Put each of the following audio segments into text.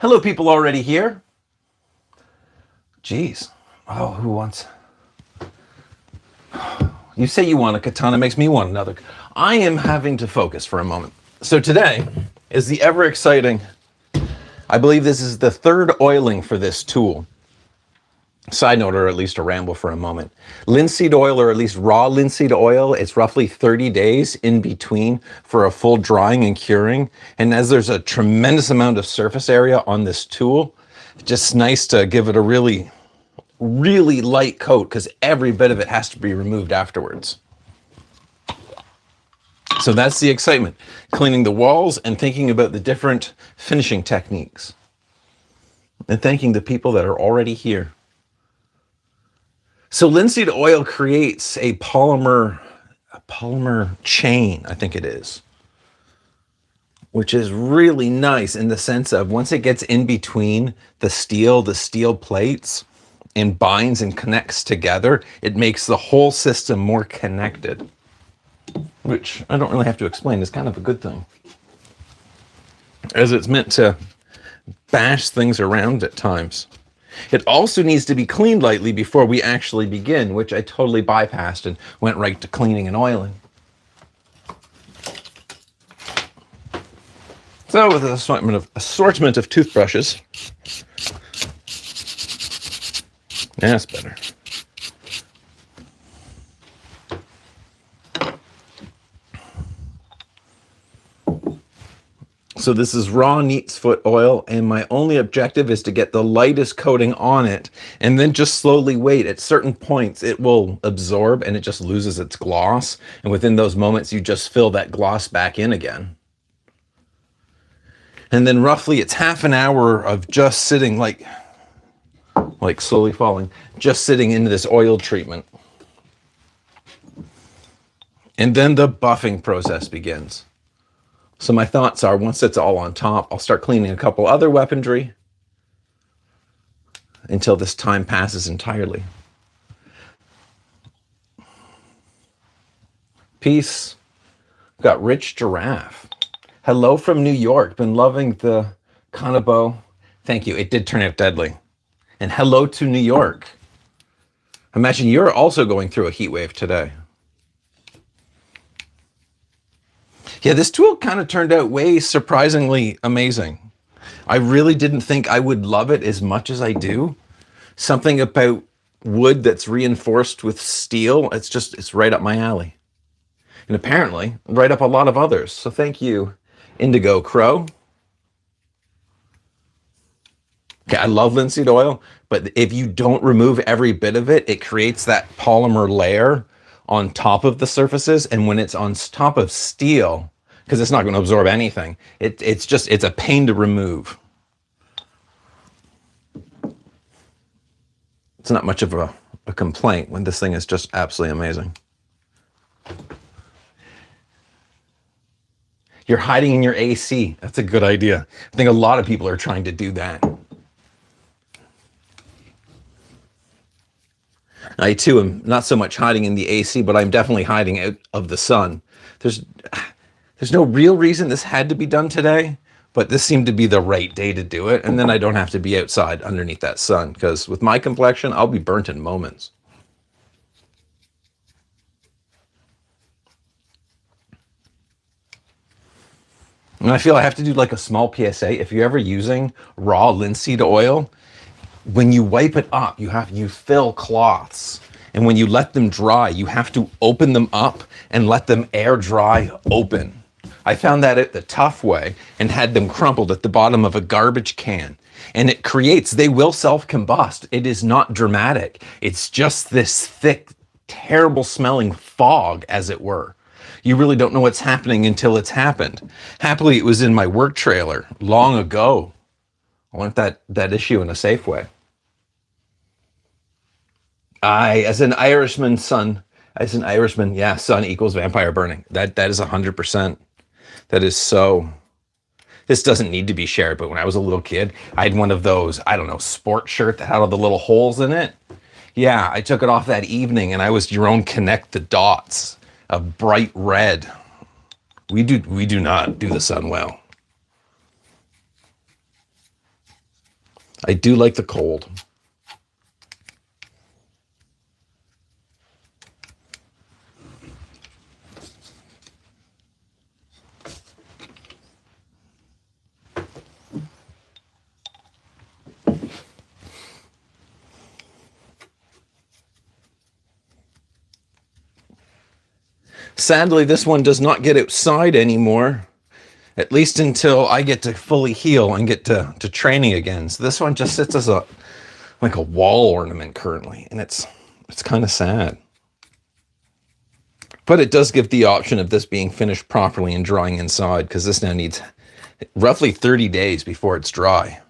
Hello, people already here. Jeez. Oh, who wants? You say you want a katana, makes me want another. I am having to focus for a moment. So today is the ever exciting, I believe this is the third oiling for this tool. Side note, or at least a ramble for a moment. Linseed oil, or at least raw linseed oil, it's roughly 30 days in between for a full drying and curing. And as there's a tremendous amount of surface area on this tool, it's just nice to give it a really light coat because every bit of it has to be removed afterwards. So that's the excitement, cleaning the walls and thinking about the different finishing techniques and thanking the people that are already here. So linseed oil creates a polymer chain, I think it is, which is really nice in the sense of once it gets in between the steel plates and binds and connects together, it makes the whole system more connected, which I don't really have to explain is kind of a good thing, as it's meant to bash things around at times. It also needs to be cleaned lightly before we actually begin, which I totally bypassed and went right to cleaning and oiling. So with an assortment of toothbrushes, that's better. So this is raw neat's foot oil, and my only objective is to get the lightest coating on it and then just slowly wait. At certain points it will absorb and it just loses its gloss, and within those moments you just fill that gloss back in again. And then roughly it's half an hour of just sitting like slowly falling, just sitting into this oil treatment. And then the buffing process begins. So my thoughts are, once it's all on top, I'll start cleaning a couple other weaponry until this time passes entirely. Peace. Got Rich Giraffe. Hello from New York. Been loving the Kanabo. Thank you. It did turn out deadly. And hello to New York. Imagine you're also going through a heat wave today. Yeah, this tool kind of turned out way surprisingly amazing. I really didn't think I would love it as much as I do. Something about wood that's reinforced with steel, it's right up my alley. And apparently, right up a lot of others. So thank you, Indigo Crow. Okay, I love linseed oil, but if you don't remove every bit of it, it creates that polymer layer on top of the surfaces, and when it's on top of steel, because it's not going to absorb anything, it's a pain to remove. It's not much of a complaint when this thing is just absolutely amazing. You're hiding in your AC. That's a good idea. I think a lot of people are trying to do that. I too am not so much hiding in the AC, but I'm definitely hiding out of the sun. There's no real reason this had to be done today, but this seemed to be the right day to do it. And then I don't have to be outside underneath that sun, because with my complexion, I'll be burnt in moments. And I feel I have to do like a small PSA. If you're ever using raw linseed oil, when you wipe it up, you fill cloths, and when you let them dry, you have to open them up and let them air dry open. I found that out the tough way and had them crumpled at the bottom of a garbage can. And they will self-combust. It is not dramatic. It's just this thick, terrible smelling fog, as it were. You really don't know what's happening until it's happened. Happily, it was in my work trailer long ago. I learned that issue in a safe way. As an Irishman, son equals vampire burning. That is 100%. That is so. This doesn't need to be shared, but when I was a little kid, I had one of those, I don't know, sport shirt that had all the little holes in it. Yeah, I took it off that evening, and I was your own connect the dots of bright red. We do not do the sun well. I do like the cold. Sadly, this one does not get outside anymore, at least until I get to fully heal and get to training again. So this one just sits as a like a wall ornament currently, and it's kind of sad. But it does give the option of this being finished properly and drying inside, because this now needs roughly 30 days before it's dry.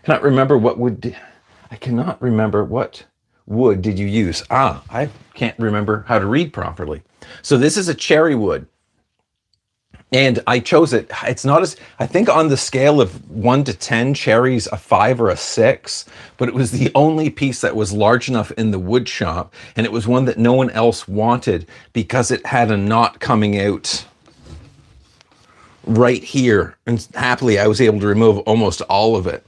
Cannot remember what wood. I cannot remember what wood did you use. I can't remember how to read properly. So this is a cherry wood. And I chose it. It's not as, I think on the scale of 1 to 10, cherry's a 5 or a 6, but it was the only piece that was large enough in the wood shop. And it was one that no one else wanted because it had a knot coming out right here. And happily, I was able to remove almost all of it.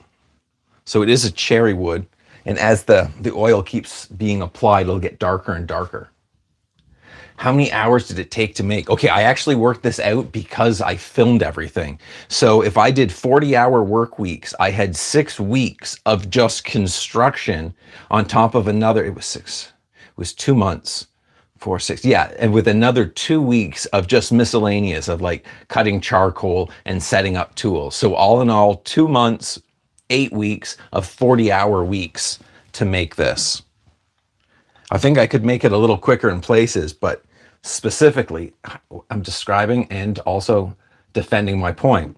So it is a cherry wood. And as the oil keeps being applied, it'll get darker and darker. How many hours did it take to make? Okay, I actually worked this out because I filmed everything. So if I did 40-hour work weeks, I had 6 weeks of just construction on top of another, it was 2 months, 4, 6, yeah, and with another 2 weeks of just miscellaneous of like cutting charcoal and setting up tools. So all in all, 2 months, 8 weeks of 40-hour weeks to make this. I think I could make it a little quicker in places, but specifically, I'm describing and also defending my point.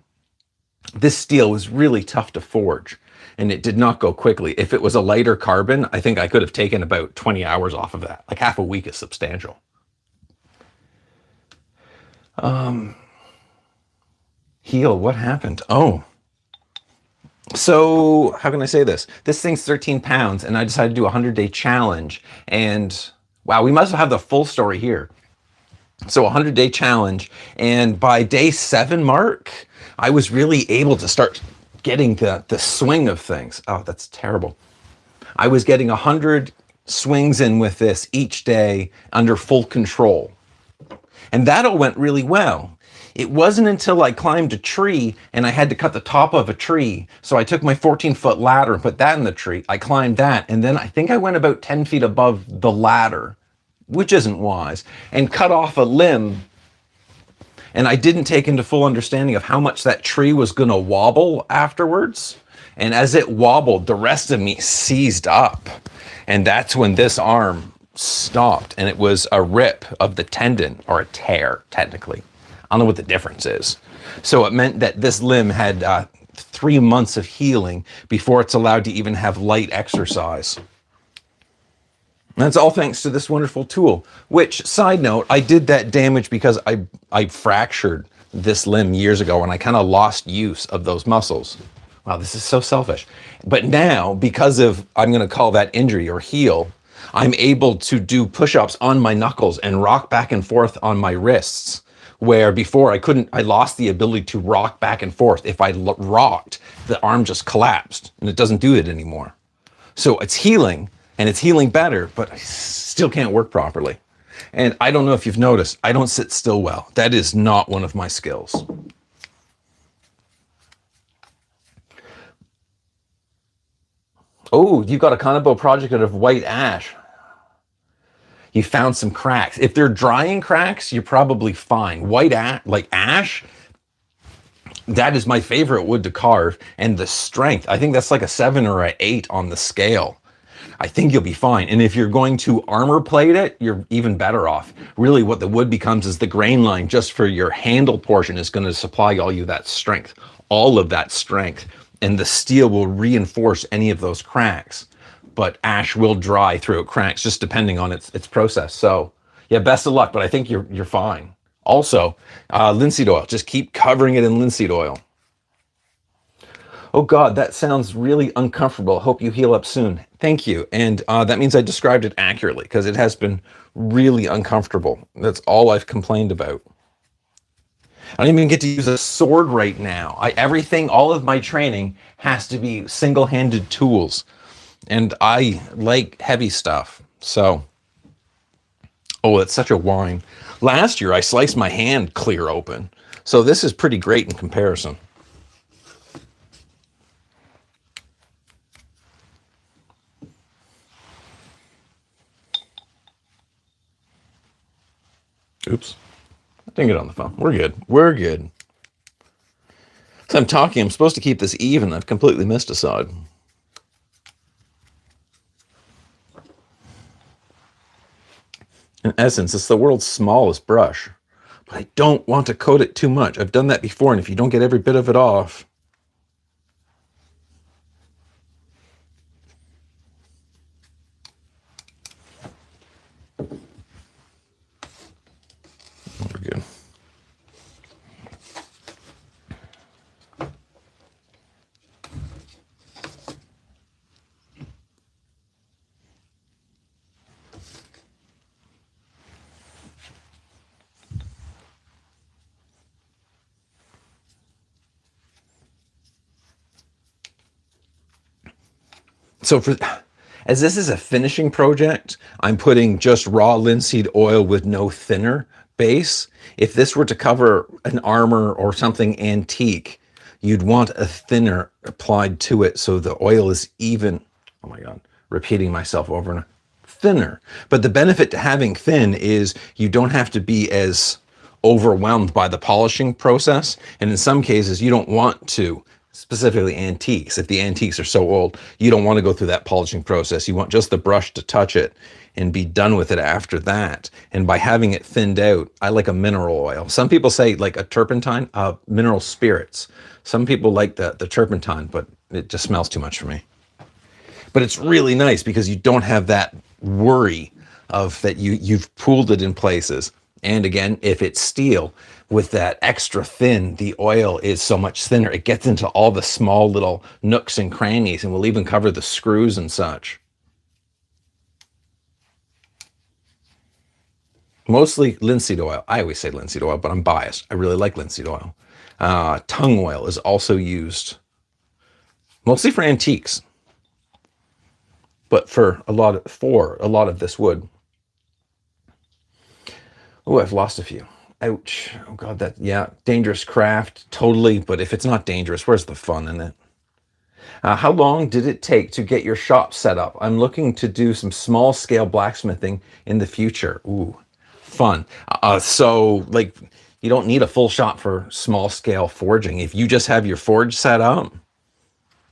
This steel was really tough to forge, and it did not go quickly. If it was a lighter carbon, I think I could have taken about 20 hours off of that. Like half a week is substantial. Heal, what happened? Oh. So how can I say this? This thing's 13 pounds, and I decided to do a 100-day challenge. And wow, we must have the full story here. So a 100-day challenge, and by day 7 mark, I was really able to start getting the swing of things. Oh, that's terrible. I was getting 100 swings in with this each day under full control. And that all went really well. It wasn't until I climbed a tree and I had to cut the top of a tree. So I took my 14-foot ladder and put that in the tree. I climbed that, and then I think I went about 10 feet above the ladder, which isn't wise, and cut off a limb. And I didn't take into full understanding of how much that tree was going to wobble afterwards. And as it wobbled, the rest of me seized up. And that's when this arm stopped, and it was a rip of the tendon, or a tear, technically. I don't know what the difference is. So it meant that this limb had 3 months of healing before it's allowed to even have light exercise. And that's all thanks to this wonderful tool, which, side note, I did that damage because I fractured this limb years ago, and I kind of lost use of those muscles. Wow, this is so selfish. But now, because of, I'm going to call that injury or heal, I'm able to do push-ups on my knuckles and rock back and forth on my wrists. Where before I couldn't, I lost the ability to rock back and forth. If I rocked, the arm just collapsed, and it doesn't do it anymore. So it's healing, and it's healing better, but I still can't work properly. And I don't know if you've noticed, I don't sit still well. That is not one of my skills. Oh, you've got a Kanabo project out of white ash. You found some cracks. If they're drying cracks, you're probably fine. White ash, like ash, that is my favorite wood to carve. And the strength, I think that's like a 7 or an 8 on the scale. I think you'll be fine. And if you're going to armor plate it, you're even better off. Really what the wood becomes is the grain line just for your handle portion is going to supply all you that strength, all of that strength. And the steel will reinforce any of those cracks. But ash will dry through it cracks, just depending on its process. So yeah, best of luck, but I think you're fine. Also, linseed oil, just keep covering it in linseed oil. Oh God, that sounds really uncomfortable. Hope you heal up soon. Thank you. And that means I described it accurately, because it has been really uncomfortable. That's all I've complained about. I don't even get to use a sword right now. Everything, all of my training has to be single-handed tools. And I like heavy stuff. So, oh, it's such a wine. Last year, I sliced my hand clear open. So this is pretty great in comparison. Oops. I didn't get on the phone. We're good. We're good. So I'm talking. I'm supposed to keep this even. I've completely missed a side. In essence, it's the world's smallest brush. But I don't want to coat it too much. I've done that before, and if you don't get every bit of it off... We're good. So as this is a finishing project, I'm putting just raw linseed oil with no thinner base. If this were to cover an armor or something antique, you'd want a thinner applied to it so the oil is even. Oh my God, repeating myself over and over. Thinner. But the benefit to having thin is you don't have to be as overwhelmed by the polishing process. And in some cases, you don't want to, specifically antiques. If the antiques are so old, you don't want to go through that polishing process. You want just the brush to touch it and be done with it after that. And by having it thinned out, I like a mineral oil. Some people say like a turpentine, mineral spirits. Some people like the turpentine, but it just smells too much for me. But it's really nice because you don't have that worry of that you've pooled it in places. And again, if it's steel, with that extra thin, the oil is so much thinner. It gets into all the small little nooks and crannies and will even cover the screws and such. Mostly linseed oil. I always say linseed oil, but I'm biased. I really like linseed oil. Tung oil is also used mostly for antiques, but for a lot of this wood. Oh, I've lost a few. Ouch. Oh God, yeah, dangerous craft, totally. But if it's not dangerous, where's the fun in it? How long did it take to get your shop set up? I'm looking to do some small scale blacksmithing in the future. Ooh, fun. So like, you don't need a full shop for small scale forging. If you just have your forge set up,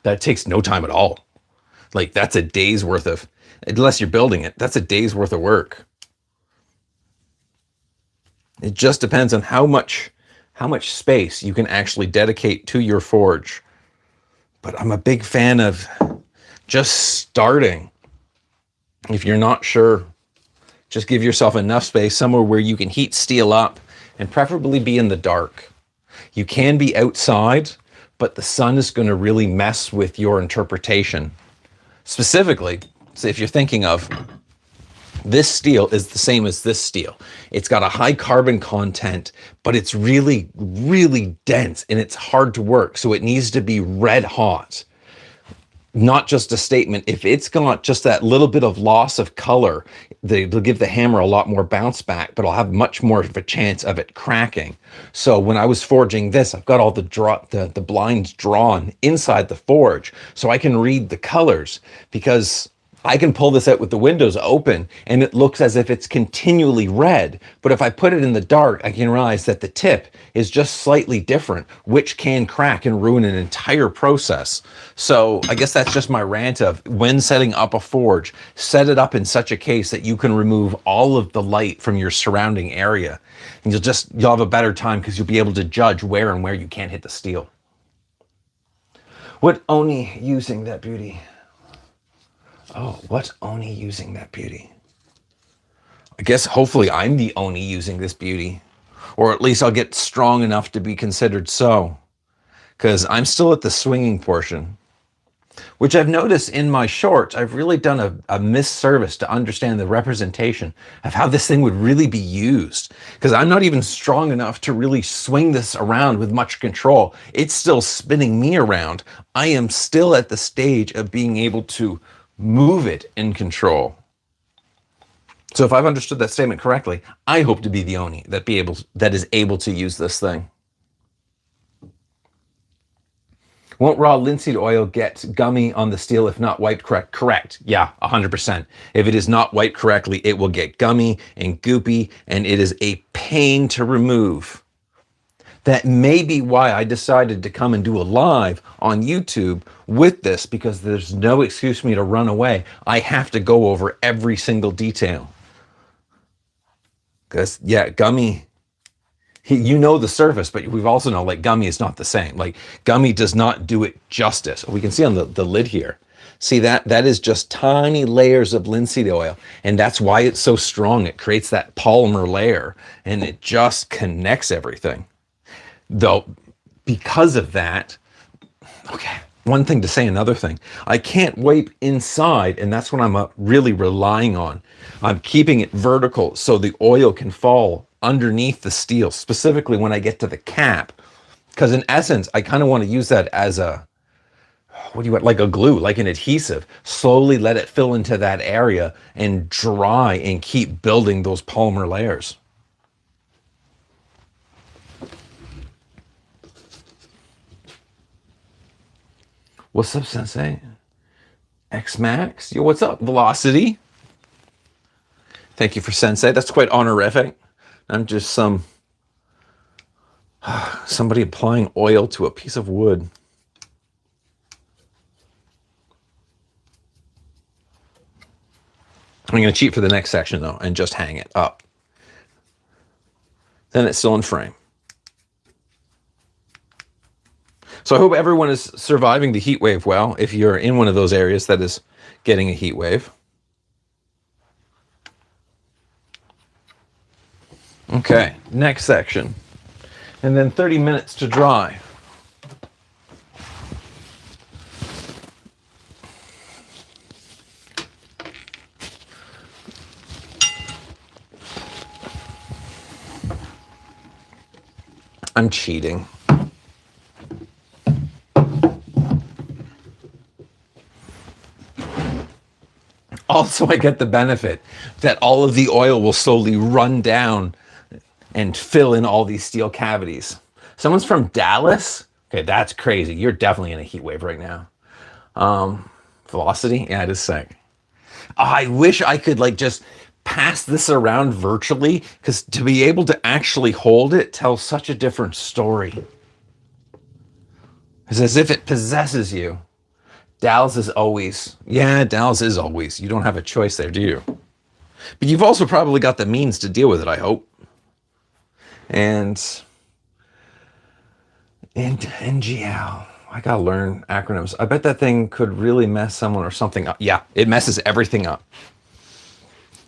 that takes no time at all. Like that's a day's worth of, unless you're building it, that's a day's worth of work. It just depends on how much space you can actually dedicate to your forge. But I'm a big fan of just starting. If you're not sure, just give yourself enough space somewhere where you can heat steel up and preferably be in the dark. You can be outside, but the sun is going to really mess with your interpretation. Specifically, so if you're thinking of this steel is the same as this steel. It's got a high carbon content, but it's really, really dense and it's hard to work. So it needs to be red hot. Not just a statement. If it's got just that little bit of loss of color, they'll give the hammer a lot more bounce back, but I'll have much more of a chance of it cracking. So when I was forging this, I've got all the blinds drawn inside the forge so I can read the colors, because I can pull this out with the windows open and it looks as if it's continually red. But if I put it in the dark, I can realize that the tip is just slightly different, which can crack and ruin an entire process. So I guess that's just my rant of, when setting up a forge, set it up in such a case that you can remove all of the light from your surrounding area. And you'll have a better time because you'll be able to judge where and where you can't hit the steel. What Oni using that beauty? Oh, what's Oni using that beauty? I guess hopefully I'm the Oni using this beauty. Or at least I'll get strong enough to be considered so. Because I'm still at the swinging portion. which I've noticed in my shorts. I've really done a misservice to understand the representation of how this thing would really be used. Because I'm not even strong enough to really swing this around with much control. It's still spinning me around. I am still at the stage of being able to move it in control. So if I've understood that statement correctly, I hope to be the Oni that is able to use this thing. Won't raw linseed oil get gummy on the steel if not wiped correct? Correct. Yeah, 100%. If it is not wiped correctly, it will get gummy and goopy, and it is a pain to remove. That may be why I decided to come and do a live on YouTube with this, because there's no excuse for me to run away. I have to go over every single detail. Because, yeah, gummy, you know the surface, but we've also know like gummy is not the same. Like gummy does not do it justice. We can see on the lid here. See that is just tiny layers of linseed oil, and that's why it's so strong. It creates that polymer layer, and it just connects everything. Though, because of that, okay, one thing to say another thing. I can't wipe inside, and that's what I'm really relying on. I'm keeping it vertical so the oil can fall underneath the steel, specifically when I get to the cap. Because in essence, I kind of want to use that as a, what do you want, like a glue, like an adhesive. Slowly let it fill into that area and dry and keep building those polymer layers. What's up, Sensei? X-Max? Yo, what's up, Velocity? Thank you for Sensei. That's quite honorific. I'm just somebody applying oil to a piece of wood. I'm going to cheat for the next section, though, and just hang it up. Then it's still in frame. So I hope everyone is surviving the heat wave well, if you're in one of those areas that is getting a heat wave. Okay, next section. And then 30 minutes to dry. I'm cheating. Also, I get the benefit that all of the oil will slowly run down and fill in all these steel cavities. Someone's from Dallas? Okay, that's crazy. You're definitely in a heat wave right now. Velocity? Yeah, it is sick. Oh, I wish I could like just pass this around virtually, because to be able to actually hold it tells such a different story. It's as if it possesses you. Dallas is always. Yeah, Dallas is always. You don't have a choice there, do you? But you've also probably got the means to deal with it, I hope. And NGL. I gotta learn acronyms. I bet that thing could really mess someone or something up. Yeah, it messes everything up.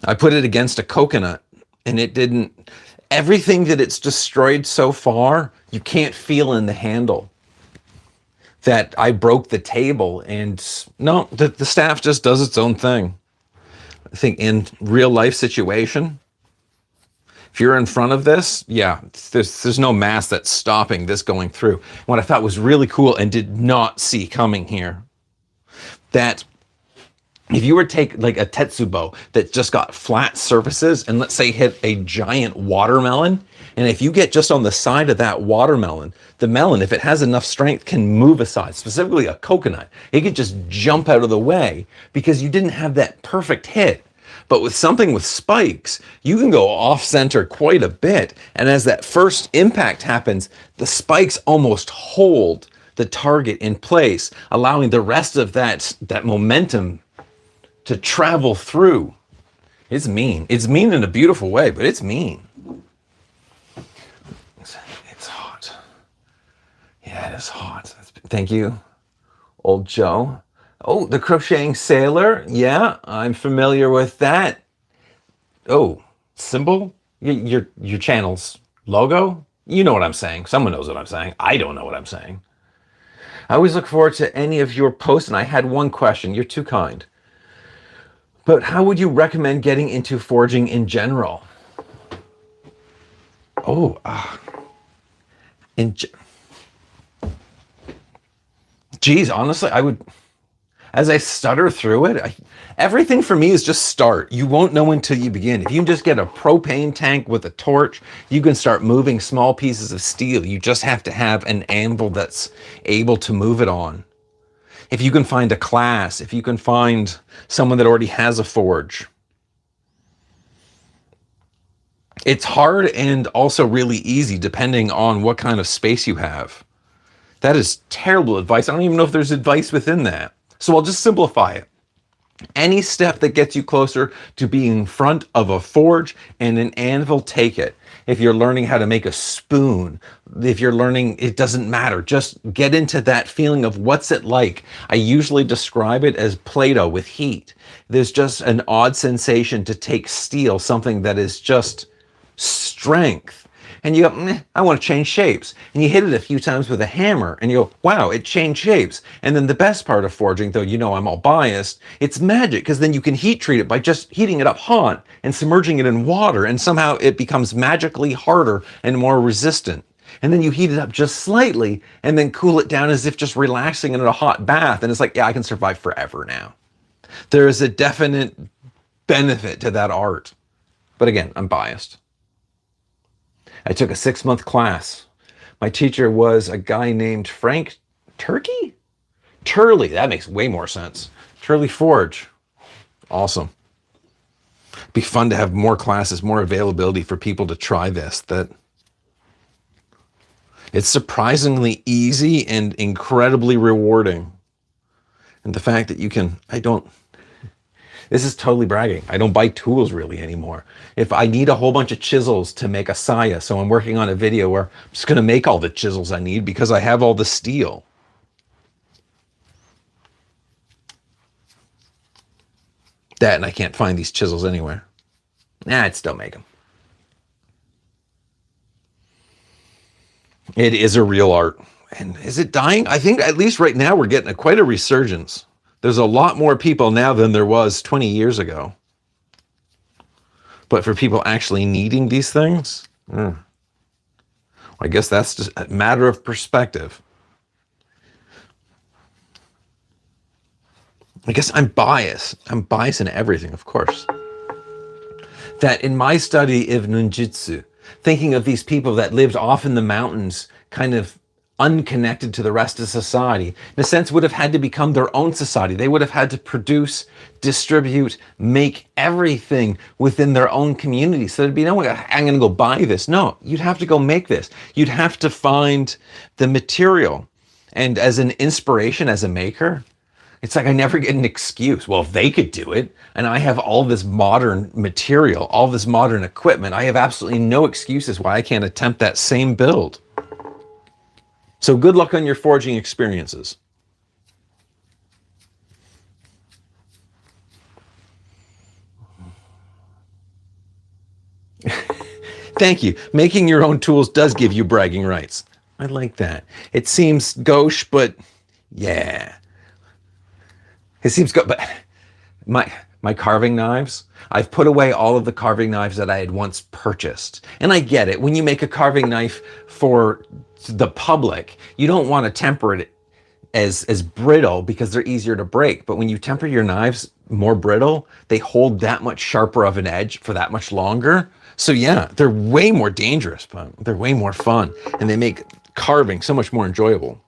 I put it against a coconut, and it didn't. Everything that it's destroyed so far, you can't feel in the handle. That I broke the table, and no, the staff just does its own thing. I think in real life situation, if you're in front of this, yeah, there's no mass that's stopping this going through. What I thought was really cool and did not see coming here, that if you were to take like a tetsubo that just got flat surfaces and let's say hit a giant watermelon, and if you get just on the side of that watermelon, the melon, if it has enough strength, can move aside, specifically a coconut. It could just jump out of the way because you didn't have that perfect hit. But with something with spikes, you can go off center quite a bit. And as that first impact happens, the spikes almost hold the target in place, allowing the rest of that momentum to travel through. It's mean. It's mean in a beautiful way, but it's mean. It's hot. Yeah, it is hot. Thank you, old Joe. Oh, the crocheting sailor. Yeah, I'm familiar with that. Oh, symbol? Your channel's logo? You know what I'm saying. Someone knows what I'm saying. I don't know what I'm saying. I always look forward to any of your posts, and I had one question. You're too kind. But how would you recommend getting into foraging in general? Oh, in, geez, honestly, I would, as I stutter through it, everything for me is just start. You won't know until you begin. If you can just get a propane tank with a torch, you can start moving small pieces of steel. You just have to have an anvil that's able to move it on. If you can find a class, if you can find someone that already has a forge. It's hard and also really easy depending on what kind of space you have. That is terrible advice. I don't even know if there's advice within that. So I'll just simplify it. Any step that gets you closer to being in front of a forge and an anvil, take it. If you're learning how to make a spoon, if you're learning, it doesn't matter. Just get into that feeling of what's it like. I usually describe it as Play-Doh with heat. There's just an odd sensation to take steel, something that is just strength, and you go, I want to change shapes. And you hit it a few times with a hammer and you go, wow, it changed shapes. And then the best part of forging, though, you know I'm all biased, it's magic, because then you can heat treat it by just heating it up hot and submerging it in water, and somehow it becomes magically harder and more resistant. And then you heat it up just slightly and then cool it down as if just relaxing in a hot bath. And it's like, yeah, I can survive forever now. There is a definite benefit to that art. But again, I'm biased. I took a 6-month class. My teacher was a guy named Frank Turley. That makes way more sense. Turley Forge. Awesome. It'd be fun to have more classes, more availability for people to try this. That it's surprisingly easy and incredibly rewarding. And the fact that you can, this is totally bragging. I don't buy tools really anymore. If I need a whole bunch of chisels to make a saya, so I'm working on a video where I'm just going to make all the chisels I need because I have all the steel. That, and I can't find these chisels anywhere. I'd still make them. It is a real art. And is it dying? I think at least right now we're getting quite a resurgence. There's a lot more people now than there was 20 years ago. But for people actually needing these things, I guess that's just a matter of perspective. I guess I'm biased. I'm biased in everything, of course. That in my study of ninjutsu, thinking of these people that lived off in the mountains, kind of unconnected to the rest of society, in a sense would have had to become their own society. They would have had to produce, distribute, make everything within their own community. So there'd be no way, I'm going to go buy this. No, you'd have to go make this. You'd have to find the material. And as an inspiration, as a maker, it's like I never get an excuse. Well, if they could do it, and I have all this modern material, all this modern equipment, I have absolutely no excuses why I can't attempt that same build. So good luck on your forging experiences. Thank you. Making your own tools does give you bragging rights. I like that. It seems gauche, but yeah. It seems good, but my carving knives, I've put away all of the carving knives that I had once purchased. And I get it. When you make a carving knife for the public, you don't want to temper it as brittle because they're easier to break. But when you temper your knives more brittle, they hold that much sharper of an edge for that much longer. So yeah, they're way more dangerous, but they're way more fun. And they make carving so much more enjoyable.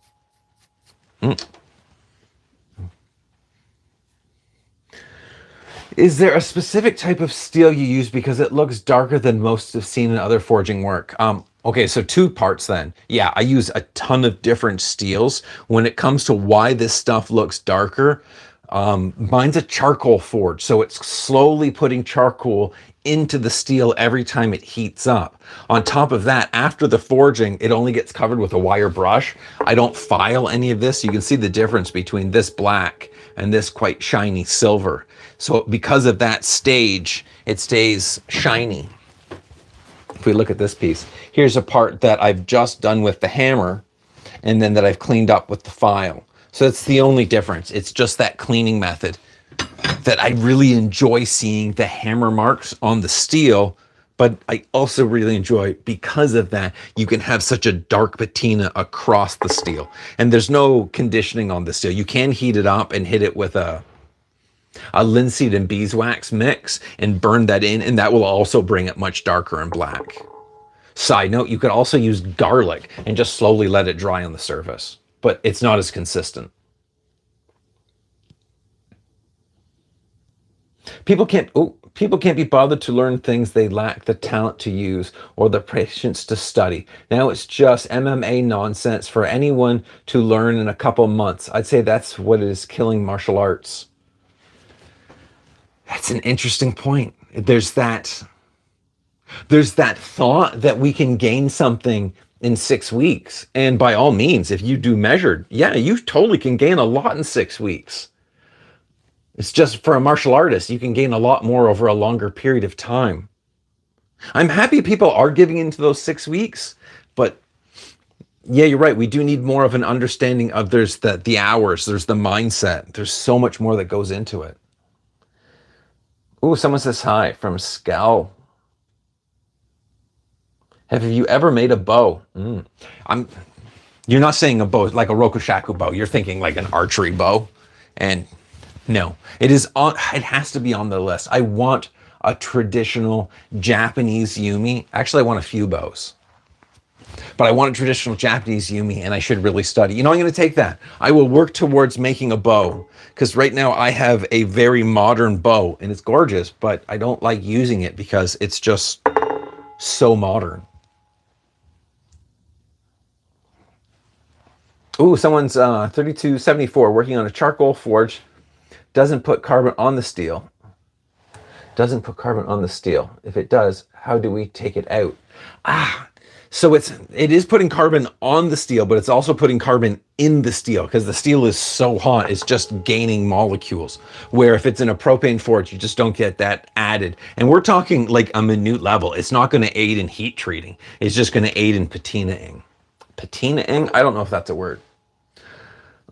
Is there a specific type of steel you use because it looks darker than most have seen in other forging work? Okay, so 2 parts then. Yeah, I use a ton of different steels. When it comes to why this stuff looks darker, mine's a charcoal forge, so it's slowly putting charcoal into the steel every time it heats up. On top of that, after the forging, it only gets covered with a wire brush. I don't file any of this. You can see the difference between this black and this quite shiny silver. So because of that stage, it stays shiny. If we look at this piece, here's a part that I've just done with the hammer. and then that I've cleaned up with the file. So that's the only difference. It's just that cleaning method that I really enjoy seeing the hammer marks on the steel, but I also really enjoy, because of that, you can have such a dark patina across the steel. And there's no conditioning on the steel. You can heat it up and hit it with a linseed and beeswax mix and burn that in, and that will also bring it much darker and black. Side note, you could also use garlic and just slowly let it dry on the surface, but it's not as consistent. People can't be bothered to learn things they lack the talent to use or the patience to study. Now it's just MMA nonsense for anyone to learn in a couple months. I'd say that's what is killing martial arts. That's an interesting point. There's that thought that we can gain something in 6 weeks. And by all means, if you do measured, yeah, you totally can gain a lot in 6 weeks. It's just for a martial artist, you can gain a lot more over a longer period of time. I'm happy people are giving into those 6 weeks, but yeah, you're right. We do need more of an understanding of there's the hours, there's the mindset. There's so much more that goes into it. Ooh, someone says hi from Scal. Have you ever made a bow? You're not saying a bow like a rokushaku bow. You're thinking like an archery bow. And no, it has to be on the list. I want a traditional Japanese yumi. Actually, I want a few bows. But I want a traditional Japanese yumi, and I should really study. You know, I'm going to take that. I will work towards making a bow, because right now I have a very modern bow, and it's gorgeous, but I don't like using it because it's just so modern. Ooh, someone's 3274 working on a charcoal forge. Doesn't put carbon on the steel. Doesn't put carbon on the steel. If it does, how do we take it out? So it is putting carbon on the steel, but it's also putting carbon in the steel, because the steel is so hot, it's just gaining molecules. Where if it's in a propane forge, you just don't get that added. And we're talking like a minute level. It's not going to aid in heat treating. It's just going to aid in patinaing. Patinaing? I don't know if that's a word.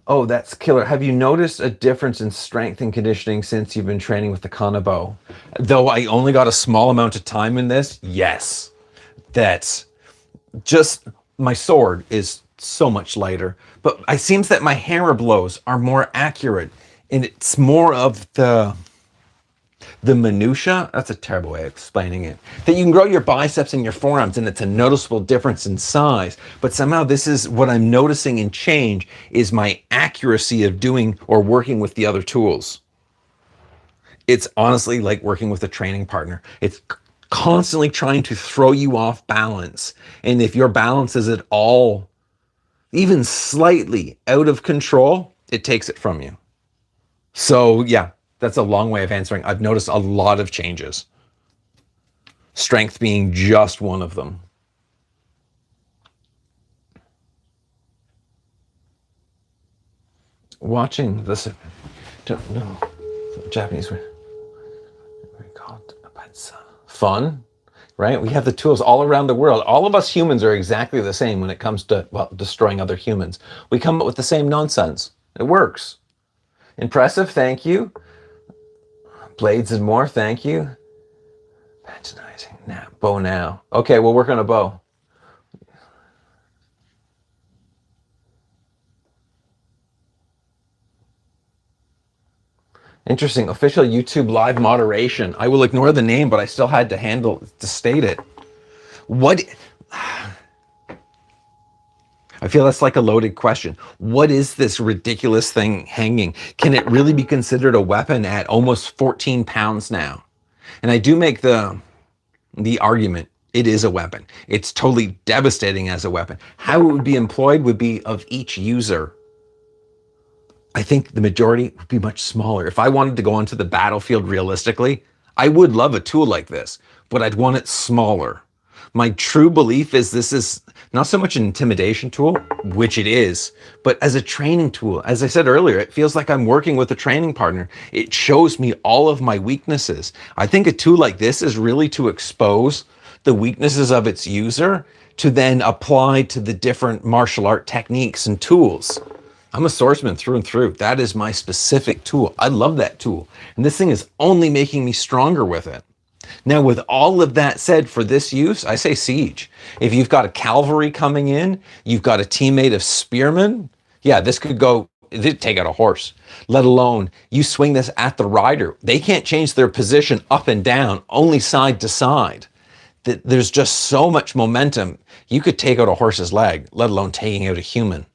Oh, that's killer. Have you noticed a difference in strength and conditioning since you've been training with the Kanabo? Though I only got a small amount of time in this, yes. That's just, my sword is so much lighter. But it seems that my hammer blows are more accurate. And it's more of the minutia. That's a terrible way of explaining it. That you can grow your biceps and your forearms and it's a noticeable difference in size. But somehow this is what I'm noticing in change, is my accuracy of doing or working with the other tools. It's honestly like working with a training partner. It's constantly trying to throw you off balance. And if your balance is at all, even slightly out of control, it takes it from you. So yeah, that's a long way of answering. I've noticed a lot of changes. Strength being just one of them. Watching this, don't know, Japanese word. Fun, right? We have the tools all around the world. All of us humans are exactly the same when it comes to, well, destroying other humans. We come up with the same nonsense. It works. Impressive, thank you. Blades and more, thank you. Patinizing, now, bow now. Okay, we'll work on a bow. Interesting. Official YouTube live moderation. I will ignore the name, but I still had to state it. What? I feel that's like a loaded question. What is this ridiculous thing hanging? Can it really be considered a weapon at almost 14 pounds now? And I do make the argument, it is a weapon. It's totally devastating as a weapon. How it would be employed would be of each user. I think the majority would be much smaller. If I wanted to go onto the battlefield realistically, I would love a tool like this, but I'd want it smaller. My true belief is this is not so much an intimidation tool, which it is, but as a training tool. As I said earlier, it feels like I'm working with a training partner. It shows me all of my weaknesses. I think a tool like this is really to expose the weaknesses of its user to then apply to the different martial art techniques and tools. I'm a swordsman through and through. That is my specific tool. I love that tool. And this thing is only making me stronger with it. Now, with all of that said, for this use, I say siege. If you've got a cavalry coming in, you've got a teammate of spearmen, yeah, this could go, it'd take out a horse, let alone you swing this at the rider. They can't change their position up and down, only side to side. There's just so much momentum. You could take out a horse's leg, let alone taking out a human.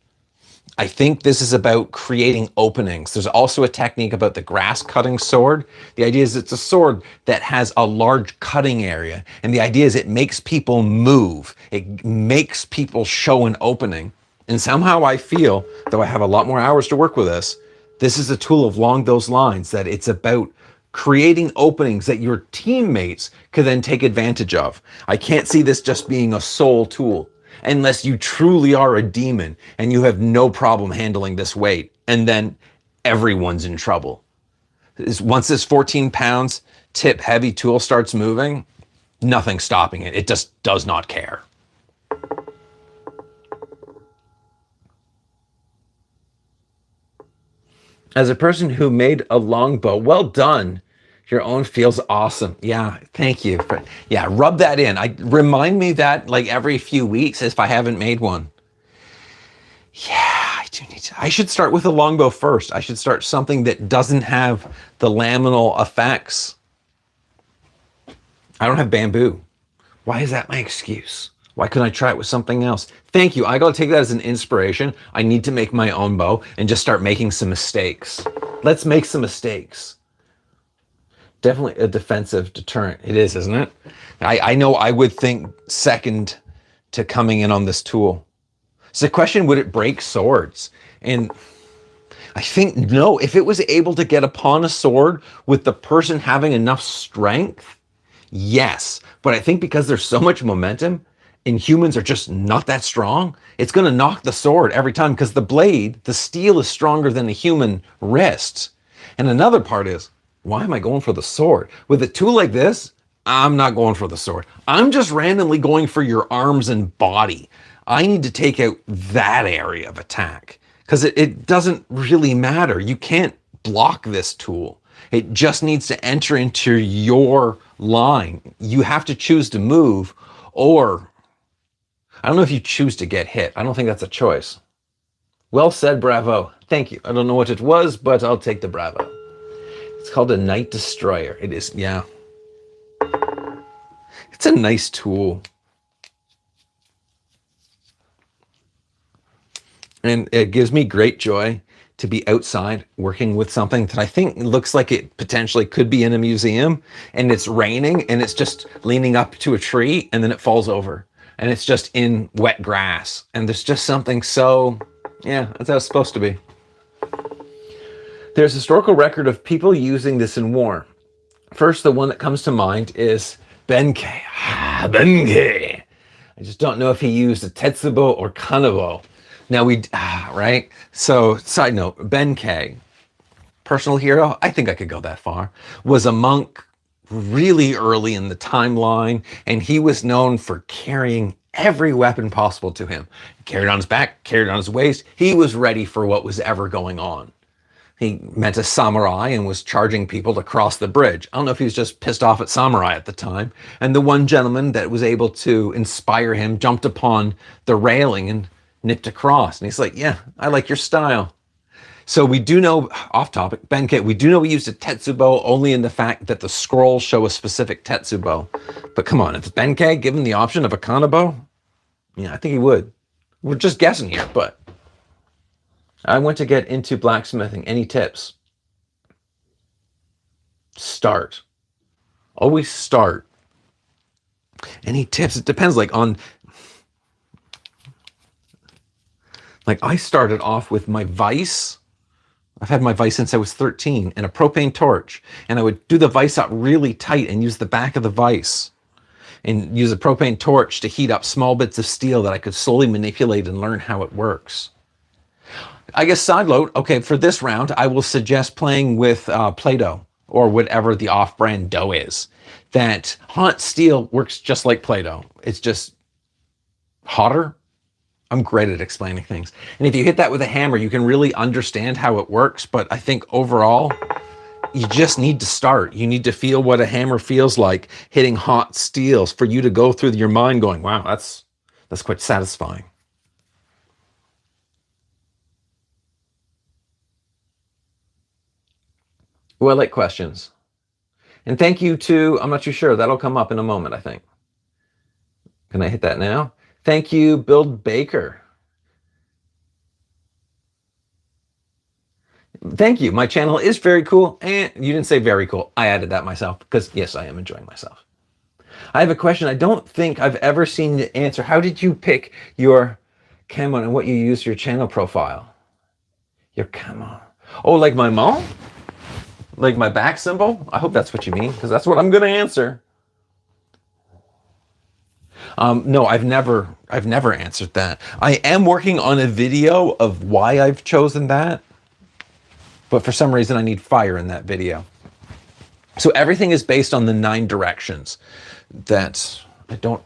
I think this is about creating openings. There's also a technique about the grass cutting sword. The idea is it's a sword that has a large cutting area. And the idea is it makes people move. It makes people show an opening. And somehow I feel, though I have a lot more hours to work with this is a tool along those lines, that it's about creating openings that your teammates could then take advantage of. I can't see this just being a sole tool, unless you truly are a demon and you have no problem handling this weight, and then everyone's in trouble. Once this 14 pounds tip heavy tool starts moving, nothing's stopping it. It just does not care. As a person who made a longbow, well done. Your own feels awesome. Yeah, thank you. Yeah, rub that in. Remind me that like every few weeks if I haven't made one. Yeah, I do need to. I should start with a longbow first. I should start something that doesn't have the laminal effects. I don't have bamboo. Why is that my excuse? Why couldn't I try it with something else? Thank you. I gotta take that as an inspiration. I need to make my own bow and just start making some mistakes. Let's make some mistakes. Definitely a defensive deterrent. It is, isn't it? I know I would think second to coming in on this tool. So the question, would it break swords? And I think no. If it was able to get upon a sword with the person having enough strength, yes. But I think because there's so much momentum and humans are just not that strong, it's going to knock the sword every time because the blade, the steel is stronger than the human wrist. And another part is, why am I going for the sword? With a tool like this, I'm not going for the sword. I'm just randomly going for your arms and body. I need to take out that area of attack because it doesn't really matter. You can't block this tool. It just needs to enter into your line. You have to choose to move, or I don't know if you choose to get hit. I don't think that's a choice. Well said, bravo. Thank you. I don't know what it was, but I'll take the bravo. It's called a Night Destroyer. It is, yeah. It's a nice tool. And it gives me great joy to be outside working with something that I think looks like it potentially could be in a museum, and it's raining and it's just leaning up to a tree and then it falls over and it's just in wet grass. And there's just something so, yeah, that's how it's supposed to be. There's historical record of people using this in war. First, the one that comes to mind is Benkei. Benkei. I just don't know if he used a Tetsubo or Kanabo. Now right? So, side note, Benkei, personal hero, I think I could go that far, was a monk really early in the timeline, and he was known for carrying every weapon possible to him. He carried it on his back, carried it on his waist. He was ready for what was ever going on. He met a samurai and was charging people to cross the bridge. I don't know if he was just pissed off at samurai at the time. And the one gentleman that was able to inspire him jumped upon the railing and nipped across. And he's like, yeah, I like your style. So we do know, off topic, Benkei, we do know we used a Tetsubo only in the fact that the scrolls show a specific Tetsubo. But come on, if Benkei given the option of a Kanabo, yeah, I think he would. We're just guessing here, but I want to get into blacksmithing. Any tips? Start. Always start. Any tips? It depends, like I started off with my vise. I've had my vise since I was 13, and a propane torch. And I would do the vise up really tight and use the back of the vise and use a propane torch to heat up small bits of steel that I could slowly manipulate and learn how it works. I guess side note, okay, for this round, I will suggest playing with Play-Doh or whatever the off-brand dough is. That hot steel works just like Play-Doh. It's just hotter. I'm great at explaining things. And if you hit that with a hammer, you can really understand how it works. But I think overall, you just need to start. You need to feel what a hammer feels like hitting hot steels for you to go through your mind going, wow, that's quite satisfying. Oh, I like questions. And thank you to, I'm not too sure, that'll come up in a moment, I think. Can I hit that now? Thank you, Build Baker. Thank you. My channel is very cool. And you didn't say very cool. I added that myself because, yes, I am enjoying myself. I have a question I don't think I've ever seen the answer. How did you pick your camo and what you use for your channel profile? Your camo. Oh, like my mom? Like my back symbol? I hope that's what you mean because that's what I'm going to answer. No, I've never answered that. I am working on a video of why I've chosen that, but for some reason I need fire in that video. So everything is based on the 9 directions that I don't,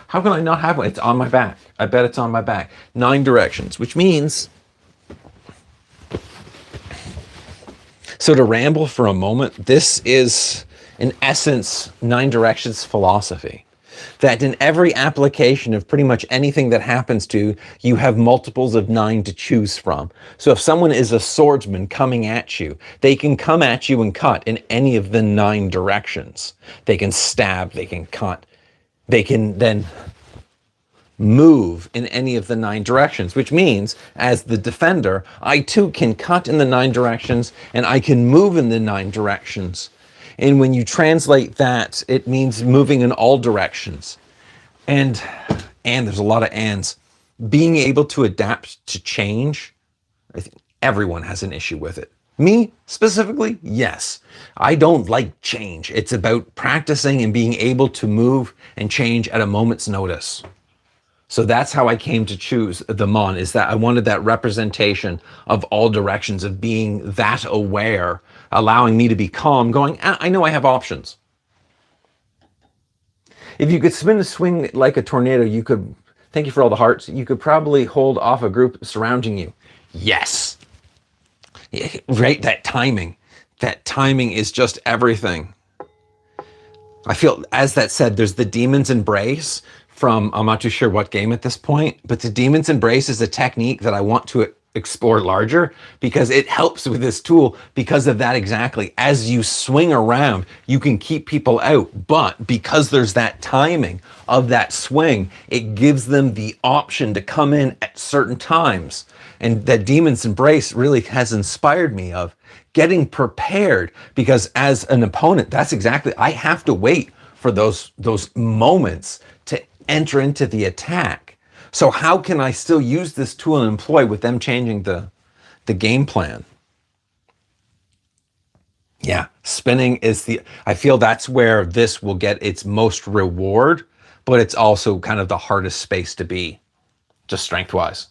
how can I not have one? It's on my back. I bet it's on my back. 9 directions, which means, so to ramble for a moment, this is in essence 9 directions philosophy. That in every application of pretty much anything that happens to you, have multiples of 9 to choose from. So if someone is a swordsman coming at you, they can come at you and cut in any of the 9 directions. They can stab, they can cut, they can then move in any of the 9 directions, which means as the defender, I too can cut in the 9 directions and I can move in the 9 directions. And when you translate that, it means moving in all directions. And there's a lot of ands. Being able to adapt to change, I think everyone has an issue with it. Me specifically, yes. I don't like change. It's about practicing and being able to move and change at a moment's notice. So that's how I came to choose the Mon, is that I wanted that representation of all directions, of being that aware, allowing me to be calm, going, I know I have options. If you could spin a swing like a tornado, you could, thank you for all the hearts, you could probably hold off a group surrounding you. Yes. Right, that timing. That timing is just everything. I feel, as that said, there's the Demon's Embrace from, I'm not too sure what game at this point, but the Demon's Embrace is a technique that I want to explore larger because it helps with this tool because of that exactly. As you swing around, you can keep people out, but because there's that timing of that swing, it gives them the option to come in at certain times. And that Demon's Embrace really has inspired me of getting prepared, because as an opponent, that's exactly, I have to wait for those moments to enter into the attack. So how can I still use this tool and employ with them changing the game plan? Yeah, spinning is I feel that's where this will get its most reward, but it's also kind of the hardest space to be, just strength-wise.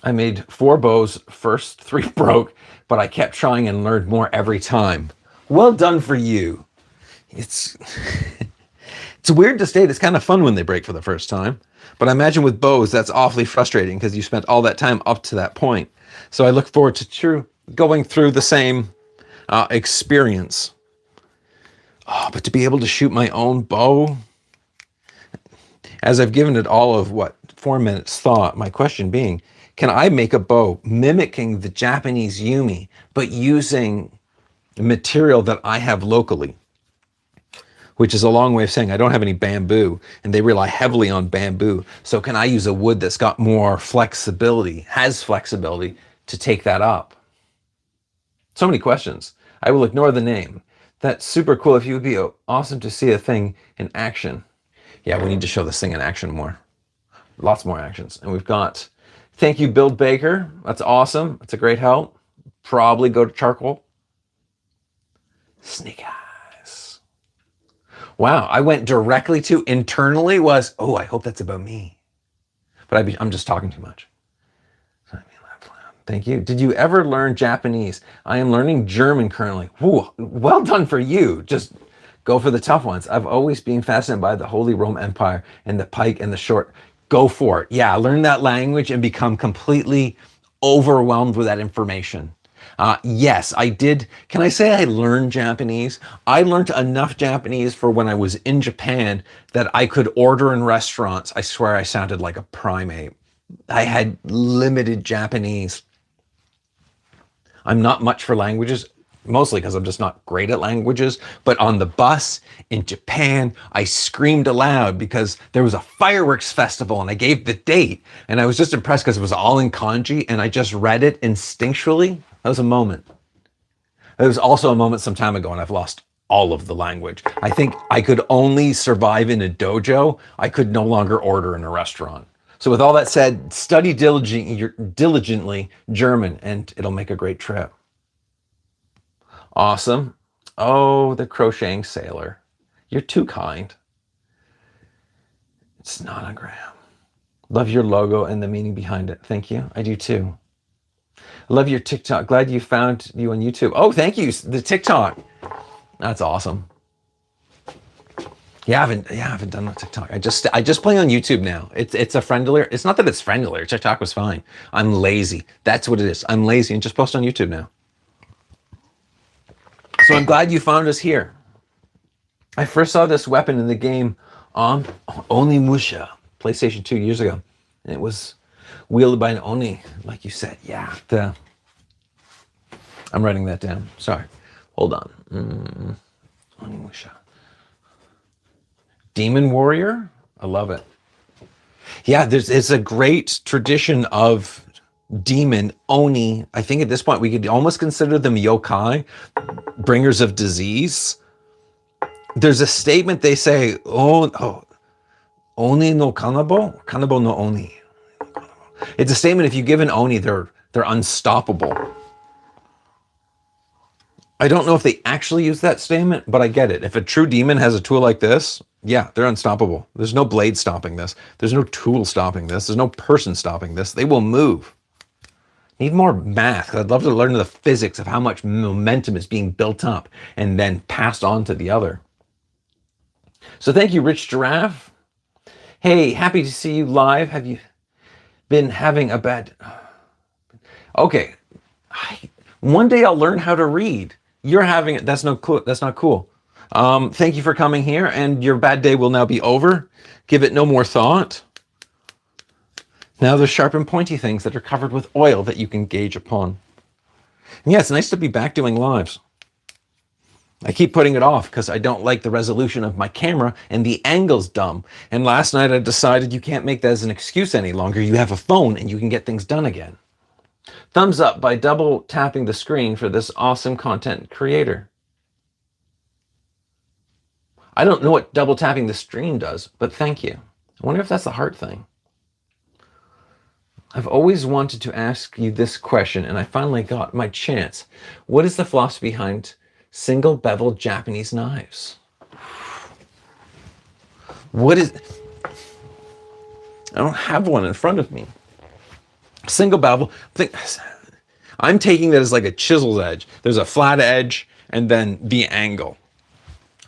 I made 4 bows, first 3 broke, but I kept trying and learned more every time. Well done for you. It's weird to state. It's kind of fun when they break for the first time, but I imagine with bows that's awfully frustrating because you spent all that time up to that point. So I look forward to going through the same experience. Oh, but to be able to shoot my own bow, as I've given it all of 4 minutes thought, my question being, can I make a bow mimicking the Japanese yumi, but using material that I have locally? Which is a long way of saying I don't have any bamboo, and they rely heavily on bamboo. So can I use a wood that's got more flexibility, has flexibility to take that up? So many questions. I will ignore the name. That's super cool. If you would be awesome to see a thing in action. Yeah, we need to show this thing in action more. Lots more actions. And we've got, thank you, Build Baker. That's awesome. That's a great help. Probably go to charcoal. Snake eyes. Wow, I went directly to internally was, oh, I hope that's about me. But I'm just talking too much. Thank you. Did you ever learn Japanese? I am learning German currently. Ooh, well done for you. Just Go for the tough ones. I've always been fascinated by the Holy Roman Empire and the pike and the short. Go for it. Yeah, learn that language and become completely overwhelmed with that information. Yes, I did. Can I say I learned Japanese? I learned enough Japanese for when I was in Japan that I could order in restaurants. I swear I sounded like a primate. I had limited Japanese. I'm not much for languages, mostly because I'm just not great at languages. But on the bus in Japan, I screamed aloud because there was a fireworks festival and I gave the date. And I was just impressed because it was all in kanji and I just read it instinctually. That was a moment. It was also a moment some time ago and I've lost all of the language. I think I could only survive in a dojo. I could no longer order in a restaurant. So with all that said, study diligently German and it'll make a great trip. Awesome. Oh, the crocheting sailor. You're too kind. It's not a gram. Love your logo and the meaning behind it. Thank you. I do too. Love your TikTok. Glad you found you on YouTube. Oh, thank you. The TikTok. That's awesome. Yeah, I haven't done a TikTok. I just play on YouTube now. It's a friendlier. It's not that it's friendlier. TikTok was fine. I'm lazy. That's what it is. I'm lazy and just post on YouTube now. So I'm glad you found us here. I first saw this weapon in the game on Onimusha, PlayStation 2 years ago. And it was wielded by an Oni, like you said. Yeah. I'm writing that down. Sorry. Hold on. Onimusha. Demon Warrior? I love it. Yeah, it's a great tradition of demon, Oni. I think at this point we could almost consider them yokai, bringers of disease. There's a statement they say, Oni no Kanabo? Kanabo no Oni. It's a statement if you give an Oni, they're unstoppable. I don't know if they actually use that statement, but I get it. If a true demon has a tool like this, yeah, they're unstoppable. There's no blade stopping this. There's no tool stopping this. There's no person stopping this. They will move. Need more math. I'd love to learn the physics of how much momentum is being built up and then passed on to the other. So thank you, Rich Giraffe. Hey, happy to see you live. Have you been having a bad... Okay. One day I'll learn how to read. You're having it. That's not cool. Thank you for coming here, and your bad day will now be over. Give it no more thought. Now there's sharp and pointy things that are covered with oil that you can gauge upon. And yeah, it's nice to be back doing lives. I keep putting it off because I don't like the resolution of my camera and the angle's dumb. And last night I decided you can't make that as an excuse any longer. You have a phone and you can get things done again. Thumbs up by double tapping the screen for this awesome content creator. I don't know what double tapping the screen does, but thank you. I wonder if that's the heart thing. I've always wanted to ask you this question, and I finally got my chance. What is the philosophy behind single bevel Japanese knives? What is... I don't have one in front of me. Single bevel, I'm taking that as like a chiseled edge. There's a flat edge and then the angle.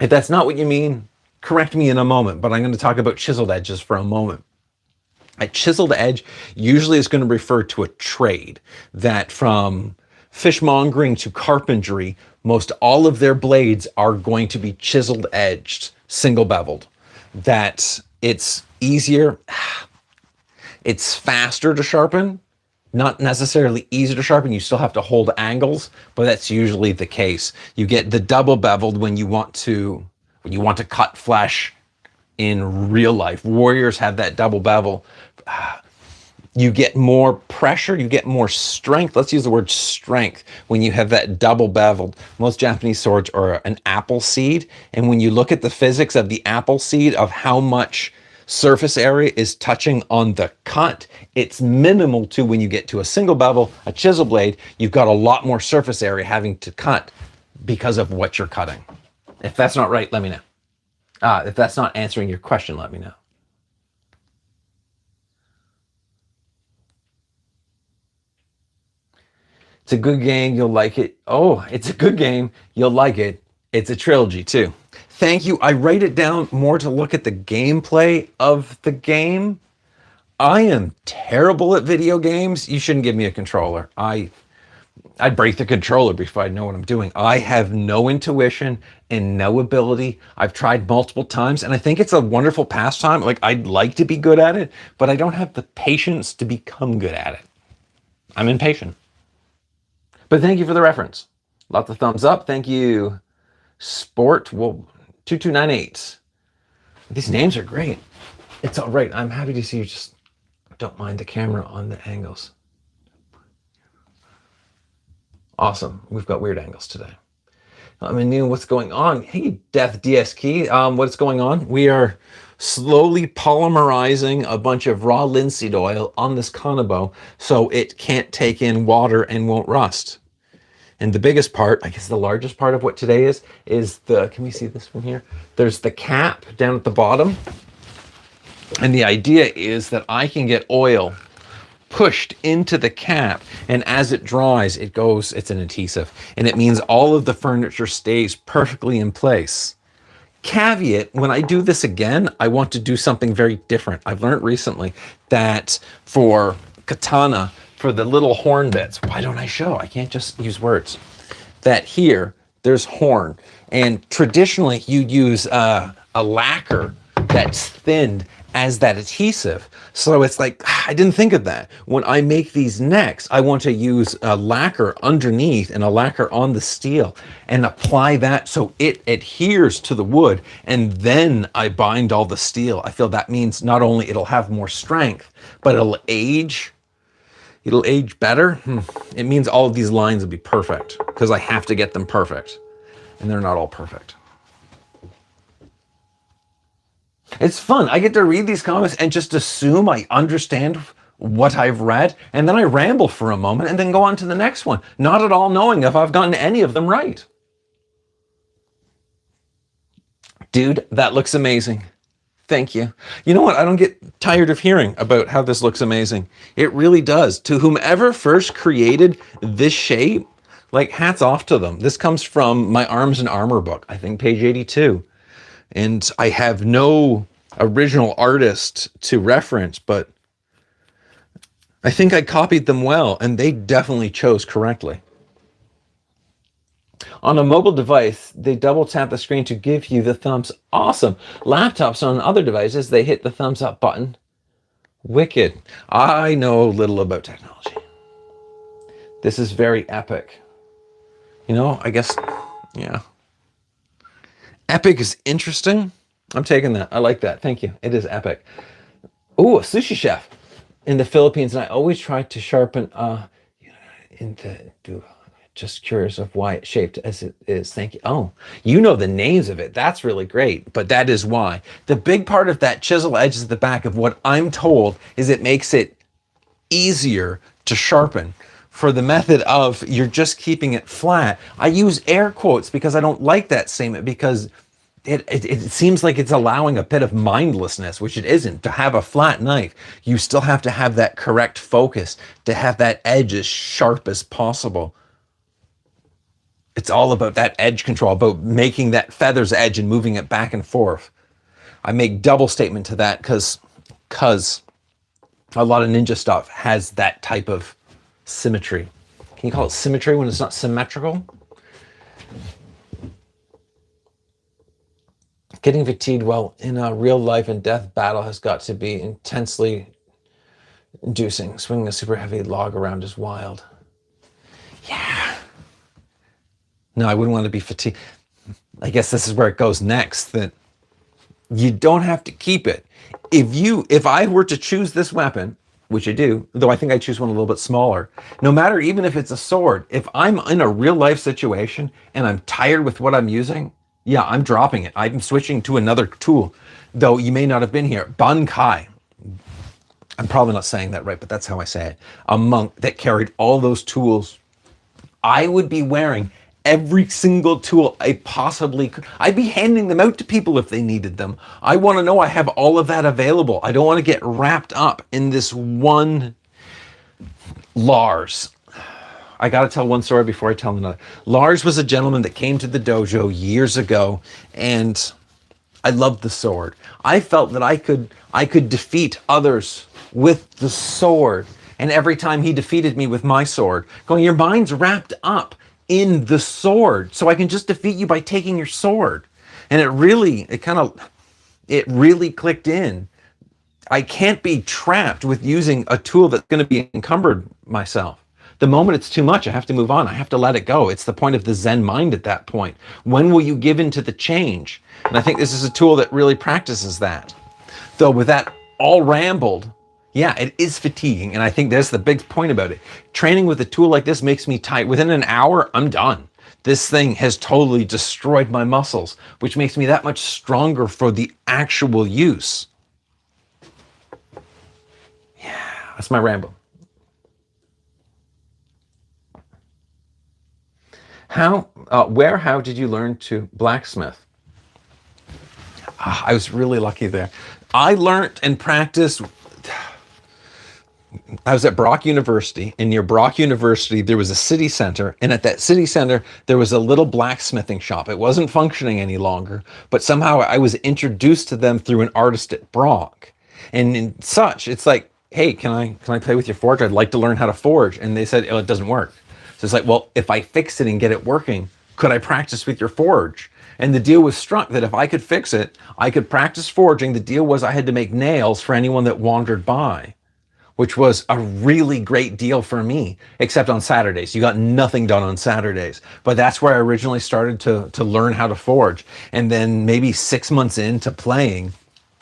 If that's not what you mean, correct me in a moment, but I'm going to talk about chiseled edges for a moment. A chiseled edge usually is going to refer to a trade that from fishmongering to carpentry, most all of their blades are going to be chiseled edged, single beveled. That it's easier, it's faster to sharpen. Not necessarily easy to sharpen. You still have to hold angles, but that's usually the case. You get the double beveled when you want to cut flesh in real life. Warriors have that double bevel. You get more pressure, you get more strength. Let's use the word strength when you have that double beveled. Most Japanese swords are an apple seed, and when you look at the physics of the apple seed of how much surface area is touching on the cut, it's minimal to when you get to a single bevel, a chisel blade, you've got a lot more surface area having to cut because of what you're cutting. If that's not right, let me know. If that's not answering your question, let me know. It's a good game, you'll like it. Oh, it's a good game, you'll like it. It's a trilogy too. Thank you. I write it down more to look at the gameplay of the game. I am terrible at video games. You shouldn't give me a controller. I'd break the controller before I know what I'm doing. I have no intuition and no ability. I've tried multiple times, and I think it's a wonderful pastime. Like, I'd like to be good at it, but I don't have the patience to become good at it. I'm impatient. But thank you for the reference. Lots of thumbs up. Thank you, Sport. Well, 2298. These names are great. It's all right. I'm happy to see you just don't mind the camera on the angles. Awesome. We've got weird angles today. I mean, what's going on? Hey, Death DS Key. What's going on? We are slowly polymerizing a bunch of raw linseed oil on this Kanabo so it can't take in water and won't rust. And the biggest part, I guess the largest part of what today is the, can we see this from here? There's the cap down at the bottom. And the idea is that I can get oil pushed into the cap, and as it dries, it goes, it's an adhesive, and it means all of the furniture stays perfectly in place. Caveat, when I do this again, I want to do something very different. I've learned recently that for katana, for the little horn bits, why don't I show? I can't just use words. That here, there's horn, and traditionally you'd use a lacquer that's thinned as that adhesive. So it's like, I didn't think of that. When I make these necks, I want to use a lacquer underneath and a lacquer on the steel and apply that so it adheres to the wood, and then I bind all the steel. I feel that means not only it'll have more strength, but it'll age better. It means all of these lines will be perfect because I have to get them perfect, and they're not all perfect. It's fun. I get to read these comments and just assume I understand what I've read, and then I ramble for a moment and then go on to the next one, not at all knowing if I've gotten any of them right. Dude, that looks amazing. Thank you. You know what? I don't get tired of hearing about how this looks amazing. It really does. To whomever first created this shape, like, hats off to them. This comes from my Arms and Armor book, I think page 82. And I have no original artist to reference, but I think I copied them well, and they definitely chose correctly. On a mobile device, they double tap the screen to give you the thumbs. Awesome. Laptops on other devices, they hit the thumbs up button. Wicked. I know little about technology. This is very epic. You know, I guess, yeah. Epic is interesting. I'm taking that. I like that. Thank you. It is epic. Oh, a sushi chef in the Philippines, and I always try to sharpen just curious of why it's shaped as it is. Thank you. Oh, you know the names of it. That's really great, but that is why. The big part of that chisel edge at the back of what I'm told is it makes it easier to sharpen. For the method of you're just keeping it flat, I use air quotes because I don't like that statement, because it seems like it's allowing a bit of mindlessness, which it isn't. To have a flat knife, you still have to have that correct focus to have that edge as sharp as possible. It's all about that edge control, about making that feather's edge and moving it back and forth. I make double statement to that because a lot of ninja stuff has that type of symmetry. Can you call it symmetry when it's not symmetrical? Getting fatigued while in a real life and death battle has got to be intensely inducing. Swinging a super heavy log around is wild. Yeah. No, I wouldn't want to be fatigued. I guess this is where it goes next, that you don't have to keep it. If I were to choose this weapon, which I do, though I think I choose one a little bit smaller, no matter, even if it's a sword, if I'm in a real life situation and I'm tired with what I'm using, yeah, I'm dropping it. I'm switching to another tool, though you may not have been here. Bankai. I'm probably not saying that right, but that's how I say it. A monk that carried all those tools. I would be wearing every single tool I possibly could. I'd be handing them out to people if they needed them. I want to know I have all of that available. I don't want to get wrapped up in this one Lars. I got to tell one story before I tell another. Lars was a gentleman that came to the dojo years ago, and I loved the sword. I felt that I could defeat others with the sword. And every time he defeated me with my sword, going, your mind's wrapped up in the sword. So I can just defeat you by taking your sword. And it really clicked in. I can't be trapped with using a tool that's going to be encumbered myself. The moment it's too much, I have to move on. I have to let it go. It's the point of the Zen mind at that point. When will you give in to the change? And I think this is a tool that really practices that. Though with that all rambled, yeah, it is fatiguing. And I think that's the big point about it. Training with a tool like this makes me tight. Within an hour, I'm done. This thing has totally destroyed my muscles, which makes me that much stronger for the actual use. That's my ramble. How did you learn to blacksmith? I was really lucky there. I learned and practiced. I was at Brock University, and near Brock University, there was a city center. And at that city center, there was a little blacksmithing shop. It wasn't functioning any longer, but somehow I was introduced to them through an artist at Brock. And in such, it's like, hey, can I play with your forge? I'd like to learn how to forge. And they said, oh, it doesn't work. So it's like, well, if I fix it and get it working, could I practice with your forge? And the deal was struck that if I could fix it, I could practice forging. The deal was I had to make nails for anyone that wandered by, which was a really great deal for me, except on Saturdays. You got nothing done on Saturdays. But that's where I originally started to learn how to forge. And then maybe 6 months into playing,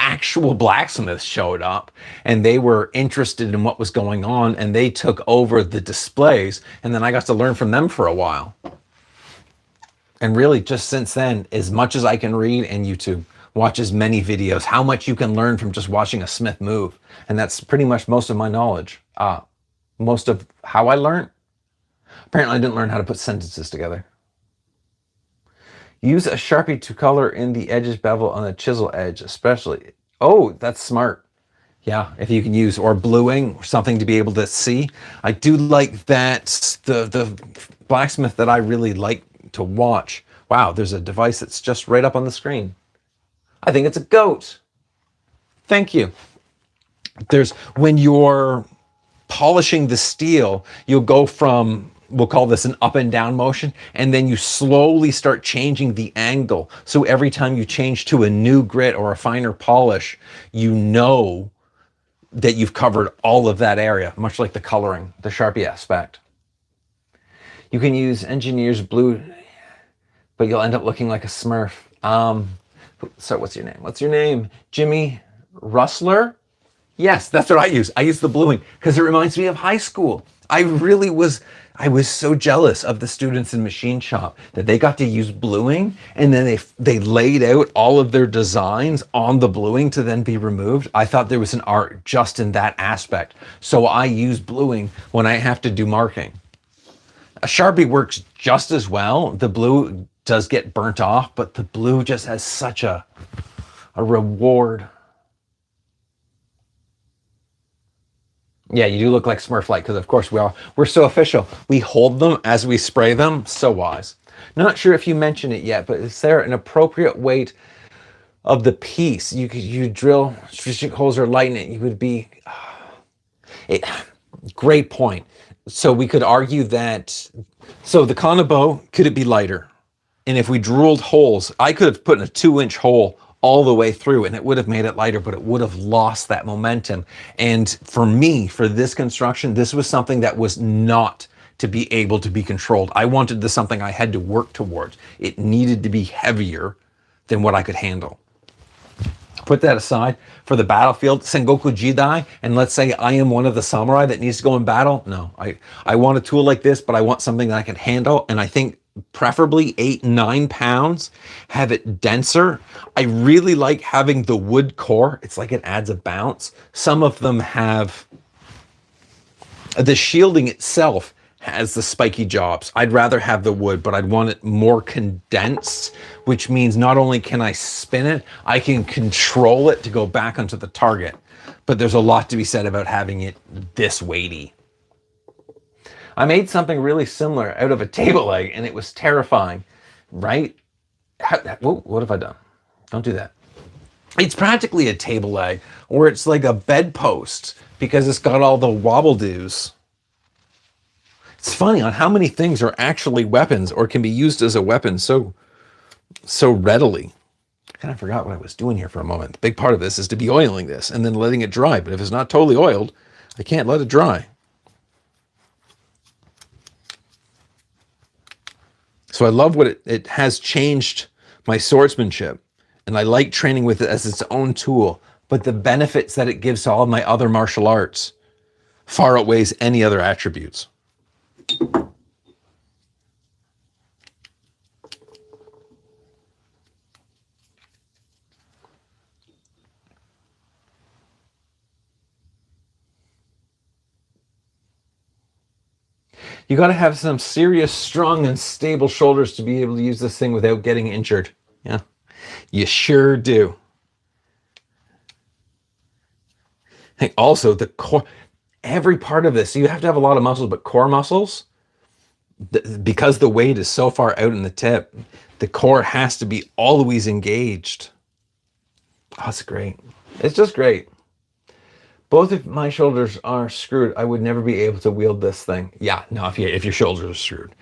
actual blacksmiths showed up, and they were interested in what was going on, and they took over the displays, and then I got to learn from them for a while. And really, just since then, as much as I can read and YouTube, watch as many videos, how much you can learn from just watching a smith move. And that's pretty much most of my knowledge. Most of how I learned, apparently I didn't learn how to put sentences together. Use a Sharpie to color in the edges bevel on the chisel edge, especially. Oh, that's smart. Yeah, if you can use, or bluing, or something to be able to see. I do like that, the blacksmith that I really like to watch. Wow, there's a device that's just right up on the screen. I think it's a goat. Thank you. When you're polishing the steel, you'll go from, we'll call this an up and down motion, and then you slowly start changing the angle. So every time you change to a new grit or a finer polish, you know that you've covered all of that area, much like the coloring, the Sharpie aspect. You can use engineer's blue, but you'll end up looking like a Smurf. So what's your name? What's your name? Jimmy Rustler? Yes, that's what I use. I use the bluing because it reminds me of high school. I was so jealous of the students in machine shop that they got to use bluing, and then they laid out all of their designs on the bluing to then be removed. I thought there was an art just in that aspect. So I use bluing when I have to do marking. A Sharpie works just as well. The blue does get burnt off, but the blue just has such a reward. Yeah, you do look like Smurf-like, because of course we are. We're so official. We hold them as we spray them. So wise. Not sure if you mentioned it yet, but is there an appropriate weight of the piece? You drill strategic holes or lighten it. You would be. Great point. So we could argue that. So the Kanabo, could it be lighter? And if we drilled holes, I could have put in a 2-inch hole all the way through, and it would have made it lighter, but it would have lost that momentum. And for me, for this construction, this was something that was not to be able to be controlled. I wanted this something I had to work towards. It needed to be heavier than what I could handle. Put that aside. For the battlefield, Sengoku Jidai, and let's say I am one of the samurai that needs to go in battle. No, I want a tool like this, but I want something that I can handle, and I think preferably 8-9 pounds, have it denser. I really like having the wood core. It's like it adds a bounce. Some of them have, the shielding itself has the spiky jobs. I'd rather have the wood, but I'd want it more condensed, which means not only can I spin it, I can control it to go back onto the target. But there's a lot to be said about having it this weighty. I made something really similar out of a table leg, and it was terrifying, right? Whoa, what have I done? Don't do that. It's practically a table leg, or it's like a bedpost because it's got all the wobble doos. It's funny on how many things are actually weapons or can be used as a weapon so readily. I kind of forgot what I was doing here for a moment. The big part of this is to be oiling this and then letting it dry. But if it's not totally oiled, I can't let it dry. So I love what it has changed my swordsmanship. And I like training with it as its own tool. But the benefits that it gives to all of my other martial arts far outweighs any other attributes. You got to have some serious, strong, and stable shoulders to be able to use this thing without getting injured. Yeah, you sure do. And also, the core, every part of this, you have to have a lot of muscles, but core muscles, because the weight is so far out in the tip, the core has to be always engaged. Oh, it's great. It's just great. Both of my shoulders are screwed. I would never be able to wield this thing. Yeah, no, if your shoulders are screwed.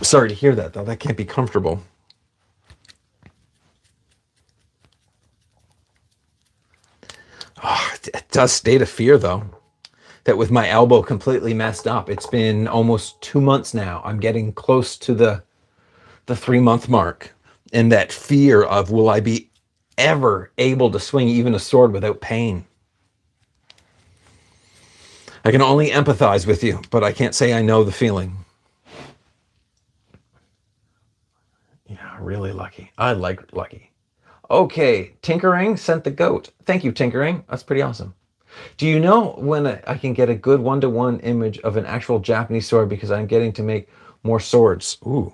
Sorry to hear that, though. That can't be comfortable. Oh, it does state a fear, though, that with my elbow completely messed up, it's been almost 2 months now. I'm getting close to the 3-month mark. And that fear of, will I be ever able to swing even a sword without pain? I can only empathize with you, but I can't say I know the feeling. Yeah, really lucky. I like lucky. Okay, Tinkering sent the goat. Thank you, Tinkering. That's pretty awesome. Do you know when I can get a good one-to-one image of an actual Japanese sword, because I'm getting to make more swords? Ooh.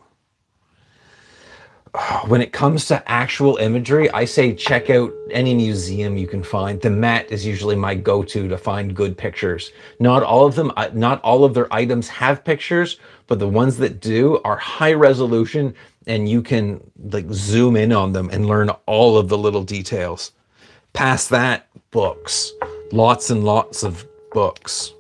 When it comes to actual imagery, I say check out any museum you can find. The Met is usually my go-to to find good pictures. Not all of them, not all of their items have pictures, but the ones that do are high resolution, and you can like zoom in on them and learn all of the little details. Past that, books. Lots and lots of books.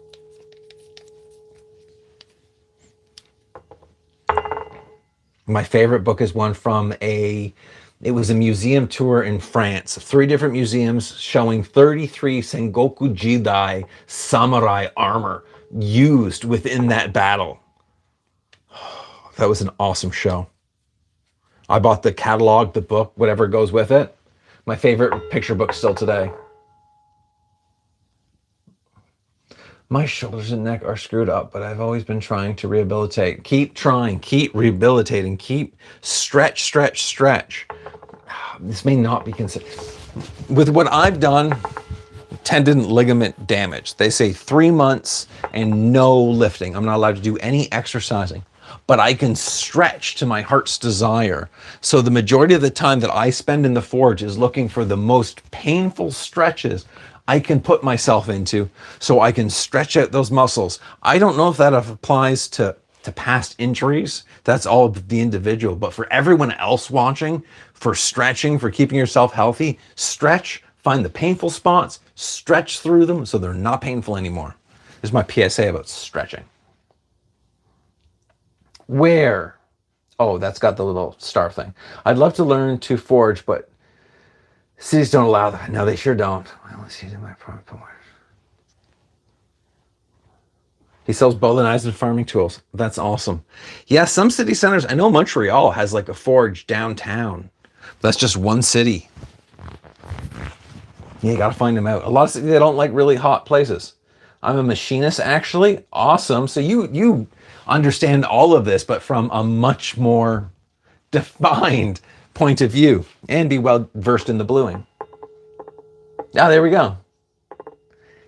My favorite book is one from it was a museum tour in France, 3 different museums showing 33 Sengoku Jidai samurai armor used within that battle. That was an awesome show. I bought the catalog, the book, whatever goes with it. My favorite picture book still today. My shoulders and neck are screwed up, but I've always been trying to rehabilitate. Keep trying, keep rehabilitating, keep stretch. This may not be considered. With what I've done, tendon and ligament damage. They say 3 months and no lifting. I'm not allowed to do any exercising, but I can stretch to my heart's desire. So the majority of the time that I spend in the forge is looking for the most painful stretches I can put myself into, so I can stretch out those muscles. I don't know if that applies to past injuries. That's all the individual. But for everyone else watching, for stretching, for keeping yourself healthy, stretch, find the painful spots, stretch through them so they're not painful anymore. This is my PSA about stretching. Where? Oh, that's got the little star thing. I'd love to learn to forge, but cities don't allow that. No, they sure don't. Well, let's see my product. He sells bowling knives and farming tools. That's awesome. Yeah, some city centers. I know Montreal has like a forge downtown. That's just one city. Yeah, you gotta find them out. A lot of cities, they don't like really hot places. I'm a machinist, actually. Awesome. So you understand all of this, but from a much more defined point of view, and be well versed in the bluing. Ah, there we go.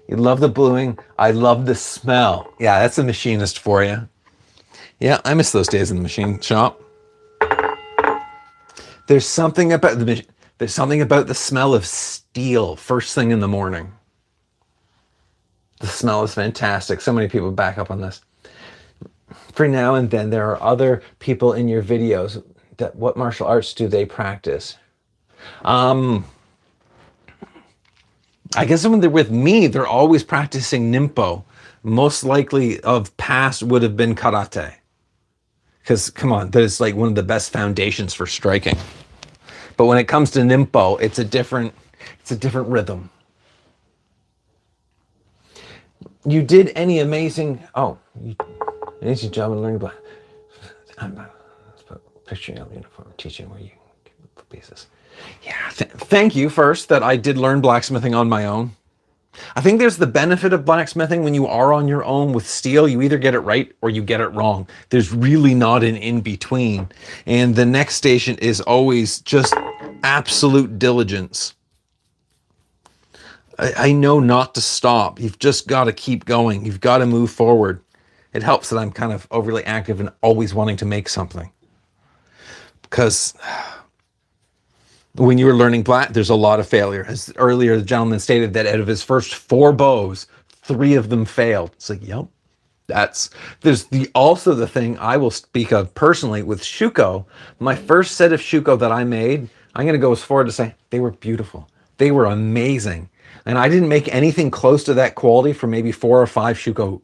You love the bluing. I love the smell. Yeah, that's a machinist for you. Yeah, I miss those days in the machine shop. There's something about the smell of steel first thing in the morning. The smell is fantastic. So many people back up on this. For now and then, there are other people in your videos. That what martial arts do they practice? Um, I guess when they're with me, they're always practicing Nimpo. Most likely of past would have been karate. Because come on, that is like one of the best foundations for striking. But when it comes to Nimpo, it's a different rhythm. You did any amazing, amazing job in learning black. I'm picturing a uniform teaching where you put pieces. Yeah, thank you first that I did learn blacksmithing on my own. I think there's the benefit of blacksmithing when you are on your own with steel. You either get it right or you get it wrong. There's really not an in between. And the next station is always just absolute diligence. I know not to stop. You've just got to keep going. You've got to move forward. It helps that I'm kind of overly active and always wanting to make something. Because when you were learning black, there's a lot of failure. As earlier, the gentleman stated that out of his first 4 bows, 3 of them failed. It's like, yep. There's also the thing I will speak of personally with shuko. My first set of shuko that I made, I'm going to go as far to say they were beautiful. They were amazing. And I didn't make anything close to that quality for maybe 4 or 5 shuko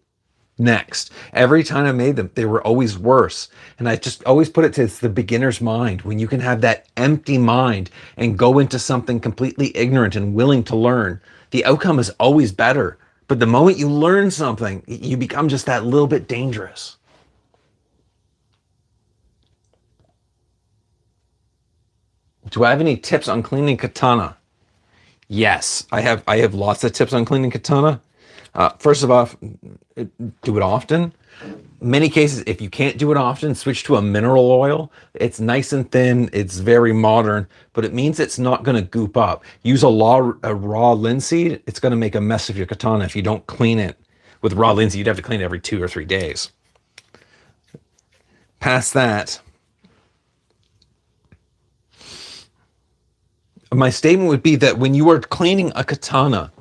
next. Every time I made them, they were always worse. And I just always put it to it's the beginner's mind. When you can have that empty mind and go into something completely ignorant and willing to learn, the outcome is always better. But the moment you learn something, you become just that little bit dangerous. Do I have any tips on cleaning katana? Yes, I have lots of tips on cleaning katana. First of all, do it often. Many cases, if you can't do it often, switch to a mineral oil. It's nice and thin. It's very modern, but it means it's not going to goop up. Use a raw linseed. It's going to make a mess of your katana if you don't clean it. With raw linseed, you'd have to clean it every 2 or 3 days. Past that, my statement would be that when you are cleaning a katana,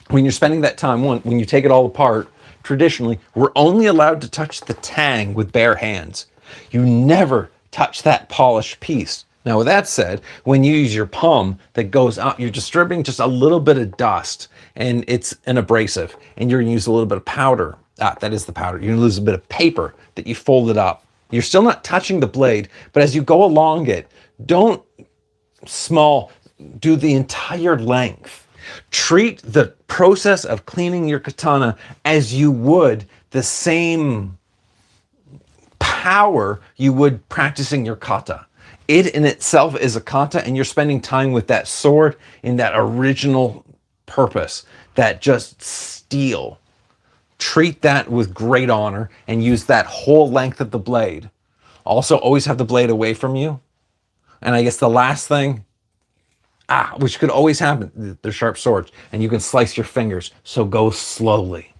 when you're spending that time, when you take it all apart, traditionally, we're only allowed to touch the tang with bare hands. You never touch that polished piece. Now, with that said, when you use your palm that goes up, you're disturbing just a little bit of dust, and it's an abrasive, and you're gonna use a little bit of powder. That is the powder. You're gonna lose a bit of paper that you folded up. You're still not touching the blade, but as you go along it, don't do the entire length. Treat the process of cleaning your katana as you would the same power you would practicing your kata. It in itself is a kata, and you're spending time with that sword in that original purpose, that just steel. Treat that with great honor and use that whole length of the blade. Also, always have the blade away from you. And I guess the last thing, which could always happen, they're sharp swords, and you can slice your fingers, so go slowly.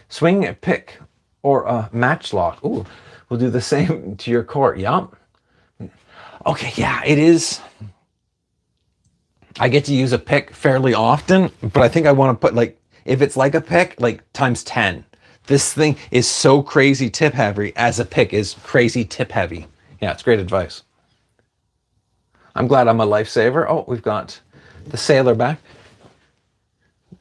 Swing a pick or a matchlock. Ooh, we'll do the same to your court. Yup. Okay, yeah, it is. I get to use a pick fairly often, but I think I want to put, like, if it's like a pick, like times 10. This thing is so crazy tip heavy as a pick is crazy tip heavy. Yeah, it's great advice. I'm glad I'm a lifesaver. Oh, we've got the sailor back.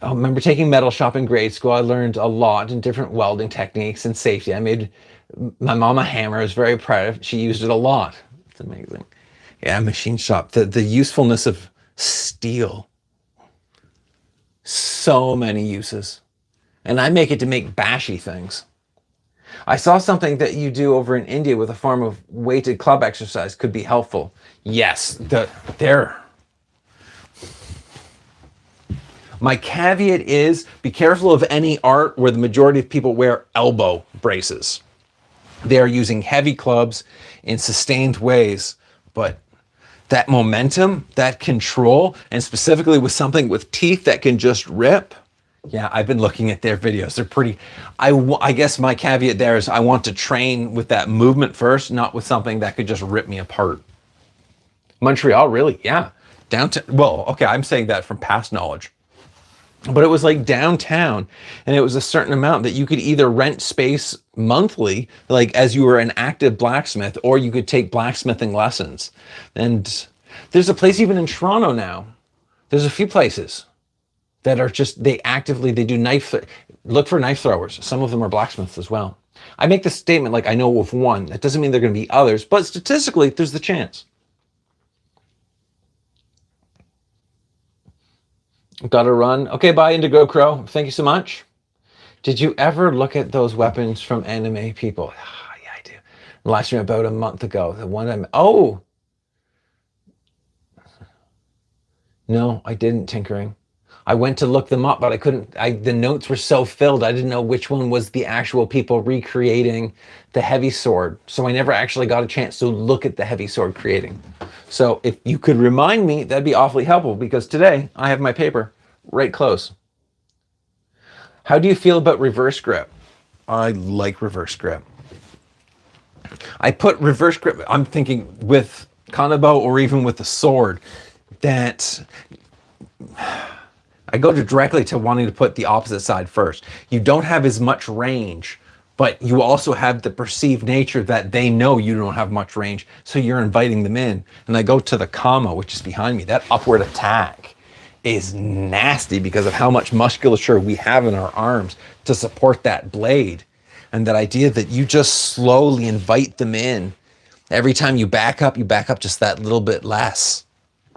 I remember taking metal shop in grade school. I learned a lot in different welding techniques and safety. I made my mom a hammer. I was very proud of it. She used it a lot. It's amazing. Yeah, machine shop. The usefulness of steel. So many uses. And I make it to make bashy things. I saw something that you do over in India with a form of weighted club exercise could be helpful. Yes, my caveat is be careful of any art where the majority of people wear elbow braces. They are using heavy clubs in sustained ways, but that momentum, that control, and specifically with something with teeth that can just rip. Yeah, I've been looking at their videos. They're pretty, I guess my caveat there is I want to train with that movement first, not with something that could just rip me apart. Montreal, really? Yeah. Downtown, well, okay, I'm saying that from past knowledge. but it was like downtown, and it was a certain amount that you could either rent space monthly, like as you were an active blacksmith, or you could take blacksmithing lessons. And there's a place even in Toronto now. There's a few places that are just, they do look for knife throwers. Some of them are blacksmiths as well. I make this statement like I know of one. That doesn't mean they're going to be others, but statistically, there's the chance. Gotta run. Okay, bye, Indigo Crow. Thank you so much. Did you ever look at those weapons from anime people? Oh, yeah, I do. Last stream about a month ago. The one oh! No, I didn't, Tinkering. I went to look them up, but I couldn't. The notes were so filled, I didn't know which one was the actual people recreating the heavy sword. So I never actually got a chance to look at the heavy sword creating. So if you could remind me, that'd be awfully helpful, because today I have my paper right close. How do you feel about reverse grip? I like reverse grip. I put reverse grip, I'm thinking with Kanabo or even with the sword, that I go directly to wanting to put the opposite side first. You don't have as much range, but you also have the perceived nature that they know you don't have much range, so you're inviting them in. And I go to the kama, which is behind me. That upward attack is nasty because of how much musculature we have in our arms to support that blade. And that idea that you just slowly invite them in. Every time you back up just that little bit less.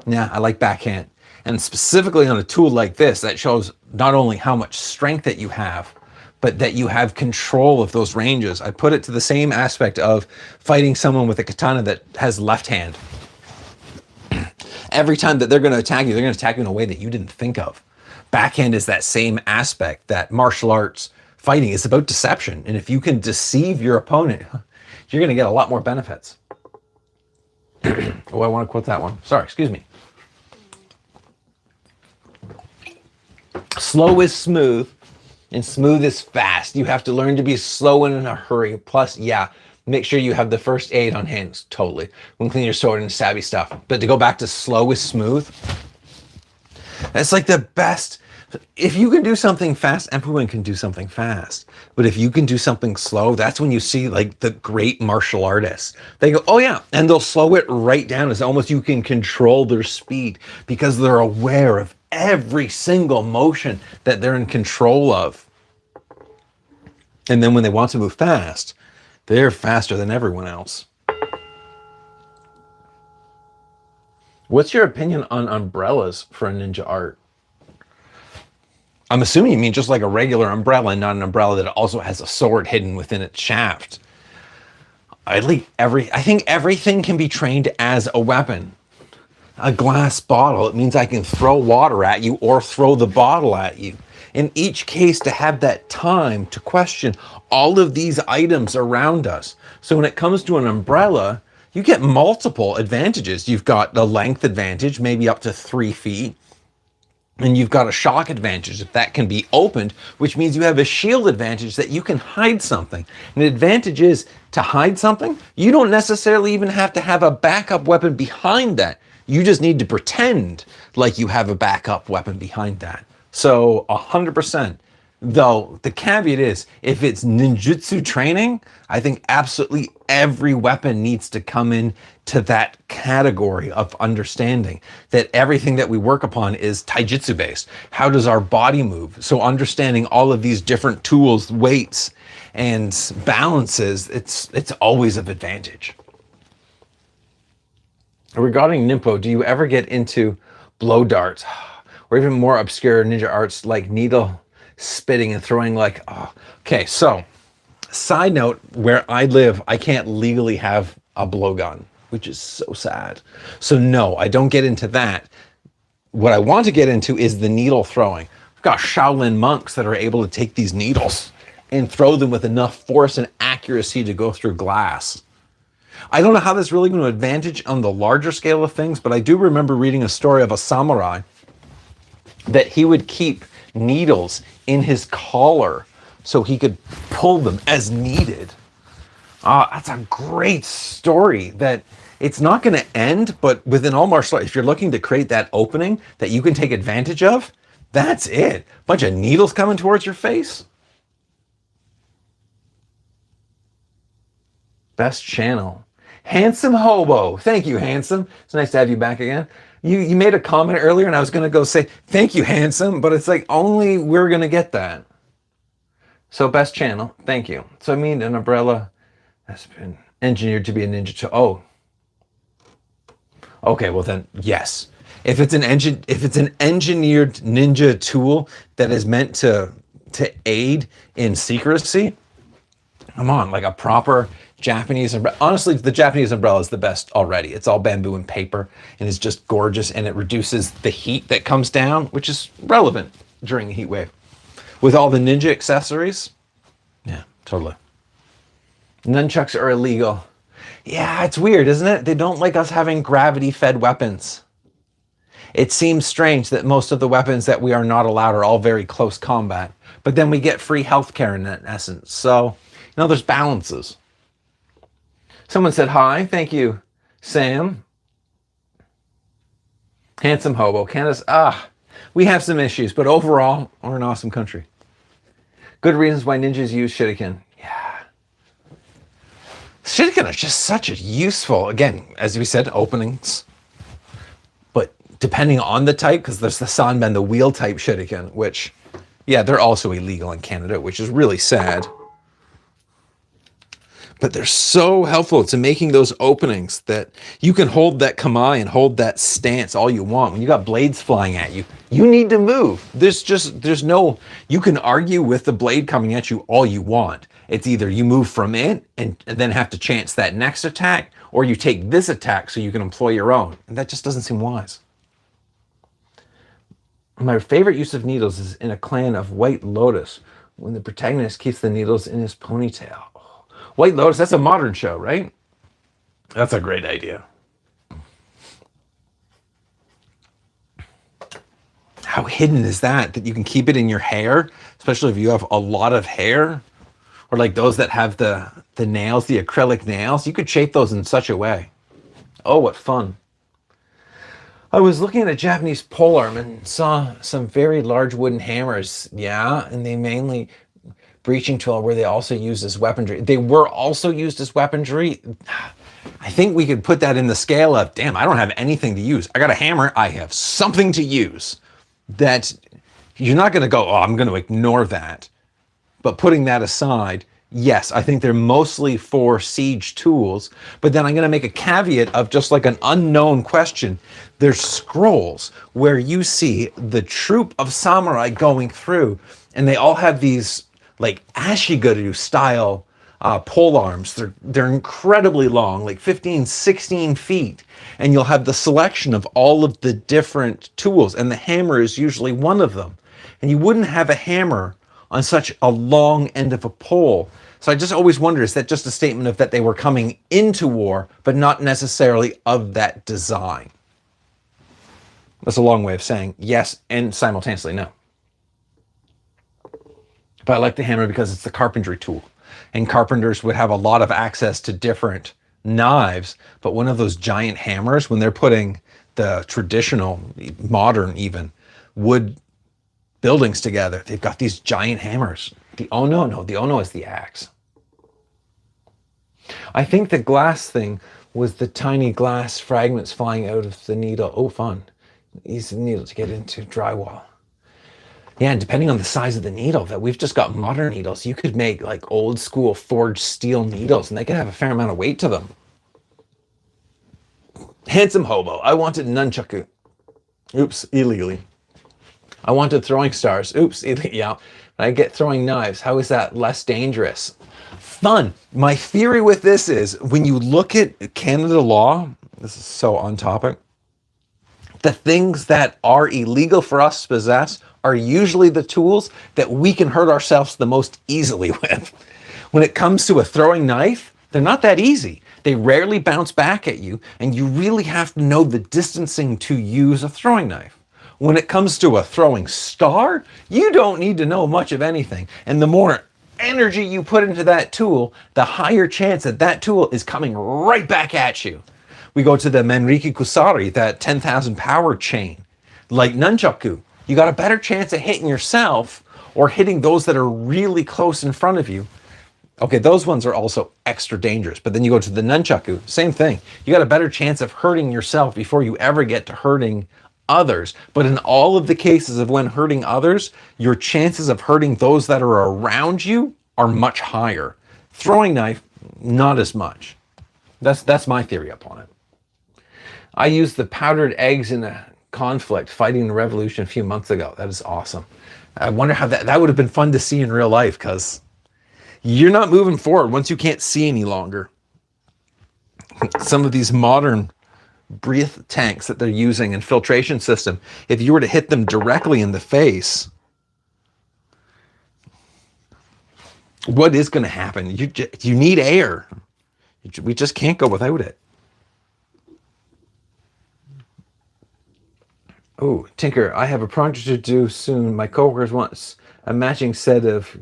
Yeah, I like backhand. And specifically on a tool like this, that shows not only how much strength that you have, but that you have control of those ranges. I put it to the same aspect of fighting someone with a katana that has left hand. Every time that they're going to attack you, they're going to attack you in a way that you didn't think of. Backhand is that same aspect, that martial arts fighting is about deception. And if you can deceive your opponent, you're going to get a lot more benefits. Oh, I want to quote that one. Sorry, excuse me. Slow is smooth, and smooth is fast. You have to learn to be slow and in a hurry. Plus, yeah, make sure you have the first aid on hand, totally, when cleaning your sword and savvy stuff. But to go back to slow is smooth, that's like the best. If you can do something fast, everyone can do something fast. But if you can do something slow, that's when you see like the great martial artists. They go, oh yeah, and they'll slow it right down. It's almost you can control their speed because they're aware of every single motion that they're in control of. And then when they want to move fast, they're faster than everyone else. What's your opinion on umbrellas for a ninja art? I'm assuming you mean just like a regular umbrella and not an umbrella that also has a sword hidden within its shaft. I think everything can be trained as a weapon. A glass bottle, it means I can throw water at you or throw the bottle at you. In each case, to have that time to question all of these items around us. So when it comes to an umbrella, you get multiple advantages. You've got the length advantage, maybe up to 3 feet. And you've got a shock advantage if that can be opened, which means you have a shield advantage that you can hide something. And the advantage is to hide something, you don't necessarily even have to have a backup weapon behind that. You just need to pretend like you have a backup weapon behind that. So 100%. Though the caveat is, if it's ninjutsu training, I think absolutely every weapon needs to come in to that category of understanding that everything that we work upon is taijutsu based. How does our body move? So understanding all of these different tools, weights, and balances, it's always of advantage. Regarding Nimpo, do you ever get into blow darts or even more obscure ninja arts like needle spitting and throwing like, oh. Okay, so side note, where I live, I can't legally have a blowgun, which is so sad. So no, I don't get into that. What I want to get into is the needle throwing. I've got Shaolin monks that are able to take these needles and throw them with enough force and accuracy to go through glass. I don't know how that's really going to advantage on the larger scale of things, but I do remember reading a story of a samurai that he would keep needles in his collar so he could pull them as needed. That's a great story that it's not going to end, but within all martial arts, if you're looking to create that opening that you can take advantage of, That's it. Bunch of needles coming towards your face. Best channel. Handsome Hobo. Thank you, Handsome. It's nice to have you back again. You made a comment earlier and I was going to go say, thank you, Handsome, but it's like only we're going to get that. So best channel. Thank you. So I mean an umbrella has been engineered to be a ninja tool. Oh. Okay, well then, yes. If it's an engineered ninja tool that is meant to aid in secrecy, come on, like a proper Japanese umbrella. Honestly, the Japanese umbrella is the best already. It's all bamboo and paper and it's just gorgeous and it reduces the heat that comes down, which is relevant during a heat wave. With all the ninja accessories, yeah, totally. Nunchucks are illegal. Yeah, it's weird, isn't it? They don't like us having gravity-fed weapons. It seems strange that most of the weapons that we are not allowed are all very close combat, but then we get free healthcare in essence. So, there's balances. Someone said hi. Thank you, Sam. Handsome Hobo. Canada's, we have some issues, but overall, we're an awesome country. Good reasons why ninjas use shuriken. Yeah. Shuriken are just such a useful, again, as we said, openings. But depending on the type, because there's the sanben, the wheel type shuriken, which, yeah, they're also illegal in Canada, which is really sad. But they're so helpful to making those openings that you can hold that kamae and hold that stance all you want. When you got blades flying at you, you need to move. There's no, you can argue with the blade coming at you all you want. It's either you move from it and then have to chance that next attack, or you take this attack so you can employ your own. And that just doesn't seem wise. My favorite use of needles is in a clan of White Lotus, when the protagonist keeps the needles in his ponytail. White Lotus, that's a modern show, right? That's a great idea. How hidden is that you can keep it in your hair, especially if you have a lot of hair, or like those that have the nails, the acrylic nails, you could shape those in such a way. Oh, what fun. I was looking at a Japanese polearm and saw some very large wooden hammers. Yeah, and they mainly breaching tool where they also used as weaponry. They were also used as weaponry. I think we could put that in the scale of, damn, I don't have anything to use. I got a hammer, I have something to use. That you're not gonna go, oh, I'm gonna ignore that. But putting that aside, yes, I think they're mostly for siege tools, but then I'm gonna make a caveat of just like an unknown question. There's scrolls where you see the troop of samurai going through and they all have these like ashigaru style pole arms. They're incredibly long, like 15, 16 feet. And you'll have the selection of all of the different tools, and the hammer is usually one of them. And you wouldn't have a hammer on such a long end of a pole. So I just always wonder, is that just a statement of that they were coming into war, but not necessarily of that design? That's a long way of saying yes and simultaneously no. But I like the hammer because it's the carpentry tool. And carpenters would have a lot of access to different knives, but one of those giant hammers, when they're putting the traditional, modern even, wood buildings together, they've got these giant hammers. The Ono is the axe. I think the glass thing was the tiny glass fragments flying out of the needle. Oh, fun. Use the needle to get into drywall. Yeah, and depending on the size of the needle, that we've just got modern needles, you could make like old school forged steel needles and they could have a fair amount of weight to them. Handsome Hobo, I wanted nunchaku. Oops, illegally. I wanted throwing stars. Oops, yeah. I get throwing knives. How is that less dangerous? Fun. My theory with this is when you look at Canada law, this is so on topic, the things that are illegal for us to possess are usually the tools that we can hurt ourselves the most easily with. When it comes to a throwing knife, they're not that easy. They rarely bounce back at you, and you really have to know the distancing to use a throwing knife. When it comes to a throwing star, you don't need to know much of anything. And the more energy you put into that tool, the higher chance that that tool is coming right back at you. We go to the Menriki Kusari, that 10,000 power chain, like nunchaku. you got a better chance of hitting yourself or hitting those that are really close in front of you. Okay, those ones are also extra dangerous. But then you go to the nunchaku, same thing. You got a better chance of hurting yourself before you ever get to hurting others. But in all of the cases of when hurting others, your chances of hurting those that are around you are much higher. Throwing knife, not as much. That's my theory upon it. I used the powdered eggs in a conflict fighting the revolution a few months ago. That is awesome. I wonder how that would have been fun to see in real life, because you're not moving forward once you can't see any longer. Some of these modern breath tanks that they're using and filtration system, if you were to hit them directly in the face, what is going to happen? You need air. We just can't go without it. Oh, Tinker, I have a project to do soon. My coworkers want a matching set of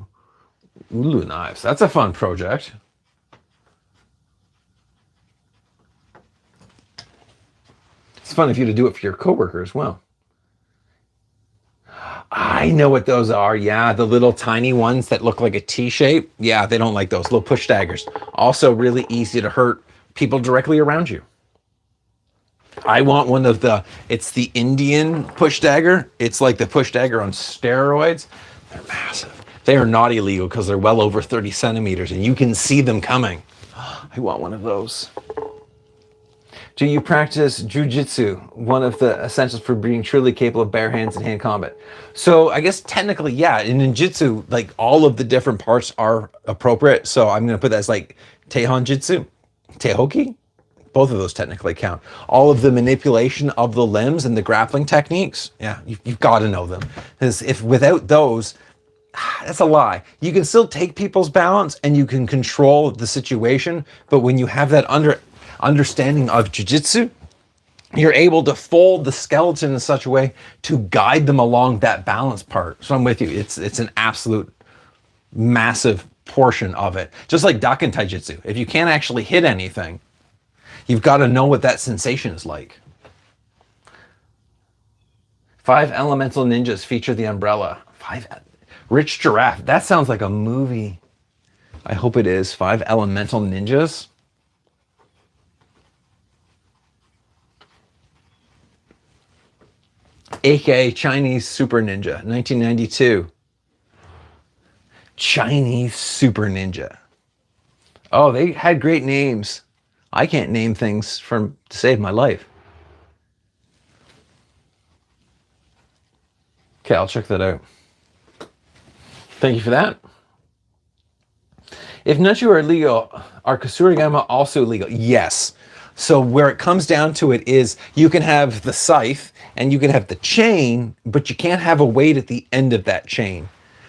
ulu knives. That's a fun project. It's fun of you to do it for your coworker as well. I know what those are. Yeah, the little tiny ones that look like a T shape. Yeah, they don't like those little push daggers. Also really easy to hurt people directly around you. I want one of it's the Indian push dagger. It's like the push dagger on steroids. They're massive. They are not illegal because they're well over 30 centimeters and you can see them coming. I want one of those. Do you practice jujitsu? One of the essentials for being truly capable of bare hands and hand combat. So I guess technically, yeah, in ninjutsu, like all of the different parts are appropriate. So I'm going to put that as like Teihon Jitsu, Teihoki. Both of those technically count. All of the manipulation of the limbs and the grappling techniques, yeah, you've got to know them. Because if without those, that's a lie. You can still take people's balance and you can control the situation, but when you have that understanding of jiu-jitsu, you're able to fold the skeleton in such a way to guide them along that balance part. So I'm with you. It's an absolute massive portion of it. Just like Daken Taijutsu. If you can't actually hit anything, you've got to know what that sensation is like. 5 Elemental Ninjas feature the umbrella. Rich Giraffe. That sounds like a movie. I hope it is. 5 Elemental Ninjas. AKA Chinese Super Ninja, 1992. Chinese Super Ninja. Oh, they had great names. I can't name things to save my life. Okay, I'll check that out. Thank you for that. If nunchu are illegal, are kasurigama also illegal? Yes. So where it comes down to it is you can have the scythe and you can have the chain, but you can't have a weight at the end of that chain.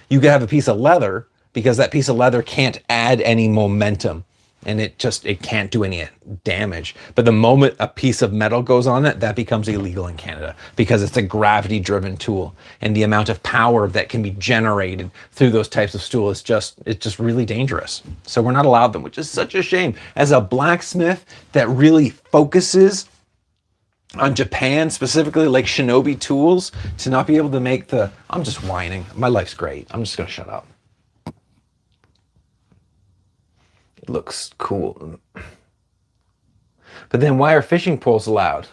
You can have a piece of leather because that piece of leather can't add any momentum and it can't do any damage. But the moment a piece of metal goes on it, that becomes illegal in Canada because it's a gravity-driven tool, and the amount of power that can be generated through those types of stools it's just really dangerous. So we're not allowed them, which is such a shame. As a blacksmith that really focuses on Japan, specifically like shinobi tools, to not be able to make I'm just whining. My life's great. I'm just gonna shut up. It looks cool. But then why are fishing poles allowed?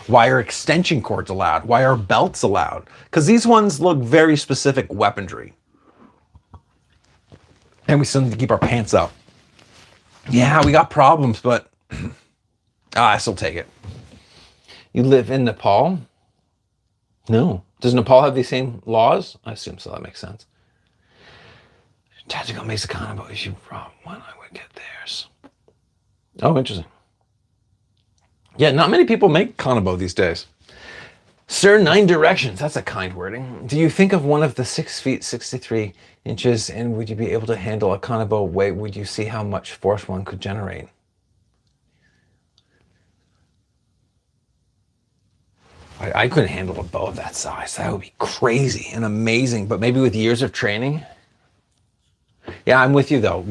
Why are extension cords allowed? Why are belts allowed? Because these ones look very specific weaponry. And we still need to keep our pants up. Yeah, we got problems, but I still take it. You live in Nepal? No. Does Nepal have the same laws? I assume so. That makes sense. Tactical makes a Kanabo issue from when I would get theirs. Oh, interesting. Yeah, not many people make Kanabo these days. Sir, 9 directions. That's a kind wording. Do you think of one of the 6 feet 63 inches, and would you be able to handle a Kanabo weight? Would you see how much force one could generate? I couldn't handle a bow of that size. That would be crazy and amazing, but maybe with years of training. Yeah, I'm with you though.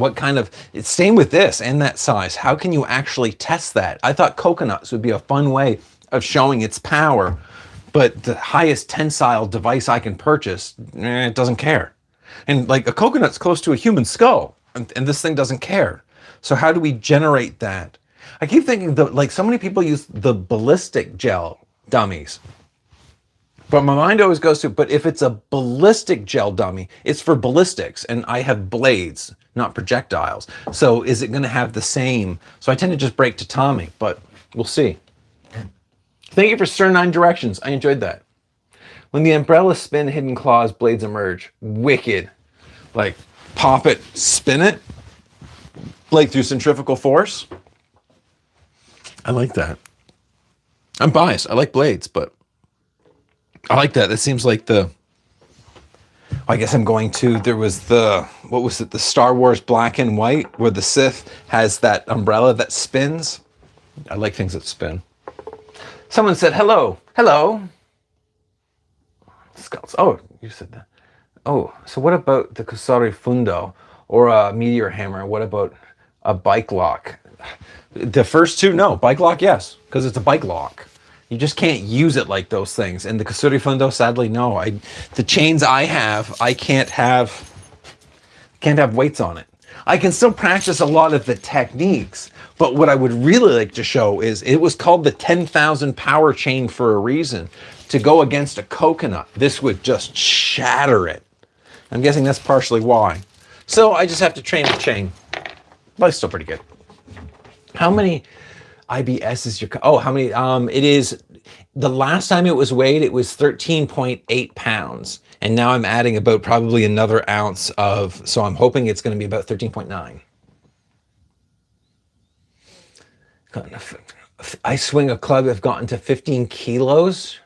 It's same with this and that size. How can you actually test that? I thought coconuts would be a fun way of showing its power, but the highest tensile device I can purchase, it doesn't care. And like a coconut's close to a human skull, and this thing doesn't care. So how do we generate that? I keep thinking that like so many people use the ballistic gel dummies. But my mind always goes to, but if it's a ballistic gel dummy, it's for ballistics, and I have blades, not projectiles. So is it going to have the same? So I tend to just break to Tommy, but we'll see. Thank you for Sir Nine Directions. I enjoyed that. When the umbrella spin, hidden claws, blades emerge. Wicked. Like, pop it, spin it, like through centrifugal force. I like that. I'm biased. I like blades, but I like that. That seems like the... I guess I'm going to... There was the... What was it? The Star Wars Black and White, where the Sith has that umbrella that spins. I like things that spin. Someone said, hello. Hello. Skulls. Oh, you said that. Oh, so what about the Kusari Fundo or a meteor hammer? What about a bike lock? The first two, no. Bike lock, yes, because it's a bike lock. You just can't use it like those things. And the Kusari Fundo, sadly, no. The chains I have, I can't have weights on it. I can still practice a lot of the techniques, but what I would really like to show is it was called the 10,000 power chain for a reason. To go against a coconut, this would just shatter it. I'm guessing that's partially why. So I just have to train the chain. But it's still pretty good. How many IBS is your... Oh, how many... it is... The last time it was weighed, it was 13.8 pounds. And now I'm adding about probably another ounce of... So I'm hoping it's going to be about 13.9. I swing a club, I've gotten to 15 kilos.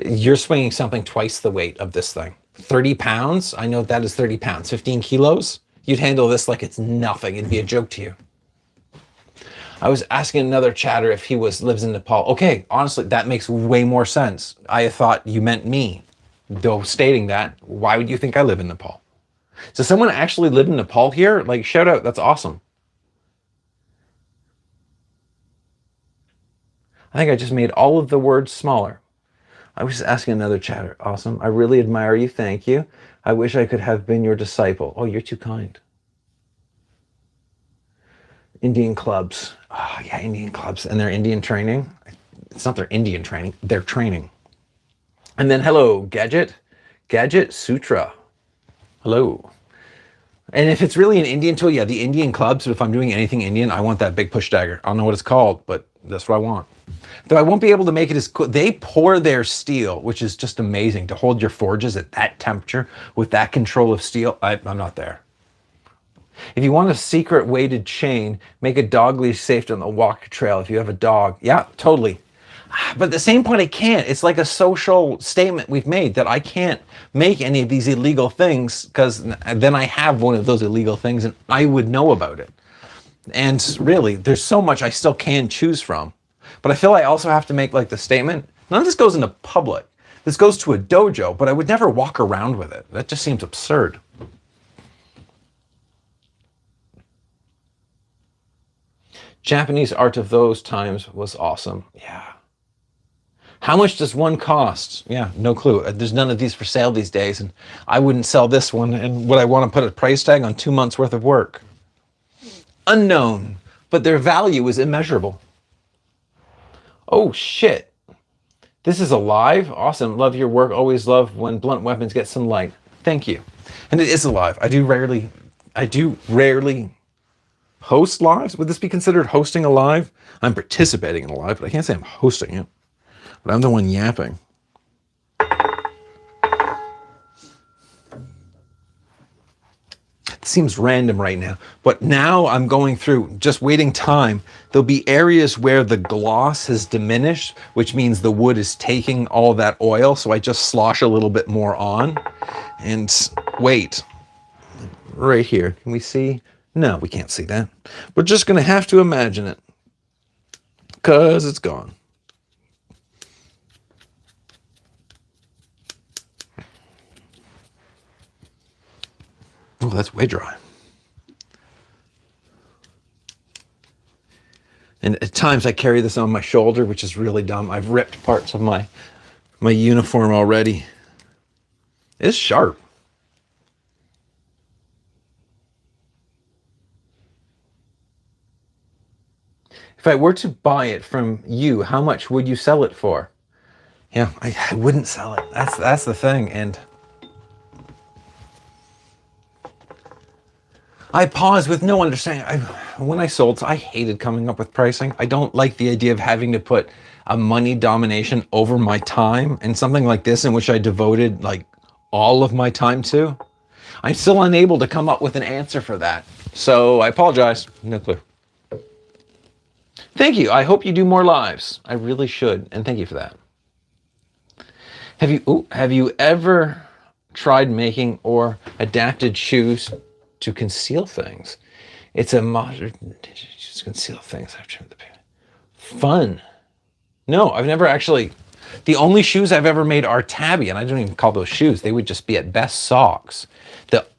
You're swinging something twice the weight of this thing. 30 pounds? I know that is 30 pounds. 15 kilos? You'd handle this like it's nothing. It'd be a joke to you. I was asking another chatter if he lives in Nepal. Okay, honestly, that makes way more sense. I thought you meant me. Though stating that, why would you think I live in Nepal? Does someone actually live in Nepal here? Like, shout out, that's awesome. I think I just made all of the words smaller. I was just asking another chatter. Awesome. I really admire you. Thank you. I wish I could have been your disciple. Oh, you're too kind. Indian clubs. Oh, yeah, Indian clubs. And their Indian training. It's not their Indian training. Their training. And then, hello, Gadget. Gadget Sutra. Hello. And if it's really an Indian tool, yeah, the Indian clubs, if I'm doing anything Indian, I want that big push dagger. I don't know what it's called, but that's what I want. Though I won't be able to make it as cool. They pour their steel, which is just amazing, to hold your forges at that temperature with that control of steel. I'm not there. If you want a secret weighted chain, make a dog leash safe on the walk trail if you have a dog. Yeah, totally. But at the same point, I can't. It's like a social statement we've made that I can't make any of these illegal things because then I have one of those illegal things and I would know about it. And really, there's so much I still can choose from. But I feel I also have to make like the statement, none of this goes into public. This goes to a dojo, but I would never walk around with it. That just seems absurd. Japanese art of those times was awesome. Yeah. How much does one cost? Yeah, no clue. There's none of these for sale these days, and I wouldn't sell this one. And would I want to put a price tag on 2 months worth of work? Unknown, but their value is immeasurable. Oh, shit. This is alive. Awesome. Love your work. Always love when blunt weapons get some light. Thank you. And it is alive. I do rarely host lives. Would this be considered hosting a live? I'm participating in a live, but I can't say I'm hosting it. But I'm the one yapping. It seems random right now, but now I'm going through, just waiting time. There'll be areas where the gloss has diminished, which means the wood is taking all that oil. So I just slosh a little bit more on and wait. Right here. Can we see? No, we can't see that. We're just going to have to imagine it because it's gone. Oh, that's way dry. And at times I carry this on my shoulder, which is really dumb. I've ripped parts of my uniform already. It's sharp. If I were to buy it from you, how much would you sell it for? Yeah, I wouldn't sell it. That's the thing. And I paused with no understanding. When I sold, I hated coming up with pricing. I don't like the idea of having to put a money domination over my time and something like this in which I devoted like all of my time to. I'm still unable to come up with an answer for that. So I apologize. No clue. Thank you. I hope you do more lives. I really should. And thank you for that. Have you ever tried making or adapted shoes to conceal things? It's a modern to conceal things. I've trimmed the payment. Fun. No, I've never actually. The only shoes I've ever made are tabby, and I don't even call those shoes. They would just be at best socks.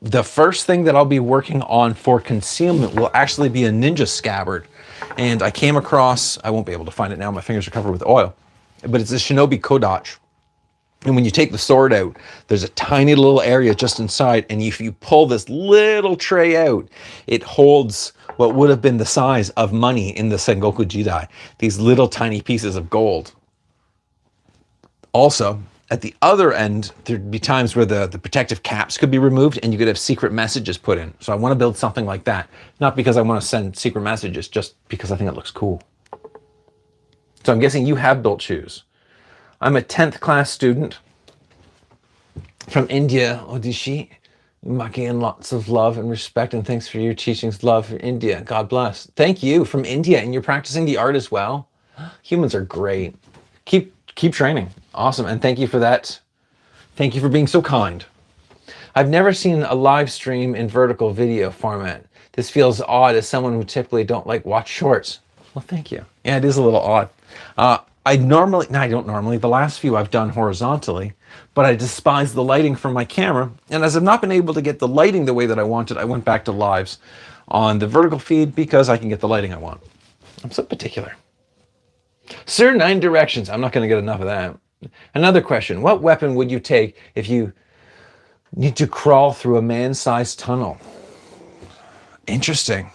The first thing that I'll be working on for concealment will actually be a ninja scabbard. And I came across, I won't be able to find it now, my fingers are covered with oil, but it's a Shinobi Kodachi. And when you take the sword out, there's a tiny little area just inside. And if you pull this little tray out, it holds what would have been the size of money in the Sengoku Jidai. These little tiny pieces of gold. Also, at the other end, there'd be times where the protective caps could be removed and you could have secret messages put in. So I want to build something like that. Not because I want to send secret messages, just because I think it looks cool. So I'm guessing you have built shoes. I'm a 10th class student from India, Odishi. Maki, lots of love and respect, and thanks for your teachings. Love for India. God bless. Thank you, from India, and you're practicing the art as well. Humans are great. Keep training. Awesome, and thank you for that. Thank you for being so kind. I've never seen a live stream in vertical video format. This feels odd as someone who typically don't like watch shorts. Well, thank you. Yeah, it is a little odd. I don't normally, the last few I've done horizontally, but I despise the lighting from my camera. And as I've not been able to get the lighting the way that I wanted, I went back to lives on the vertical feed because I can get the lighting I want. I'm so particular. Sir, 9 directions. I'm not going to get enough of that. Another question. What weapon would you take if you need to crawl through a man-sized tunnel? Interesting.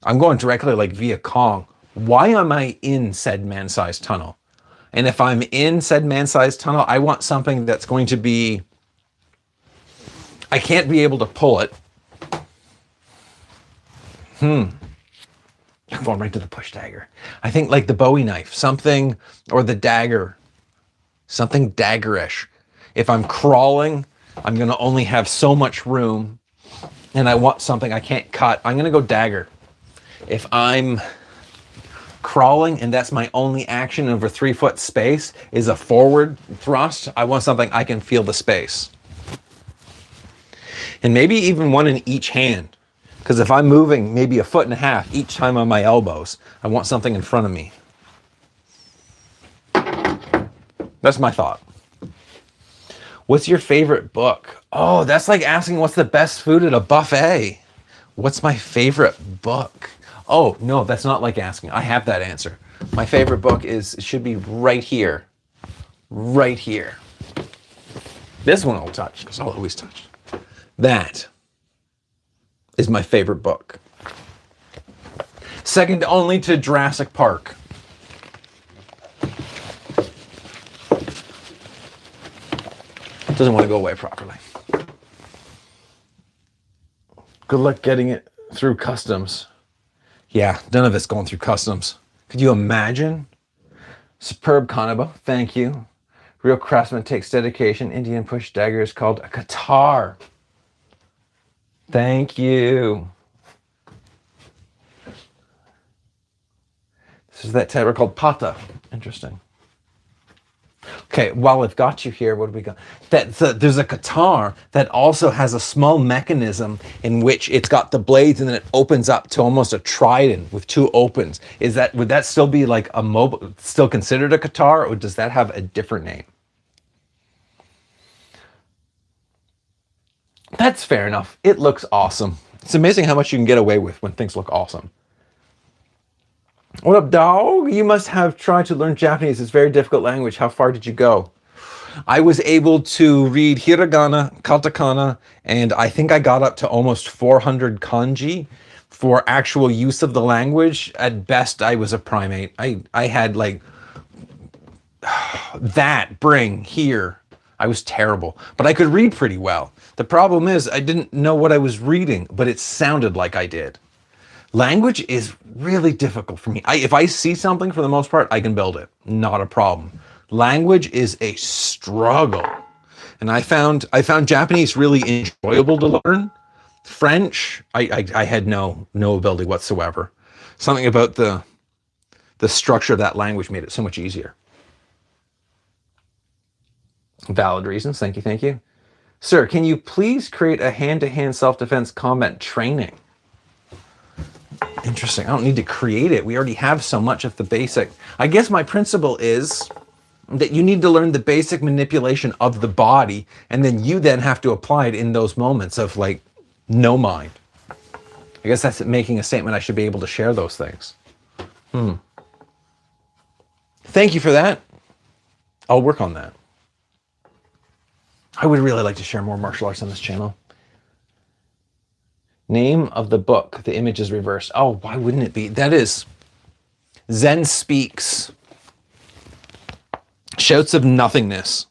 I'm going directly like via Kong. Why am I in said man-sized tunnel? And if I'm in said man-sized tunnel, I want something that's going to be, I can't be able to pull it. I'm going right to the push dagger. I think like the Bowie knife, something, or the dagger, something daggerish. If I'm crawling, I'm going to only have so much room, and I want something I can't cut. I'm going to go dagger. If I'm crawling and that's my only action over 3-foot space is a forward thrust, I want something I can feel the space. And maybe even one in each hand. Because if I'm moving maybe 1.5 feet each time on my elbows, I want something in front of me. That's my thought. What's your favorite book? Oh, that's like asking what's the best food at a buffet. What's my favorite book? Oh, no, that's not like asking. I have that answer. My favorite book should be right here. Right here. This one I'll touch, because I'll always touch. That is my favorite book. Second only to Jurassic Park. It doesn't want to go away properly. Good luck getting it through customs. Yeah, none of it's going through customs. Could you imagine? Superb Kanabo, thank you. Real craftsman takes dedication. Indian push dagger is called a katar. Thank you. This is that terror called pata. Interesting. Okay, while I've got you here, what do we got? There's a katar that also has a small mechanism in which it's got the blades and then it opens up to almost a trident with 2 opens. Would that still be like a mobile, still considered a katar, or does that have a different name? That's fair enough. It looks awesome. It's amazing how much you can get away with when things look awesome. What up, dog? You must have tried to learn Japanese. It's a very difficult language. How far did you go? I was able to read hiragana, katakana, and I think I got up to almost 400 kanji for actual use of the language. At best, I was a primate. I had like that, bring, here. I was terrible, but I could read pretty well. The problem is I didn't know what I was reading, but it sounded like I did. Language is really difficult for me. If I see something, for the most part, I can build it. Not a problem. Language is a struggle. And I found Japanese really enjoyable to learn. French, I had no ability whatsoever. Something about the structure of that language made it so much easier. Valid reasons. Thank you, thank you. Sir, can you please create a hand-to-hand self-defense combat training? Interesting. I don't need to create it. We already have so much of the basic. I guess my principle is that you need to learn the basic manipulation of the body, and then you then have to apply it in those moments of like no mind. I guess that's making a statement. I should be able to share those things. Thank you for that. I'll work on that. I would really like to share more martial arts on this channel. Name of the book. The image is reversed. Oh, why wouldn't it be? That is Zen Speaks. Shouts of Nothingness.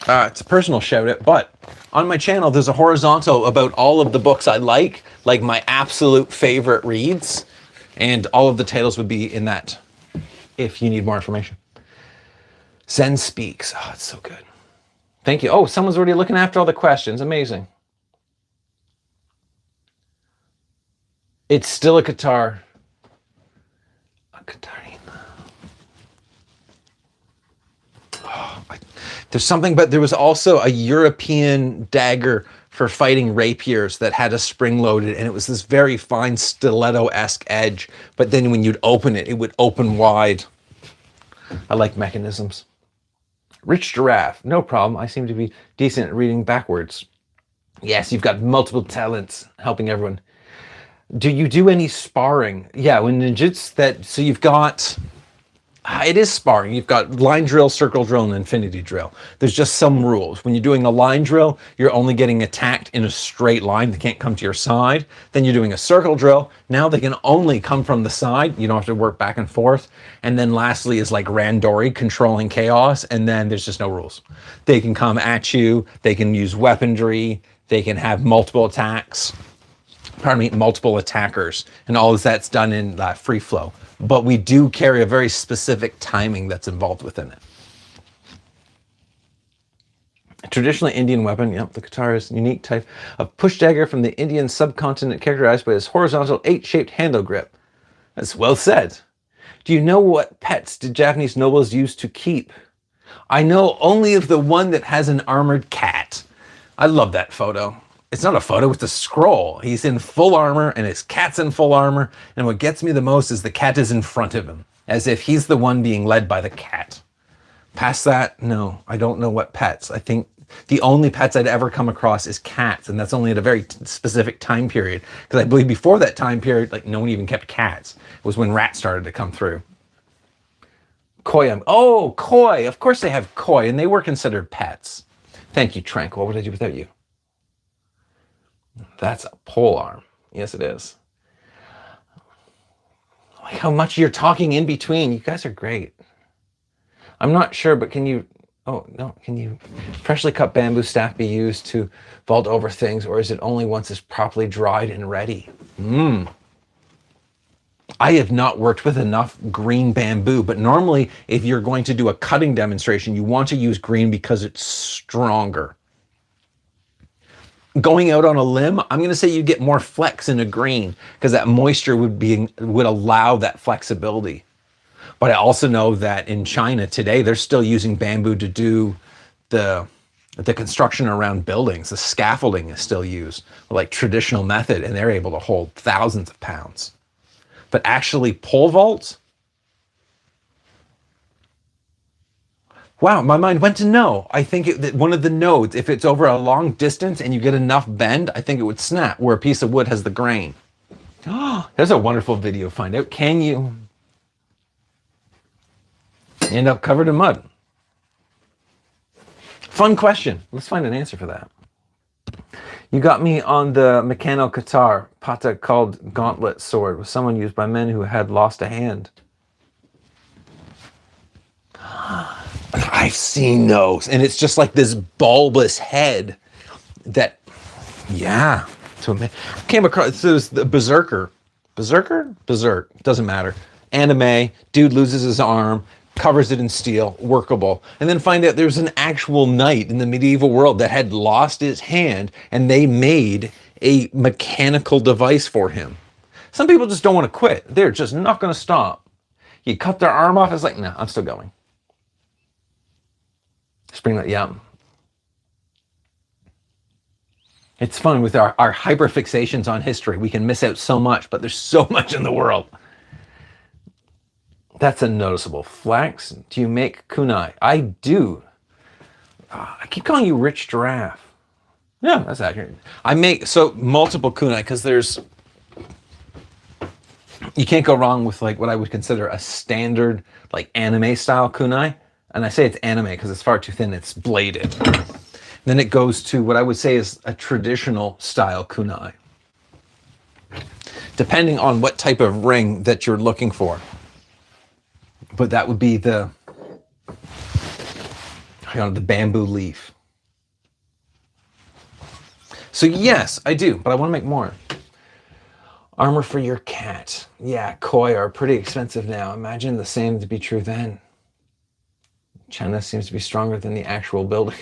It's a personal shout out, but on my channel, there's a horizontal about all of the books I like my absolute favorite reads, and all of the titles would be in that if you need more information. Zen Speaks. Oh, it's so good. Thank you. Oh, someone's already looking after all the questions. Amazing. It's still a guitar. A guitarina. Oh, there's something, but there was also a European dagger for fighting rapiers that had a spring loaded, and it was this very fine stiletto-esque edge, but then when you'd open it, it would open wide. I like mechanisms. Rich Giraffe, no problem. I seem to be decent at reading backwards. Yes, you've got multiple talents helping everyone. Do you do any sparring? Yeah, when ninjutsu, so you've got, it is sparring. You've got line drill, circle drill, and infinity drill. There's just some rules. When you're doing a line drill, you're only getting attacked in a straight line. They can't come to your side. Then you're doing a circle drill. Now they can only come from the side. You don't have to work back and forth. And then lastly is like Randori, controlling chaos. And then there's just no rules. They can come at you. They can use weaponry. They can have multiple attacks. Pardon me, multiple attackers. And all of that's done in free flow. But we do carry a very specific timing that's involved within it. A traditionally Indian weapon, yep, the guitar is a unique type of push dagger from the Indian subcontinent characterized by its horizontal 8-shaped handle grip. That's well said. Do you know what pets did Japanese nobles used to keep? I know only of the one that has an armored cat. I love that photo. It's not a photo, it's a scroll. He's in full armor and his cat's in full armor. And what gets me the most is the cat is in front of him, as if he's the one being led by the cat. Past that, no, I don't know what pets. I think the only pets I'd ever come across is cats, and that's only at a very specific time period. Because I believe before that time period, like no one even kept cats. It was when rats started to come through. Koi, oh, koi, of course they have koi, and they were considered pets. Thank you, Trank. What would I do without you? That's a pole arm. Yes, it is. Like how much you're talking in between. You guys are great. I'm not sure, but can you, oh, no, can you freshly cut bamboo staff be used to vault over things, or is it only once it's properly dried and ready? I have not worked with enough green bamboo, but normally if you're going to do a cutting demonstration, you want to use green because it's stronger. Going out on a limb, I'm going to say you get more flex in a green because that moisture would allow that flexibility. But I also know that in China today, they're still using bamboo to do the construction around buildings. The scaffolding is still used, like traditional method, and they're able to hold thousands of pounds. But actually pole vaults, wow, my mind went to no. I think that one of the nodes, if it's over a long distance and you get enough bend, I think it would snap, where a piece of wood has the grain. Oh, there's a wonderful video. Find out, can you end up covered in mud? Fun question. Let's find an answer for that. You got me on the Mechano Qatar pata called gauntlet sword, was someone used by men who had lost a hand. I've seen those, and it's just like this bulbous head that, yeah. So I came across, it was the Berserk, doesn't matter. Anime, dude loses his arm, covers it in steel, workable. And then find out there's an actual knight in the medieval world that had lost his hand, and they made a mechanical device for him. Some people just don't want to quit. They're just not going to stop. You cut their arm off, it's like, no, I'm still going. Spring, yeah. It's fun with our hyperfixations on history. We can miss out so much, but there's so much in the world. That's a noticeable flex. Do you make kunai? I do. I keep calling you Rich Giraffe. Yeah, that's accurate. I make, so multiple kunai, because there's, you can't go wrong with like what I would consider a standard like anime style kunai. And I say it's anime because it's far too thin, it's bladed. Then it goes to what I would say is a traditional style kunai, depending on what type of ring that you're looking for. But that would be the bamboo leaf. So yes, I do, but I want to make more. Armor for your cat. Yeah, koi are pretty expensive now. Imagine the same to be true then. China seems to be stronger than the actual building.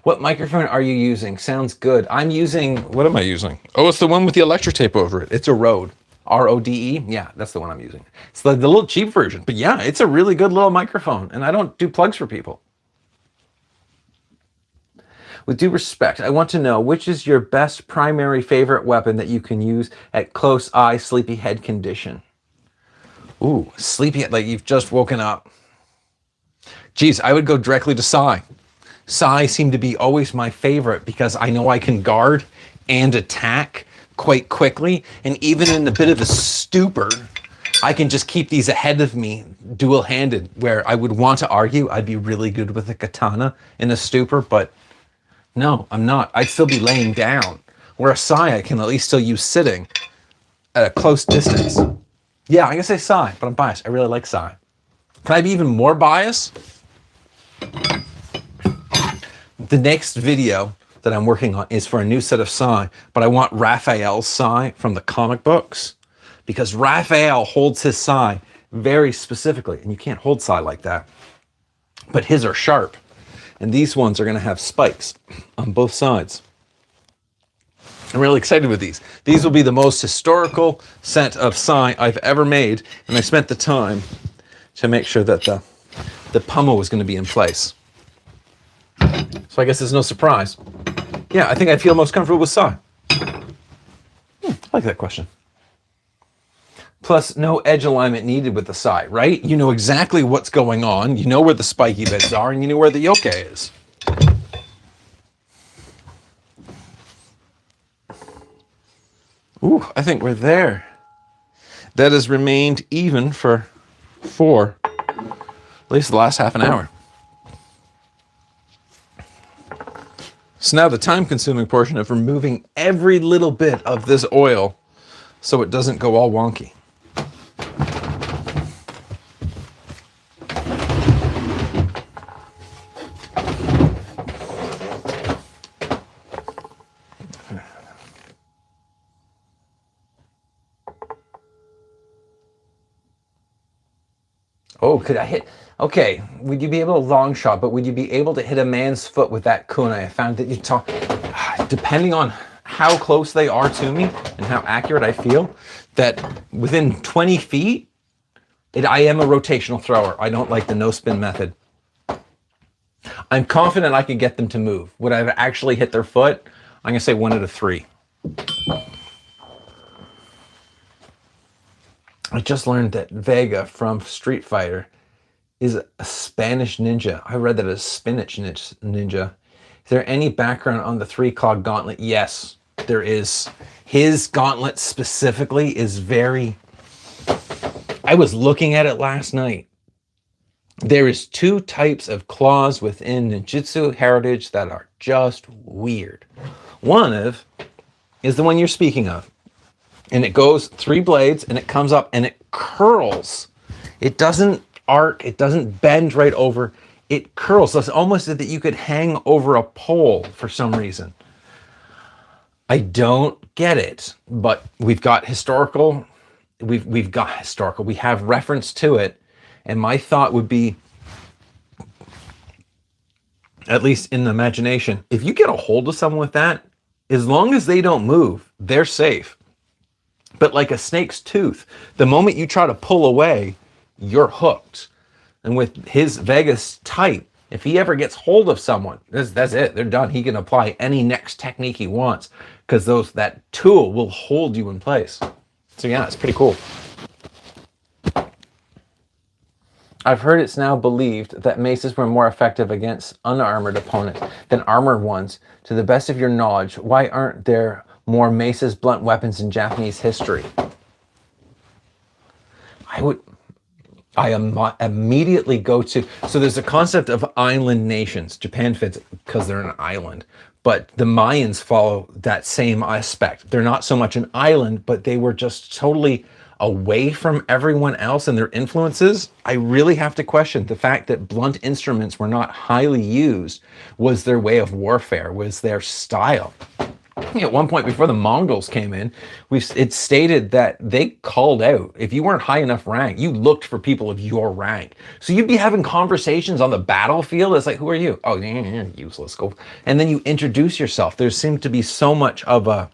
What microphone are you using? Sounds good. I'm using, what am I using? Oh, it's the one with the electric tape over it. It's a Rode. R-O-D-E? Yeah, that's the one I'm using. It's the little cheap version. But yeah, it's a really good little microphone. And I don't do plugs for people. With due respect, I want to know, which is your best primary favorite weapon that you can use at close eye sleepy head condition? Ooh, sleepy, like you've just woken up. Geez, I would go directly to Sai. Sai seemed to be always my favorite because I know I can guard and attack quite quickly. And even in a bit of a stupor, I can just keep these ahead of me dual-handed, where I would want to argue I'd be really good with a katana in a stupor, but no, I'm not. I'd still be laying down. Where a Sai I can at least still use sitting at a close distance. Yeah, I'm gonna say Sai, but I'm biased. I really like Sai. Can I be even more biased? The next video that I'm working on is for a new set of Sai, but I want Raphael's Sai from the comic books, because Raphael holds his Sai very specifically, and you can't hold Sai like that. But his are sharp, and these ones are going to have spikes on both sides. I'm really excited with these. These will be the most historical set of Sai I've ever made, and I spent the time to make sure that the pommel was going to be in place. So I guess there's no surprise. Yeah, I think I feel most comfortable with Sai. I like that question. Plus, no edge alignment needed with the Sai, right? You know exactly what's going on, you know where the spiky bits are, and you know where the yoke is. Ooh, I think we're there. That has remained even for at least the last half an hour. So now the time-consuming portion of removing every little bit of this oil so it doesn't go all wonky. Oh, could I hit? Okay, would you be able to long shot, but would you be able to hit a man's foot with that kunai? I found that you talk, depending on how close they are to me and how accurate I feel, that within 20 feet, I am a rotational thrower. I don't like the no spin method. I'm confident I could get them to move. Would I have actually hit their foot? I'm gonna say 1 out of 3. I just learned that Vega from Street Fighter is a Spanish ninja. I read that as spinach ninja. Is there any background on the 3-claw gauntlet? Yes, there is. His gauntlet specifically is very, I was looking at it last night. There is two types of claws within ninjutsu heritage that are just weird. One of is the one you're speaking of. And it goes 3 blades and it comes up and it curls. It doesn't arc, it doesn't bend right over. It curls. So it's almost that you could hang over a pole for some reason. I don't get it, but we've got historical, we have reference to it, and my thought would be, at least in the imagination, if you get a hold of someone with that, as long as they don't move, they're safe. But like a snake's tooth, the moment you try to pull away, you're hooked. And with his Vegas type, if he ever gets hold of someone, that's it. They're done. He can apply any next technique he wants because that tool will hold you in place. So yeah, it's pretty cool. I've heard it's now believed that maces were more effective against unarmored opponents than armored ones. To the best of your knowledge, why aren't there more maces, blunt weapons in Japanese history? I immediately go to, so there's a concept of island nations. Japan fits because they're an island, but the Mayans follow that same aspect. They're not so much an island, but they were just totally away from everyone else and their influences. I really have to question the fact that blunt instruments were not highly used. Was their way of warfare, was their style. At one point before the Mongols came in, it stated that they called out, if you weren't high enough rank, you looked for people of your rank. So you'd be having conversations on the battlefield. It's like, who are you? Oh, you're useless. Go. And then you introduce yourself. There seemed to be so much of a,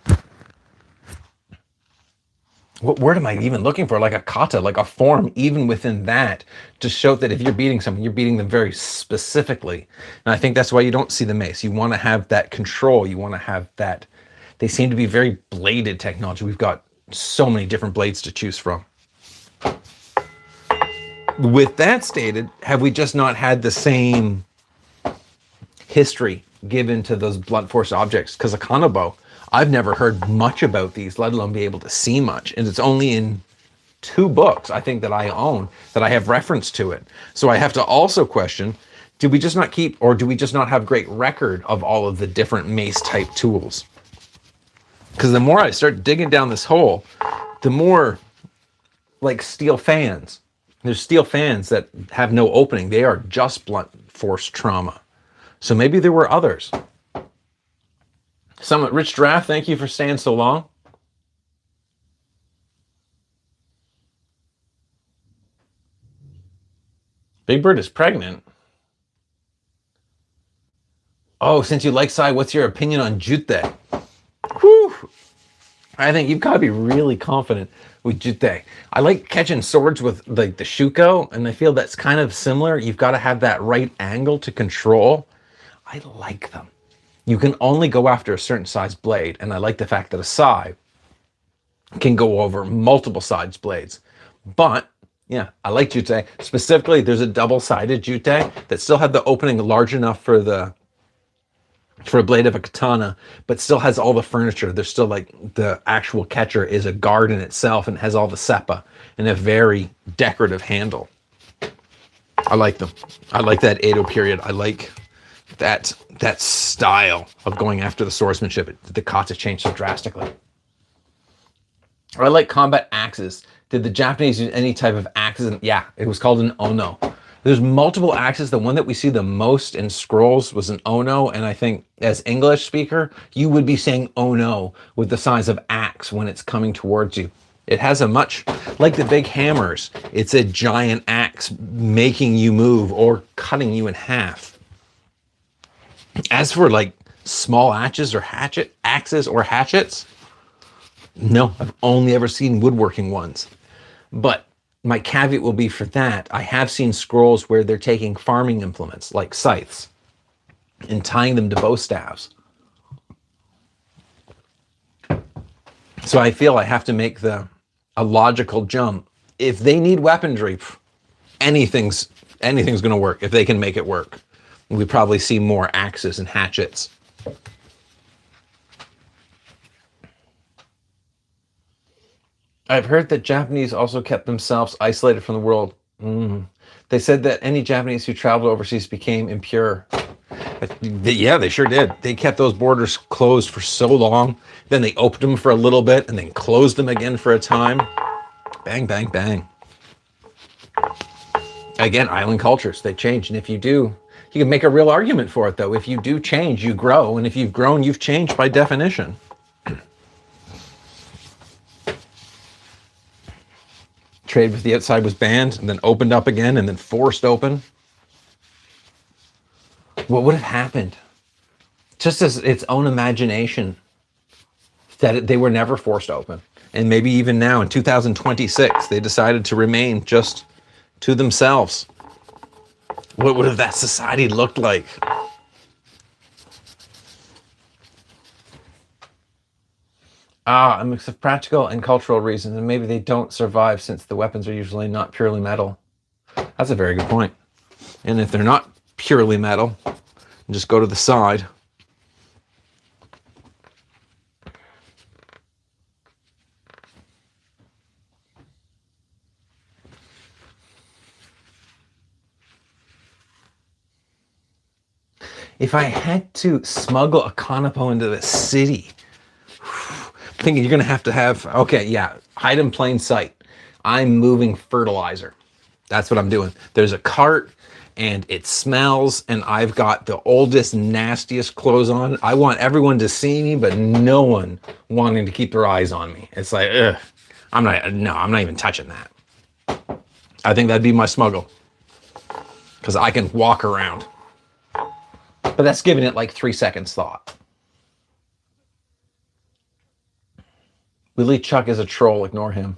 what word am I even looking for? Like a kata, like a form, even within that, to show that if you're beating someone, you're beating them very specifically. And I think that's why you don't see the mace. You want to have that control. You want to have that. They seem to be very bladed technology. We've got so many different blades to choose from. With that stated, have we just not had the same history given to those blunt force objects? Because a Kanabo, I've never heard much about these, let alone be able to see much. And it's only in 2 books, I think, that I own, that I have reference to it. So I have to also question, do we just not keep, or do we just not have great record of all of the different mace type tools? Because the more I start digging down this hole, the more like steel fans. There's steel fans that have no opening. They are just blunt force trauma. So maybe there were others. Rich Draft, thank you for staying so long. Big Bird is pregnant. Oh, since you like Sai, what's your opinion on Jute? Whew. I think you've got to be really confident with Jute. I like catching swords with like the Shuko, and I feel that's kind of similar. You've got to have that right angle to control. I like them. You can only go after a certain size blade, and I like the fact that a Sai can go over multiple size blades. But yeah, I like Jute. Specifically, there's a double-sided Jute that still had the opening large enough for a blade of a katana, but still has all the furniture. There's still like the actual catcher is a guard in itself and has all the seppa and a very decorative handle. I like them. I like that Edo period. I like that style of going after the swordsmanship. The kata changed so drastically. I like combat axes. Did the Japanese use any type of axes? Yeah, it was called an ono. There's multiple axes. The one that we see the most in scrolls was an ono, and I think as English speaker, you would be saying ono with the size of axe when it's coming towards you. It has a much, like the big hammers, it's a giant axe making you move or cutting you in half. As for like small axes or hatchets, no, I've only ever seen woodworking ones. But my caveat will be for that, I have seen scrolls where they're taking farming implements like scythes and tying them to bow staves. So I feel I have to make a logical jump. If they need weaponry, anything's going to work if they can make it work. We probably see more axes and hatchets. I've heard that Japanese also kept themselves isolated from the world. They said that any Japanese who traveled overseas became impure. Yeah, they sure did. They kept those borders closed for so long. Then they opened them for a little bit and then closed them again for a time. Bang, bang, bang. Again, island cultures, they change. And if you do, you can make a real argument for it, though. If you do change, you grow. And if you've grown, you've changed by definition. Trade with the outside was banned and then opened up again and then forced open. What would have happened? Just as its own imagination that they were never forced open. And maybe even now in 2026, they decided to remain just to themselves. What would have that society looked like? A mix of practical and cultural reasons, and maybe they don't survive since the weapons are usually not purely metal. That's a very good point. And if they're not purely metal, just go to the side. If I had to smuggle a Kanabo into the city, thinking you're going to have, okay, yeah, hide in plain sight. I'm moving fertilizer. That's what I'm doing. There's a cart and it smells and I've got the oldest, nastiest clothes on. I want everyone to see me, but no one wanting to keep their eyes on me. It's like, ugh, I'm not even touching that. I think that'd be my smuggle because I can walk around. But that's giving it like 3 seconds thought. Willie Chuck is a troll. Ignore him.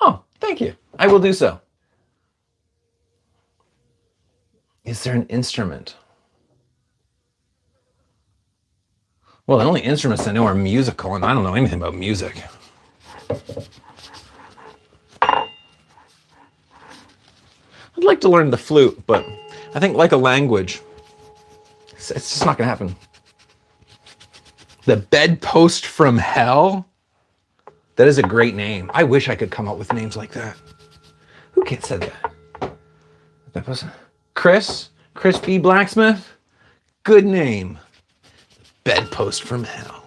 Oh, thank you. I will do so. Is there an instrument? Well, the only instruments I know are musical, and I don't know anything about music. I'd like to learn the flute, but I think like a language, it's just not going to happen. The Bedpost from Hell? That is a great name. I wish I could come up with names like that. Who said that? That was Chris B. Blacksmith. Good name. Bedpost from Hell.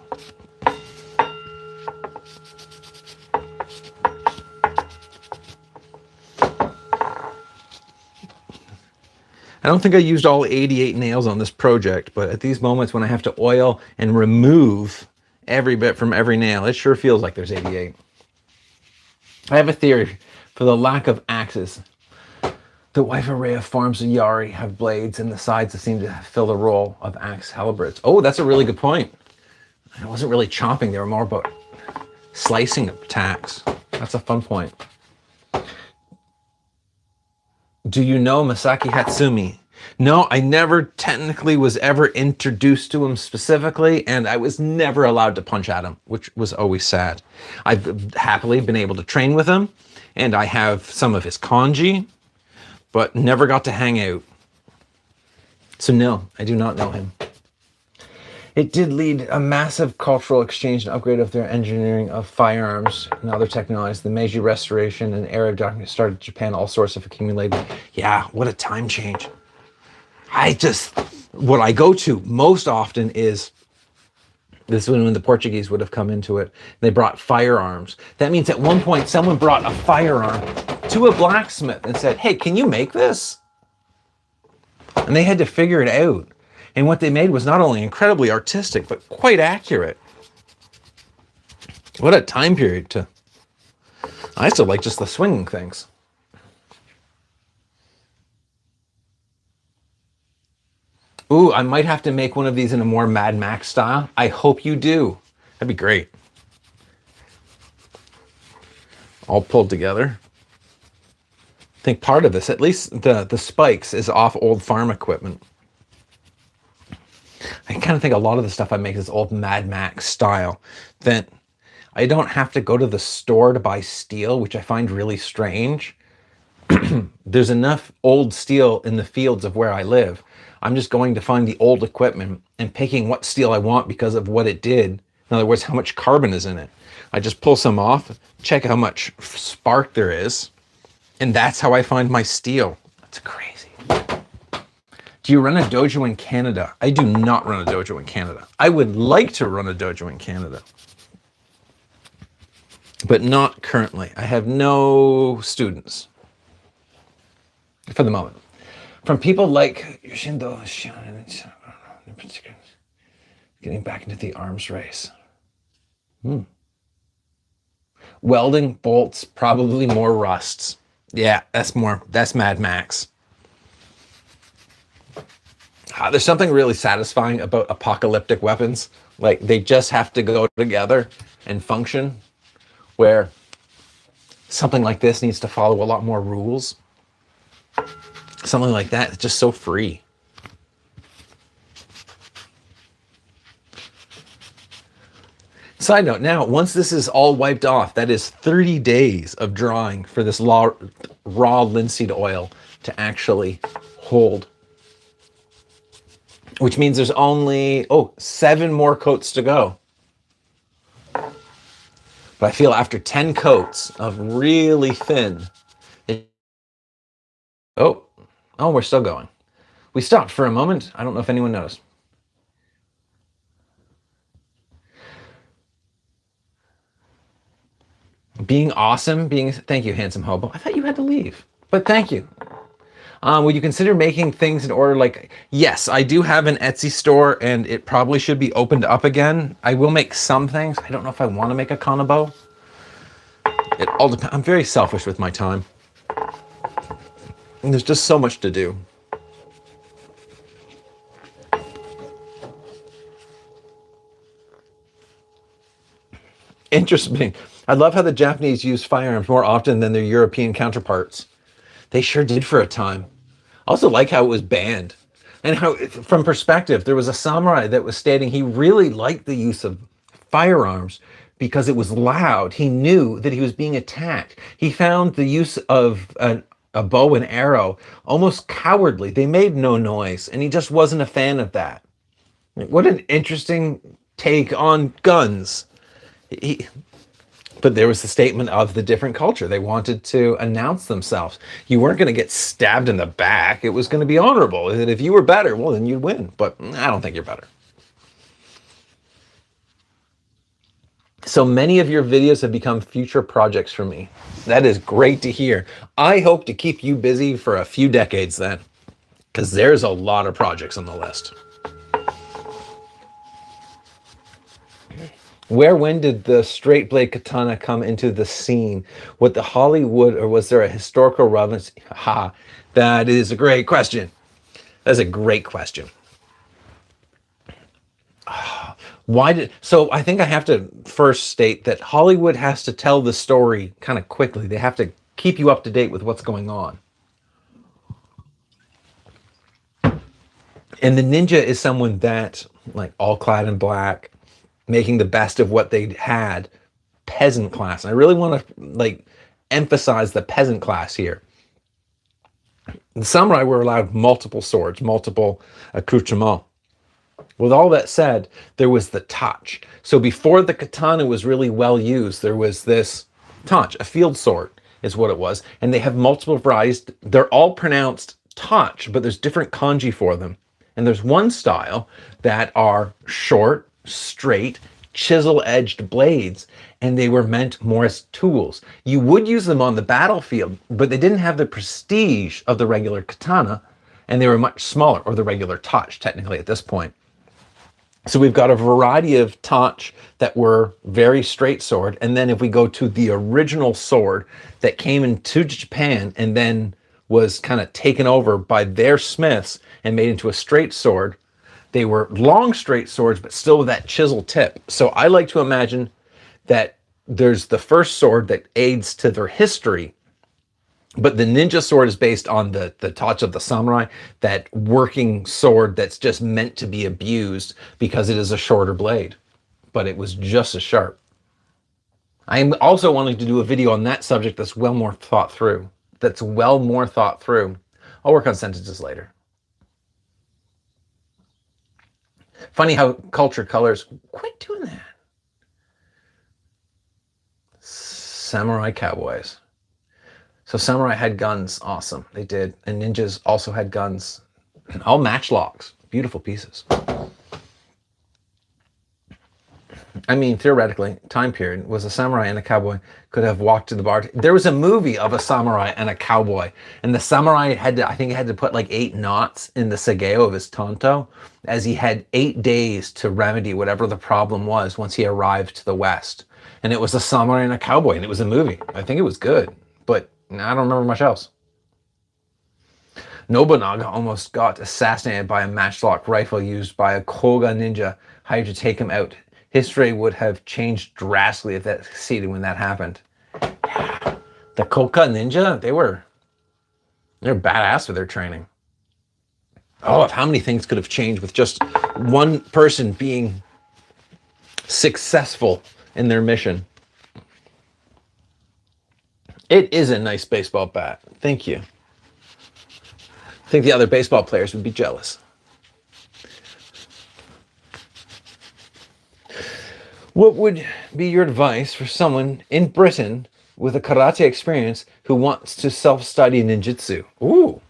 I don't think I used all 88 nails on this project, but at these moments when I have to oil and remove every bit from every nail, it sure feels like there's 88. I have a theory for the lack of axes. The wife array of farms of Yari have blades and the sides that seem to fill the role of axe halberds. Oh, that's a really good point. It wasn't really chopping, they were more about slicing attacks. That's a fun point. Do you know Masaki Hatsumi? No, I never technically was ever introduced to him specifically, and I was never allowed to punch at him, which was always sad. I've happily been able to train with him, and I have some of his kanji, but never got to hang out. So no, I do not know him. It did lead a massive cultural exchange and upgrade of their engineering of firearms and other technologies. The Meiji Restoration and era of darkness started in Japan, all sorts of accumulated. Yeah, what a time change. What I go to most often is, this is when the Portuguese would have come into it. They brought firearms. That means at one point someone brought a firearm to a blacksmith and said, hey, can you make this? And they had to figure it out. And what they made was not only incredibly artistic, but quite accurate. What a time period to... I still like just the swinging things. Ooh, I might have to make one of these in a more Mad Max style. I hope you do. That'd be great. All pulled together. I think part of this, at least the spikes, is off old farm equipment. I kind of think a lot of the stuff I make is old Mad Max style. That I don't have to go to the store to buy steel, which I find really strange. There's enough old steel in the fields of where I live. I'm just going to find the old equipment and picking what steel I want because of what it did. In other words, how much carbon is in it. I just pull some off, check how much spark there is, and that's how I find my steel. That's crazy. Do you run a dojo in Canada? I do not run a dojo in Canada. I would like to run a dojo in Canada, but not currently. I have no students for the moment. From people like Yoshindo, getting back into the arms race. Welding bolts, probably more rusts. Yeah, that's Mad Max. There's something really satisfying about apocalyptic weapons. Like, they just have to go together and function, where something like this needs to follow a lot more rules. Something like that, it's just so free. Side note, now, once this is all wiped off, that is 30 days of drying for this raw linseed oil to actually hold. Which means there's only, 7 more coats to go. But I feel after 10 coats of really thin, we're still going. We stopped for a moment. I don't know if anyone knows. Being awesome, thank you, handsome hobo. I thought you had to leave, but thank you. Would you consider making things in order? Like, yes, I do have an Etsy store, and it probably should be opened up again. I will make some things. I don't know if I want to make a Kanabo. It all depends. I'm very selfish with my time. And there's just so much to do. Interesting. I love how the Japanese use firearms more often than their European counterparts. They sure did for a time. I also like how it was banned. And how, from perspective, there was a samurai that was stating he really liked the use of firearms because it was loud. He knew that he was being attacked. He found the use of a bow and arrow almost cowardly. They made no noise, and he just wasn't a fan of that. What an interesting take on guns. But there was the statement of the different culture. They wanted to announce themselves. You weren't going to get stabbed in the back. It was going to be honorable. And if you were better, well, then you'd win. But I don't think you're better. So many of your videos have become future projects for me. That is great to hear. I hope to keep you busy for a few decades then, because there's a lot of projects on the list. When did the straight blade katana come into the scene? With the Hollywood, or was there a historical relevance? That is a great question. That's a great question. So I think I have to first state that Hollywood has to tell the story kind of quickly. They have to keep you up to date with what's going on. And the ninja is someone that, like, all clad in black, making the best of what they had, peasant class. And I really want to emphasize the peasant class here. The samurai were allowed multiple swords, multiple accoutrements. With all that said, there was the touch. So before the katana was really well used, there was this touch, a field sword is what it was. And they have multiple varieties. They're all pronounced touch, but there's different kanji for them. And there's one style that are short, straight, chisel-edged blades, and they were meant more as tools. You would use them on the battlefield, but they didn't have the prestige of the regular katana, and they were much smaller, or the regular touch, technically, at this point. So we've got a variety of touch that were very straight sword, and then if we go to the original sword that came into Japan and then was kind of taken over by their smiths and made into a straight sword, they were long, straight swords, but still with that chisel tip. So I like to imagine that there's the first sword that aids to their history, but the ninja sword is based on the touch of the samurai, that working sword that's just meant to be abused because it is a shorter blade, but it was just as sharp. I am also wanting to do a video on that subject that's well more thought through. I'll work on sentences later. Funny how culture colors. Quit doing that. Samurai cowboys. So samurai had guns, awesome. They did. And ninjas also had guns. All matchlocks. Beautiful pieces. I mean, theoretically, time period was a samurai and a cowboy could have walked to the bar. There was a movie of a samurai and a cowboy, and the samurai had to, I think he had to put like 8 knots in the sageo of his tanto, as he had 8 days to remedy whatever the problem was once he arrived to the West. And it was a samurai and a cowboy, and it was a movie. I think it was good, but I don't remember much else. Nobunaga almost got assassinated by a matchlock rifle used by a Koga ninja hired to take him out. History would have changed drastically if that succeeded when that happened. Yeah. The Koga ninja, they're badass with their training. Oh, how many things could have changed with just one person being successful in their mission. It is a nice baseball bat. Thank you. I think the other baseball players would be jealous. What would be your advice for someone in Britain with a karate experience who wants to self-study ninjutsu? Ooh.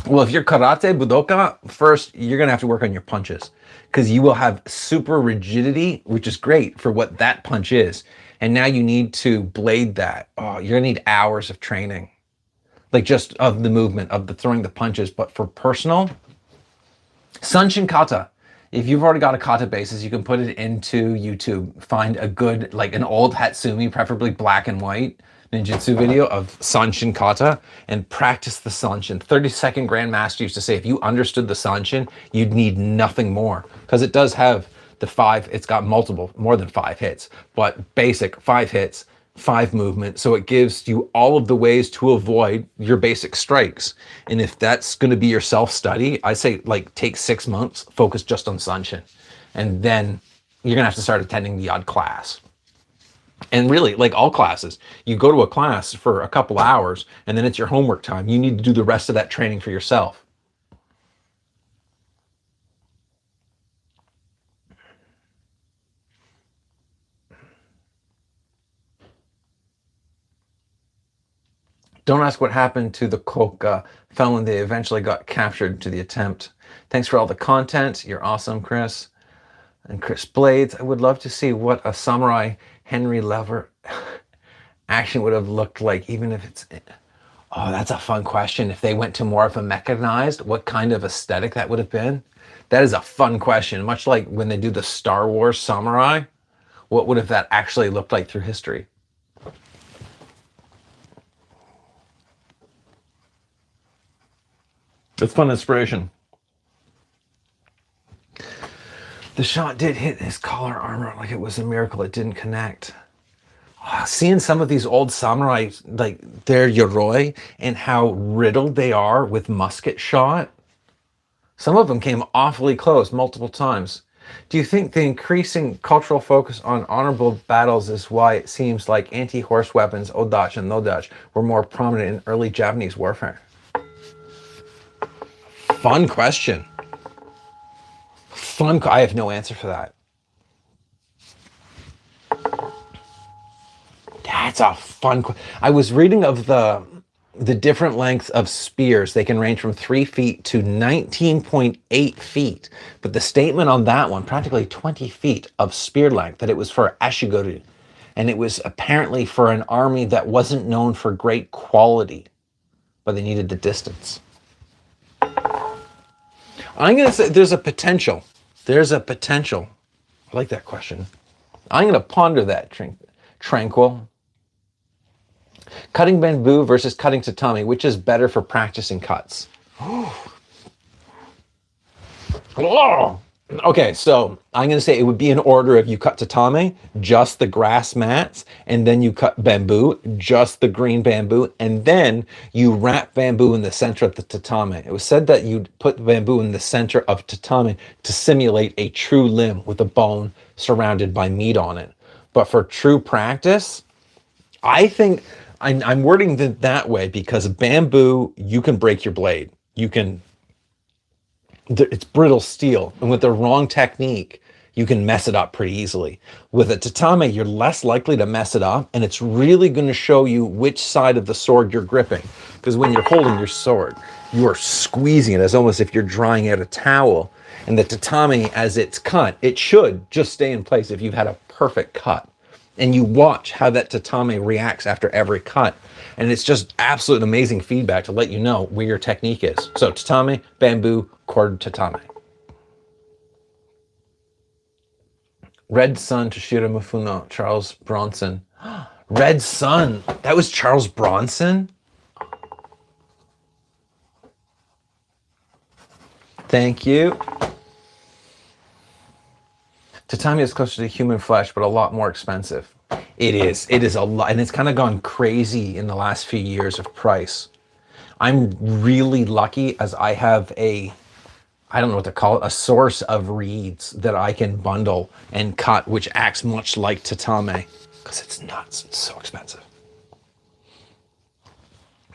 Well, if you're karate budoka, first you're going to have to work on your punches, because you will have super rigidity, which is great for what that punch is. And now you need to blade that. Oh, you're going to need hours of training. Like just of the movement, of the throwing the punches. But for personal, Sanshin kata. If you've already got a kata basis, you can put it into YouTube. Find a good, like an old Hatsumi, preferably black and white, ninjutsu video of Sanshin kata and practice the Sanshin. 32nd Grandmaster used to say if you understood the Sanshin, you'd need nothing more. Because it does have the 5, it's got multiple, more than 5 hits, but basic 5 hits, 5 movement. So it gives you all of the ways to avoid your basic strikes. And if that's going to be your self-study, I say like take 6 months, focus just on Sanshin. And then you're going to have to start attending the odd class. And really, like all classes, you go to a class for a couple hours and then it's your homework time. You need to do the rest of that training for yourself. Don't ask what happened to the Koka felon. They eventually got captured to the attempt. Thanks for all the content. You're awesome, Chris. And Chris Blades, I would love to see what a samurai Henry Lever action would have looked like, even if it's... Oh, that's a fun question. If they went to more of a mechanized, what kind of aesthetic that would have been? That is a fun question. Much like when they do the Star Wars samurai, what would have that actually looked like through history? It's fun inspiration. The shot did hit his collar armor like it was a miracle. It didn't connect. Oh, seeing some of these old samurai, like their yoroi, and how riddled they are with musket shot. Some of them came awfully close multiple times. Do you think the increasing cultural focus on honorable battles is why it seems like anti-horse weapons, odachi and nodachi, were more prominent in early Japanese warfare? Fun question. I have no answer for that. That's a fun question. I was reading of the different lengths of spears. They can range from 3 feet to 19.8 feet. But the statement on that one, practically 20 feet of spear length, that it was for ashigoru. And it was apparently for an army that wasn't known for great quality, but they needed the distance. I'm going to say there's a potential. There's a potential. I like that question. I'm going to ponder that, Tranquil. Cutting bamboo versus cutting tatami, which is better for practicing cuts? Okay, so I'm going to say it would be in order if you cut tatami, just the grass mats, and then you cut bamboo, just the green bamboo, and then you wrap bamboo in the center of the tatami. It was said that you'd put bamboo in the center of tatami to simulate a true limb with a bone surrounded by meat on it. But for true practice, I think I'm wording it that way because bamboo, you can break your blade. It's brittle steel, and with the wrong technique, you can mess it up pretty easily. With a tatame, you're less likely to mess it up, and it's really going to show you which side of the sword you're gripping. Because when you're holding your sword, you are squeezing it as almost if you're drying out a towel. And the tatame, as it's cut, it should just stay in place if you've had a perfect cut. And you watch how that tatame reacts after every cut. And it's just absolute amazing feedback to let you know where your technique is. So tatame, bamboo, cord tatame. Red Sun, Toshiro Mufuno, Charles Bronson. Red Sun, that was Charles Bronson? Thank you. Tatami is closer to human flesh, but a lot more expensive. It is a lot, and it's kind of gone crazy in the last few years of price. I'm really lucky as I have I don't know what to call it, a source of reeds that I can bundle and cut, which acts much like tatame, because it's nuts, it's so expensive.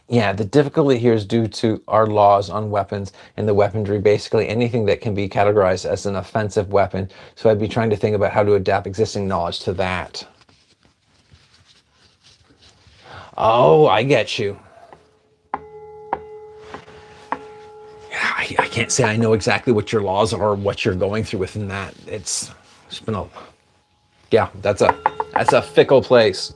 Yeah, the difficulty here is due to our laws on weapons and the weaponry, basically anything that can be categorized as an offensive weapon. So I'd be trying to think about how to adapt existing knowledge to that. Oh, I get you. I can't say I know exactly what your laws are or what you're going through within that. It's been yeah, that's a fickle place.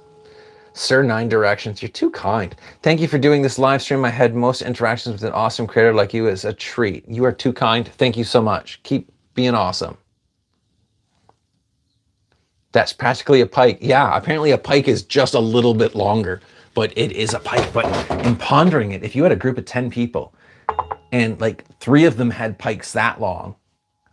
Sir, 9 Directions, you're too kind. Thank you for doing this live stream. I had most interactions with an awesome creator like you as a treat. You are too kind. Thank you so much. Keep being awesome. That's practically a pike. Yeah, apparently a pike is just a little bit longer, but it is a pike. But in pondering it, if you had a group of 10 people and like 3 of them had pikes that long,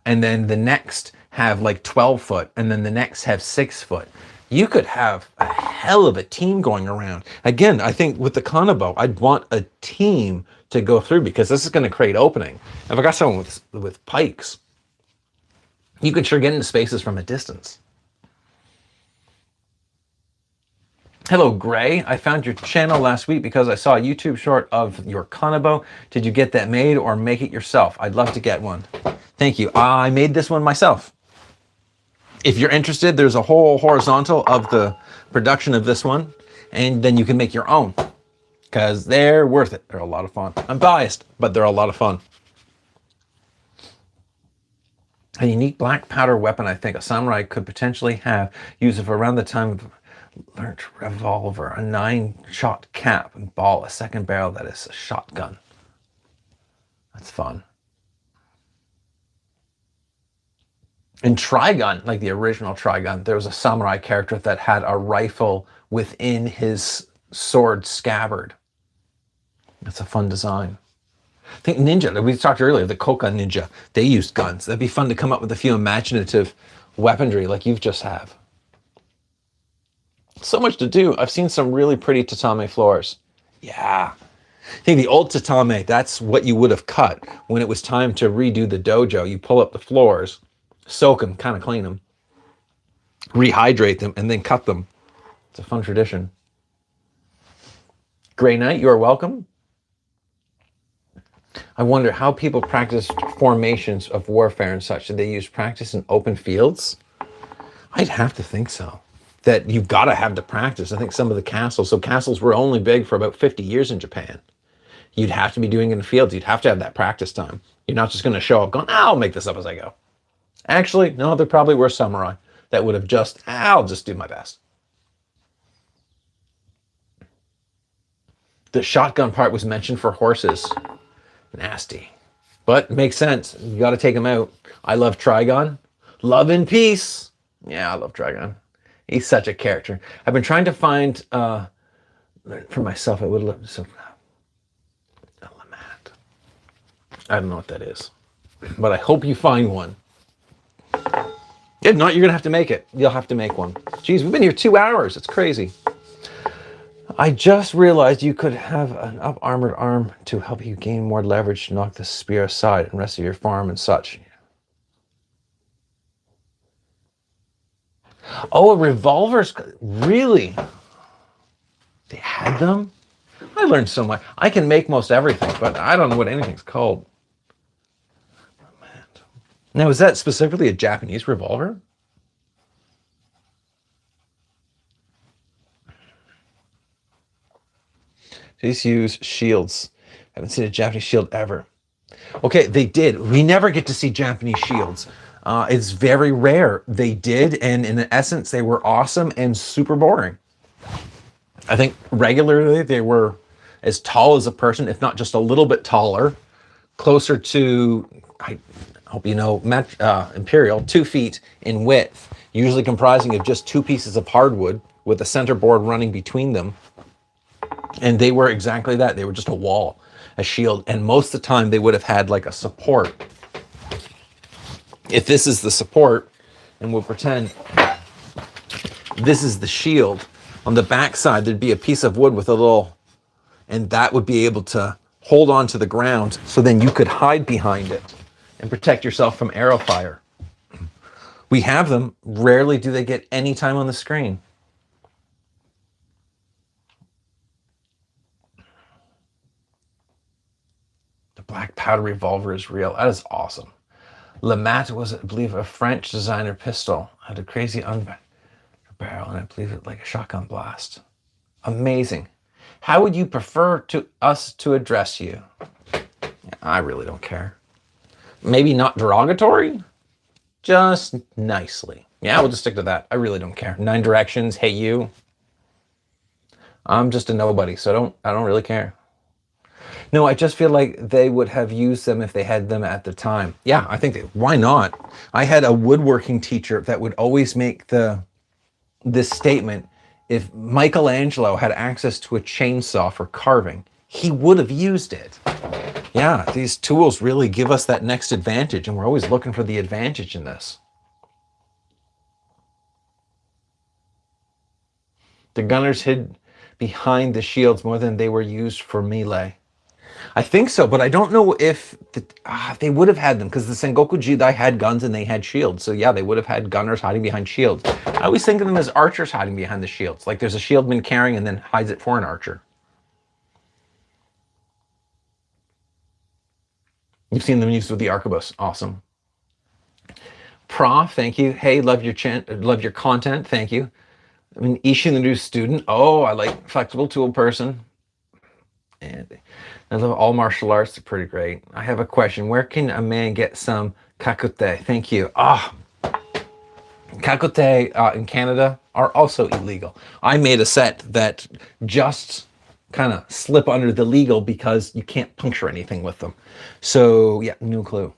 and then the next have like 12 foot, and then the next have 6 foot, you could have a hell of a team going around. Again, I think with the Kanabo, I'd want a team to go through because this is going to create opening. If I got someone with pikes, you can sure get into spaces from a distance. Hello, Gray. I found your channel last week because I saw a YouTube short of your Kanabo. Did you get that made or make it yourself? I'd love to get one. Thank you. I made this one myself. If you're interested, there's a whole horizontal of the production of this one, and then you can make your own because they're worth it. They're a lot of fun. I'm biased, but they're a lot of fun. A unique black powder weapon I think a samurai could potentially have used of around the time of learned revolver, a 9-shot cap and ball, a second barrel that is a shotgun. That's fun. In Trigun, like the original Trigun, there was a samurai character that had a rifle within his sword scabbard. That's a fun design. I think Ninja, we talked earlier, the Koka Ninja, they used guns. That'd be fun to come up with a few imaginative weaponry like you've just have. So much to do. I've seen some really pretty tatame floors. Yeah. I think the old tatame, that's what you would have cut when it was time to redo the dojo. You pull up the floors, soak them, kind of clean them, rehydrate them, and then cut them. It's a fun tradition. Grey Knight, you are welcome. I wonder how people practice formations of warfare and such. Did they use practice in open fields? I'd have to think so. That you've got to have to practice. I think some of the castles, so castles were only big for about 50 years in Japan. You'd have to be doing it in the fields. You'd have to have that practice time. You're not just going to show up going, I'll make this up as I go. Actually, no, there probably were samurai that would have just, I'll just do my best. The shotgun part was mentioned for horses. Nasty. But it makes sense. You got to take them out. I love Trigon. Love and peace. Yeah, I love Trigon. He's such a character. I've been trying to find, for myself, I would love so. Elamat. I don't know what that is, but I hope you find one. If not, you're gonna have to make it. You'll have to make one. Jeez, we've been here 2 hours. It's crazy. I just realized you could have an up-armored arm to help you gain more leverage to knock the spear aside and rest of your farm and such. Oh, revolvers? Really? They had them? I learned so much. I can make most everything, but I don't know what anything's called. Now, is that specifically a Japanese revolver? Just use shields. I haven't seen a Japanese shield ever. Okay, they did. We never get to see Japanese shields. It's very rare. They did, and in essence, they were awesome and super boring. I think regularly they were as tall as a person, if not just a little bit taller, closer to, I hope you know, Imperial, 2 feet in width, usually comprising of just two pieces of hardwood with a center board running between them. And they were exactly that. They were just a wall, a shield. And most of the time they would have had like a support. If this is the support, and we'll pretend this is the shield, on the back side there'd be a piece of wood with a little, and that would be able to hold on to the ground, so then you could hide behind it and protect yourself from arrow fire. We have them. Rarely do they get any time on the screen. The black powder revolver is real. That is awesome. Lamat was, I believe, a French designer pistol. Had a crazy barrel, and I believe it like a shotgun blast. Amazing. How would you prefer us to address you? I really don't care. Maybe not derogatory, just nicely. Yeah, we'll just stick to that. I really don't care. 9 directions. Hey, you. I'm just a nobody, so I don't really care. No, I just feel like they would have used them if they had them at the time. Yeah, I think why not? I had a woodworking teacher that would always make this statement: if Michelangelo had access to a chainsaw for carving, he would have used it. Yeah, these tools really give us that next advantage, and we're always looking for the advantage in this. The gunners hid behind the shields more than they were used for melee. I think so, but I don't know if they would have had them, because the Sengoku Jidai had guns and they had shields. So yeah, they would have had gunners hiding behind shields. I always think of them as archers hiding behind the shields. Like there's a shieldman carrying and then hides it for an archer. You've seen them used with the arquebus. Awesome. Prof, thank you. Hey, love your content. Thank you. I mean, Ishin, the new student. Oh, I like flexible tool person. And I love all martial arts. They're pretty great. I have a question. Where can a man get some kakute? Thank you. Kakute in Canada are also illegal. I made a set that just kind of slip under the legal because you can't puncture anything with them. So yeah, no clue.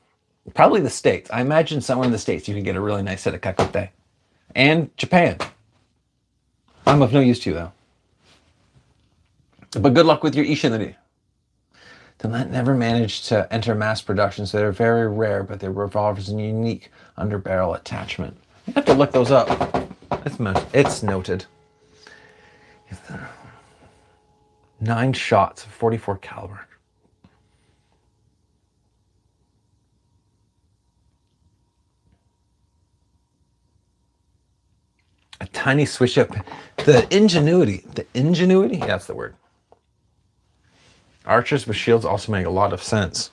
Probably the States. I imagine somewhere in the States you could get a really nice set of kakute. And Japan. I'm of no use to you though. But good luck with your Ishinari. The Lent never managed to enter mass production, so they're very rare, but their revolvers and unique underbarrel attachment. You have to look those up. It's noted. 9 shots of 44 caliber. A tiny switch up. The ingenuity, yeah, that's the word. Archers with shields also make a lot of sense.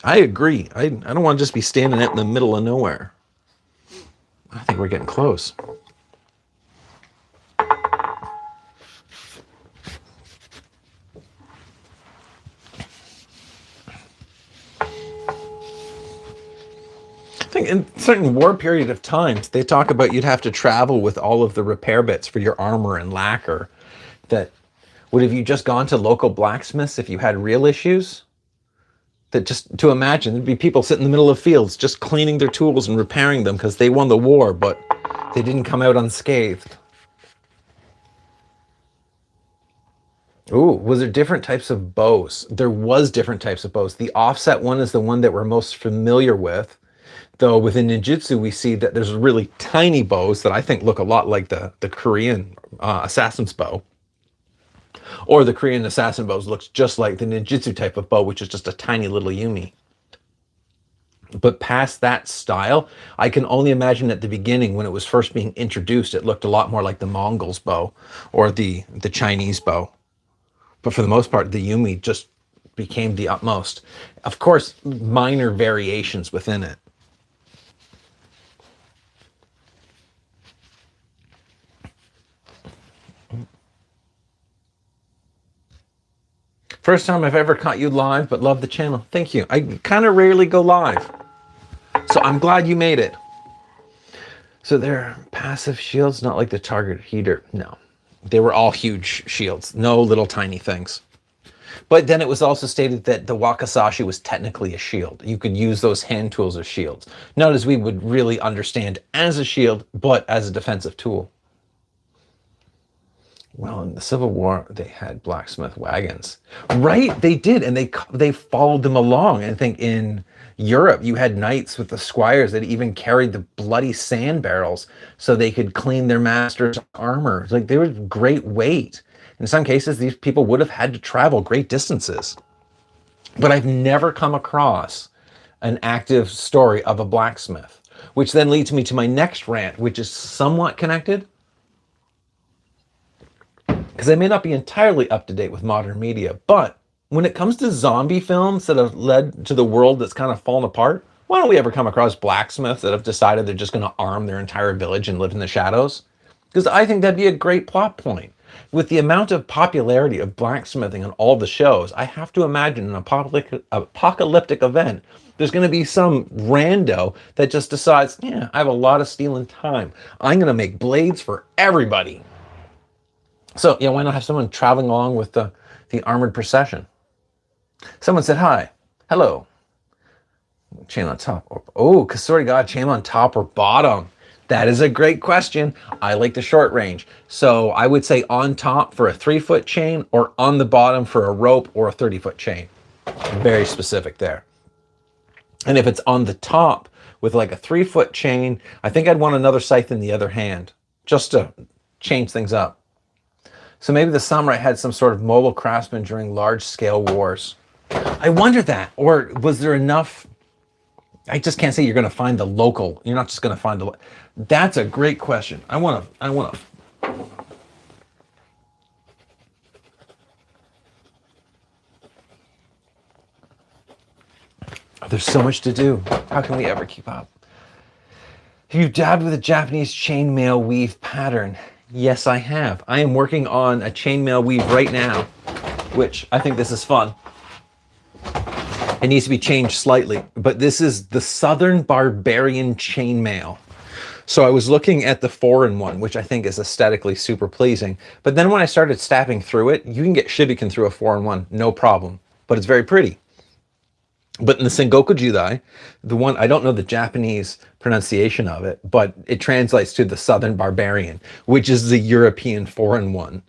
I agree. I don't want to just be standing out in the middle of nowhere. I think we're getting close. I think in certain war period of times, they talk about you'd have to travel with all of the repair bits for your armor and lacquer. That would have you just gone to local blacksmiths if you had real issues? That just to imagine, there'd be people sitting in the middle of fields just cleaning their tools and repairing them because they won the war, but they didn't come out unscathed. Ooh, was there different types of bows? There was different types of bows. The offset one is the one that we're most familiar with. Though within ninjutsu, we see that there's really tiny bows that I think look a lot like the Korean assassin's bow. Or the Korean assassin bows looks just like the ninjutsu type of bow, which is just a tiny little yumi. But past that style, I can only imagine at the beginning when it was first being introduced, it looked a lot more like the Mongols bow or the Chinese bow. But for the most part, the yumi just became the utmost. Of course, minor variations within it. First time I've ever caught you live, but love the channel. Thank you. I kind of rarely go live, so I'm glad you made it. So they're passive shields, not like the target heater. No, they were all huge shields, no little tiny things. But then it was also stated that the wakizashi was technically a shield. You could use those hand tools as shields. Not as we would really understand as a shield, but as a defensive tool. Well, in the Civil War, they had blacksmith wagons. Right, they did, and they followed them along. I think in Europe, you had knights with the squires that even carried the bloody sand barrels so they could clean their master's armor. Like, they were great weight. In some cases, these people would have had to travel great distances. But I've never come across an active story of a blacksmith, which then leads me to my next rant, which is somewhat connected, because I may not be entirely up to date with modern media, but when it comes to zombie films that have led to the world that's kind of fallen apart, why don't we ever come across blacksmiths that have decided they're just going to arm their entire village and live in the shadows? Because I think that'd be a great plot point. With the amount of popularity of blacksmithing on all the shows, I have to imagine an apocalyptic event, there's going to be some rando that just decides, yeah, I have a lot of steel and time. I'm going to make blades for everybody. So, yeah, why not have someone traveling along with the armored procession? Someone said, hi, hello. Chain on top. Oh, Kasori God, chain on top or bottom? That is a great question. I like the short range. So I would say on top for a 3-foot chain or on the bottom for a rope or a 30-foot chain. Very specific there. And if it's on the top with like a 3-foot chain, I think I'd want another scythe in the other hand just to change things up. So maybe the samurai had some sort of mobile craftsman during large-scale wars. I wonder that. Or was there enough... I just can't say you're going to find the local. You're not just going to find the... That's a great question. I want to... There's so much to do. How can we ever keep up? Have you dabbed with a Japanese chainmail weave pattern? Yes, I have. I am working on a chainmail weave right now, which I think this is fun. It needs to be changed slightly, but this is the Southern Barbarian chainmail. So I was looking at the 4-in-1, which I think is aesthetically super pleasing. But then when I started stabbing through it, you can get shuriken through a 4-in-1, no problem. But it's very pretty. But in the Sengoku Jidai, the one, I don't know the Japanese pronunciation of it, but it translates to the Southern Barbarian, which is the European 4-in-1.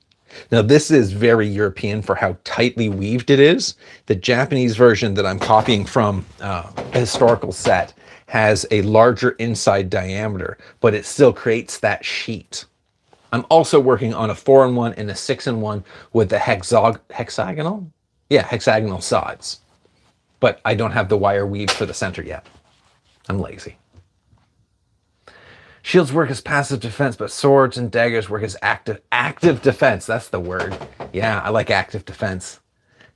Now, this is very European for how tightly weaved it is. The Japanese version that I'm copying from a historical set has a larger inside diameter, but it still creates that sheet. I'm also working on a 4-in-1 and a 6-in-1 with the hexagonal? Yeah, hexagonal sides. But I don't have the wire weave for the center yet. I'm lazy. Shields work as passive defense, but swords and daggers work as active defense. That's the word. Yeah, I like active defense.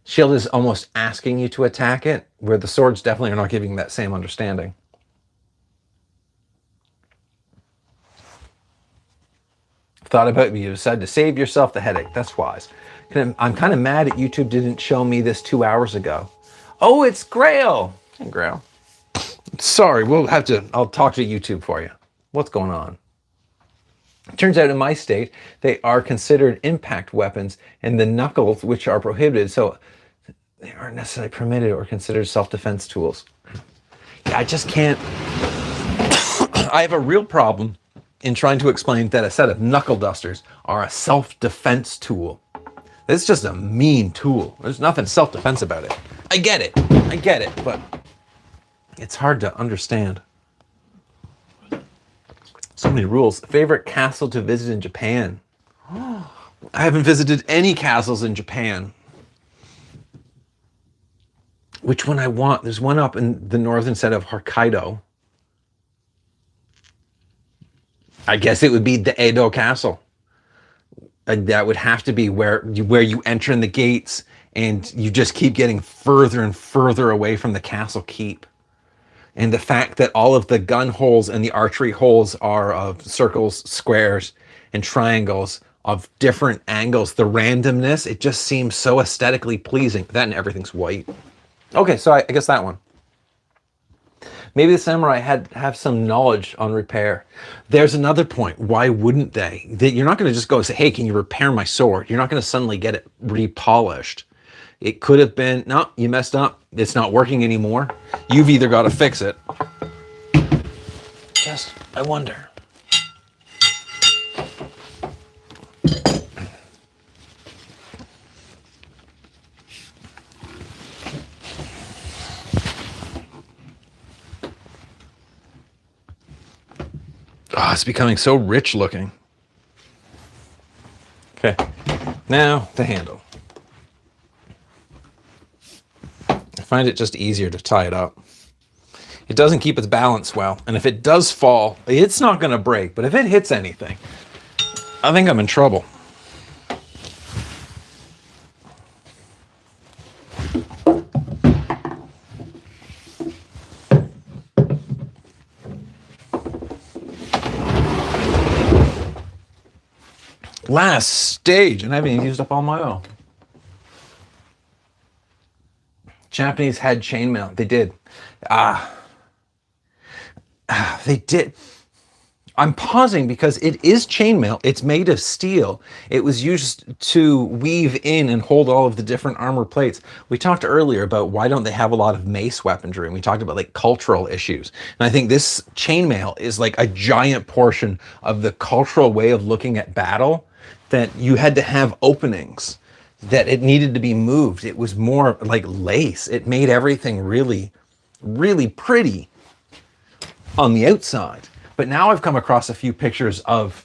Shield is almost asking you to attack it, where the swords definitely are not giving that same understanding. Thought about it, you decided to save yourself the headache. That's wise. I'm kind of mad at YouTube didn't show me this 2 hours ago. Oh, it's Grail. Hey, Grail. Sorry, I'll talk to YouTube for you. What's going on? It turns out in my state, they are considered impact weapons, and the knuckles, which are prohibited, so they aren't necessarily permitted or considered self-defense tools. Yeah, I just can't. I have a real problem in trying to explain that a set of knuckle dusters are a self-defense tool. It's just a mean tool. There's nothing self-defense about it. I get it, but it's hard to understand. So many rules. Favorite castle to visit in Japan? I haven't visited any castles in Japan. Which one I want? There's one up in the northern side of Hokkaido. I guess it would be the Edo Castle. That would have to be where you enter in the gates and you just keep getting further and further away from the castle keep. And the fact that all of the gun holes and the archery holes are of circles, squares, and triangles of different angles, the randomness, it just seems so aesthetically pleasing. That and everything's white. Okay, so I guess that one. Maybe the samurai have some knowledge on repair. There's another point. Why wouldn't they? You're not going to just go say, hey, can you repair my sword? You're not going to suddenly get it repolished. It could have been, no, you messed up. It's not working anymore. You've either got to fix it. Just, I wonder. Oh, it's becoming so rich looking. Okay, now the handle. I find it just easier to tie it up. It doesn't keep its balance well, and if it does fall, it's not going to break, but if it hits anything, I think I'm in trouble. Last stage, and I haven't even used up all my oil. Japanese had chainmail. They did. They did. I'm pausing because it is chainmail. It's made of steel. It was used to weave in and hold all of the different armor plates. We talked earlier about why don't they have a lot of mace weaponry, and we talked about like cultural issues. And I think this chainmail is like a giant portion of the cultural way of looking at battle, that you had to have openings, that it needed to be moved. It was more like lace. It made everything really, really pretty on the outside. But now I've come across a few pictures of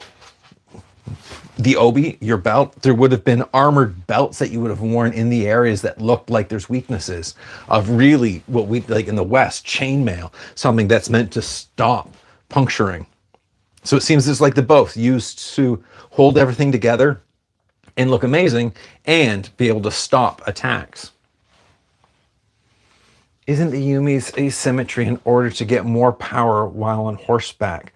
the obi, your belt. There would have been armored belts that you would have worn in the areas that looked like there's weaknesses of really what we like in the West, chainmail, something that's meant to stop puncturing. So it seems it's like the both used to hold everything together and look amazing and be able to stop attacks. Isn't the Yumi's asymmetry in order to get more power while on horseback?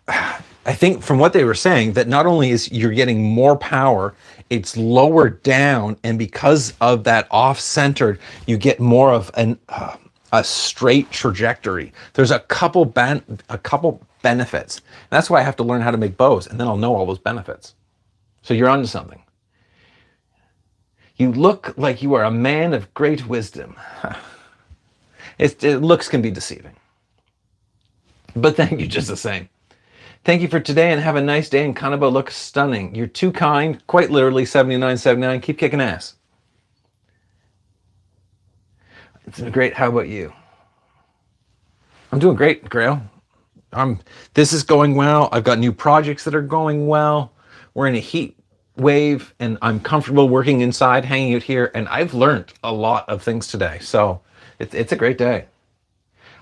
I think from what they were saying that not only is you're getting more power, it's lower down, and because of that off-centered, you get more of a straight trajectory. There's a couple benefits. That's why I have to learn how to make bows, and then I'll know all those benefits. So you're onto something. You look like you are a man of great wisdom. Looks can be deceiving. But thank you just the same. Thank you for today, and have a nice day. And Kanabo looks stunning. You're too kind. Quite literally, 7979. Keep kicking ass. It's been great. How about you? I'm doing great, Grail. This is going well. I've got new projects that are going well. We're in a heat wave, and I'm comfortable working inside, hanging out here, and I've learned a lot of things today. So it's a great day.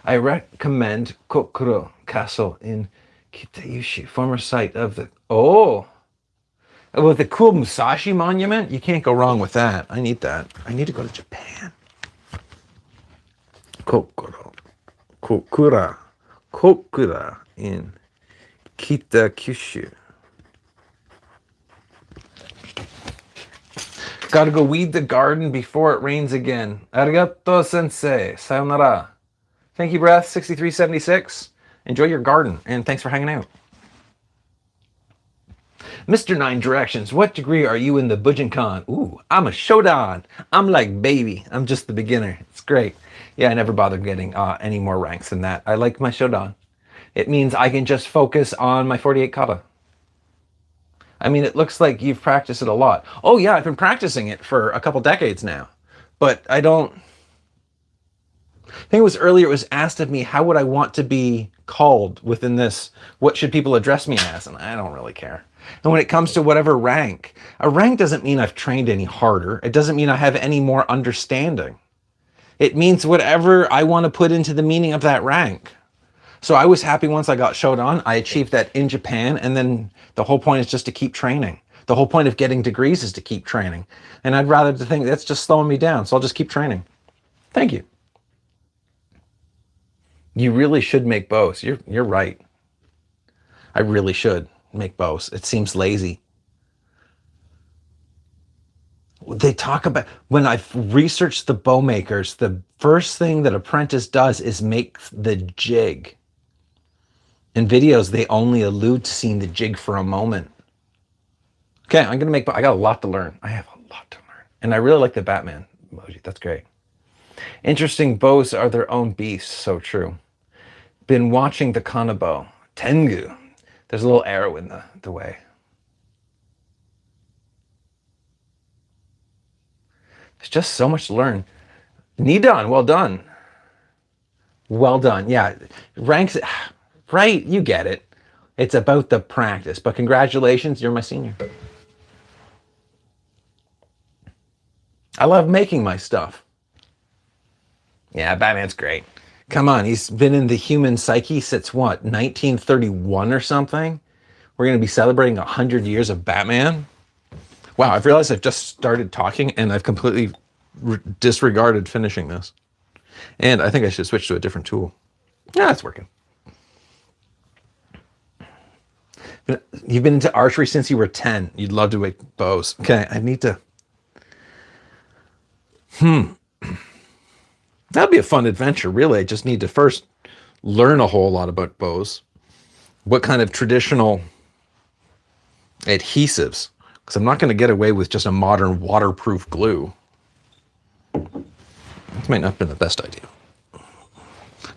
I recommend Kokuro Castle in Kitayushi, former site of the with the cool Musashi monument. You can't go wrong with that. I need that. I need to go to Japan. Kokura in Kitakyushu. Gotta go weed the garden before it rains again. Arigato sensei. Sayonara. Thank you, Breath 6376. Enjoy your garden, and thanks for hanging out. Mr. Nine Directions, what degree are you in the Bujinkan? Ooh, I'm a Shodan. I'm like baby. I'm just the beginner. It's great. Yeah, I never bothered getting any more ranks than that. I like my Shodan. It means I can just focus on my 48 kata. I mean, it looks like you've practiced it a lot. Oh yeah, I've been practicing it for a couple decades now. But I think it was earlier, it was asked of me, how would I want to be called within this? What should people address me as? And I don't really care. And when it comes to whatever rank, a rank doesn't mean I've trained any harder. It doesn't mean I have any more understanding. It means whatever I want to put into the meaning of that rank. So I was happy once I got Shodan. I achieved that in Japan, and then the whole point is just to keep training. The whole point of getting degrees is to keep training. And I'd rather think that's just slowing me down, so I'll just keep training. Thank you. You really should make bows. You're right. I really should make bows. It seems lazy. They talk about, when I've researched the bow makers, the first thing that apprentice does is make the jig. In videos, they only allude to seeing the jig for a moment. Okay, I'm gonna make, I got a lot to learn. I have a lot to learn. And I really like the Batman emoji, that's great. Interesting, bows are their own beasts, so true. Been watching the Kanabo, Tengu. There's a little arrow in the way. There's just so much to learn. Nidan, well done. Well done, yeah. Ranks, right, you get it. It's about the practice, but congratulations, you're my senior. I love making my stuff. Yeah, Batman's great. Come on, he's been in the human psyche since what, 1931 or something? We're going to be celebrating 100 years of Batman? Wow, I've realized I've just started talking and I've completely disregarded finishing this. And I think I should switch to a different tool. Yeah, it's working. You've been into archery since you were 10. You'd love to make bows. Okay, I need to... That'd be a fun adventure, really. I just need to first learn a whole lot about bows. What kind of traditional adhesives? Because I'm not going to get away with just a modern waterproof glue. This might not have been the best idea.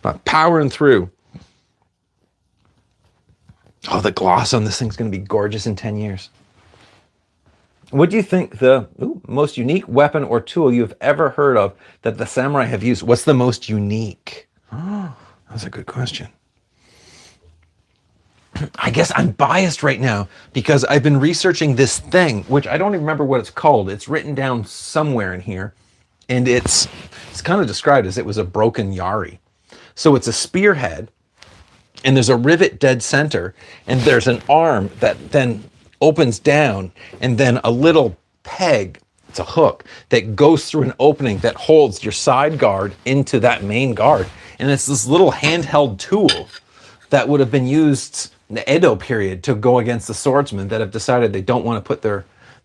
But powering through. Oh, the gloss on this thing's going to be gorgeous in 10 years. What do you think the most unique weapon or tool you've ever heard of that the samurai have used? What's the most unique? Oh, that's a good question. I guess I'm biased right now because I've been researching this thing, which I don't even remember what it's called. It's written down somewhere in here, and it's kind of described as it was a broken yari. So it's a spearhead, and there's a rivet dead center, and there's an arm that then opens down, and then a little peg, it's a hook, that goes through an opening that holds your side guard into that main guard. And it's this little handheld tool that would have been used in the Edo period to go against the swordsmen that have decided they don't want to put their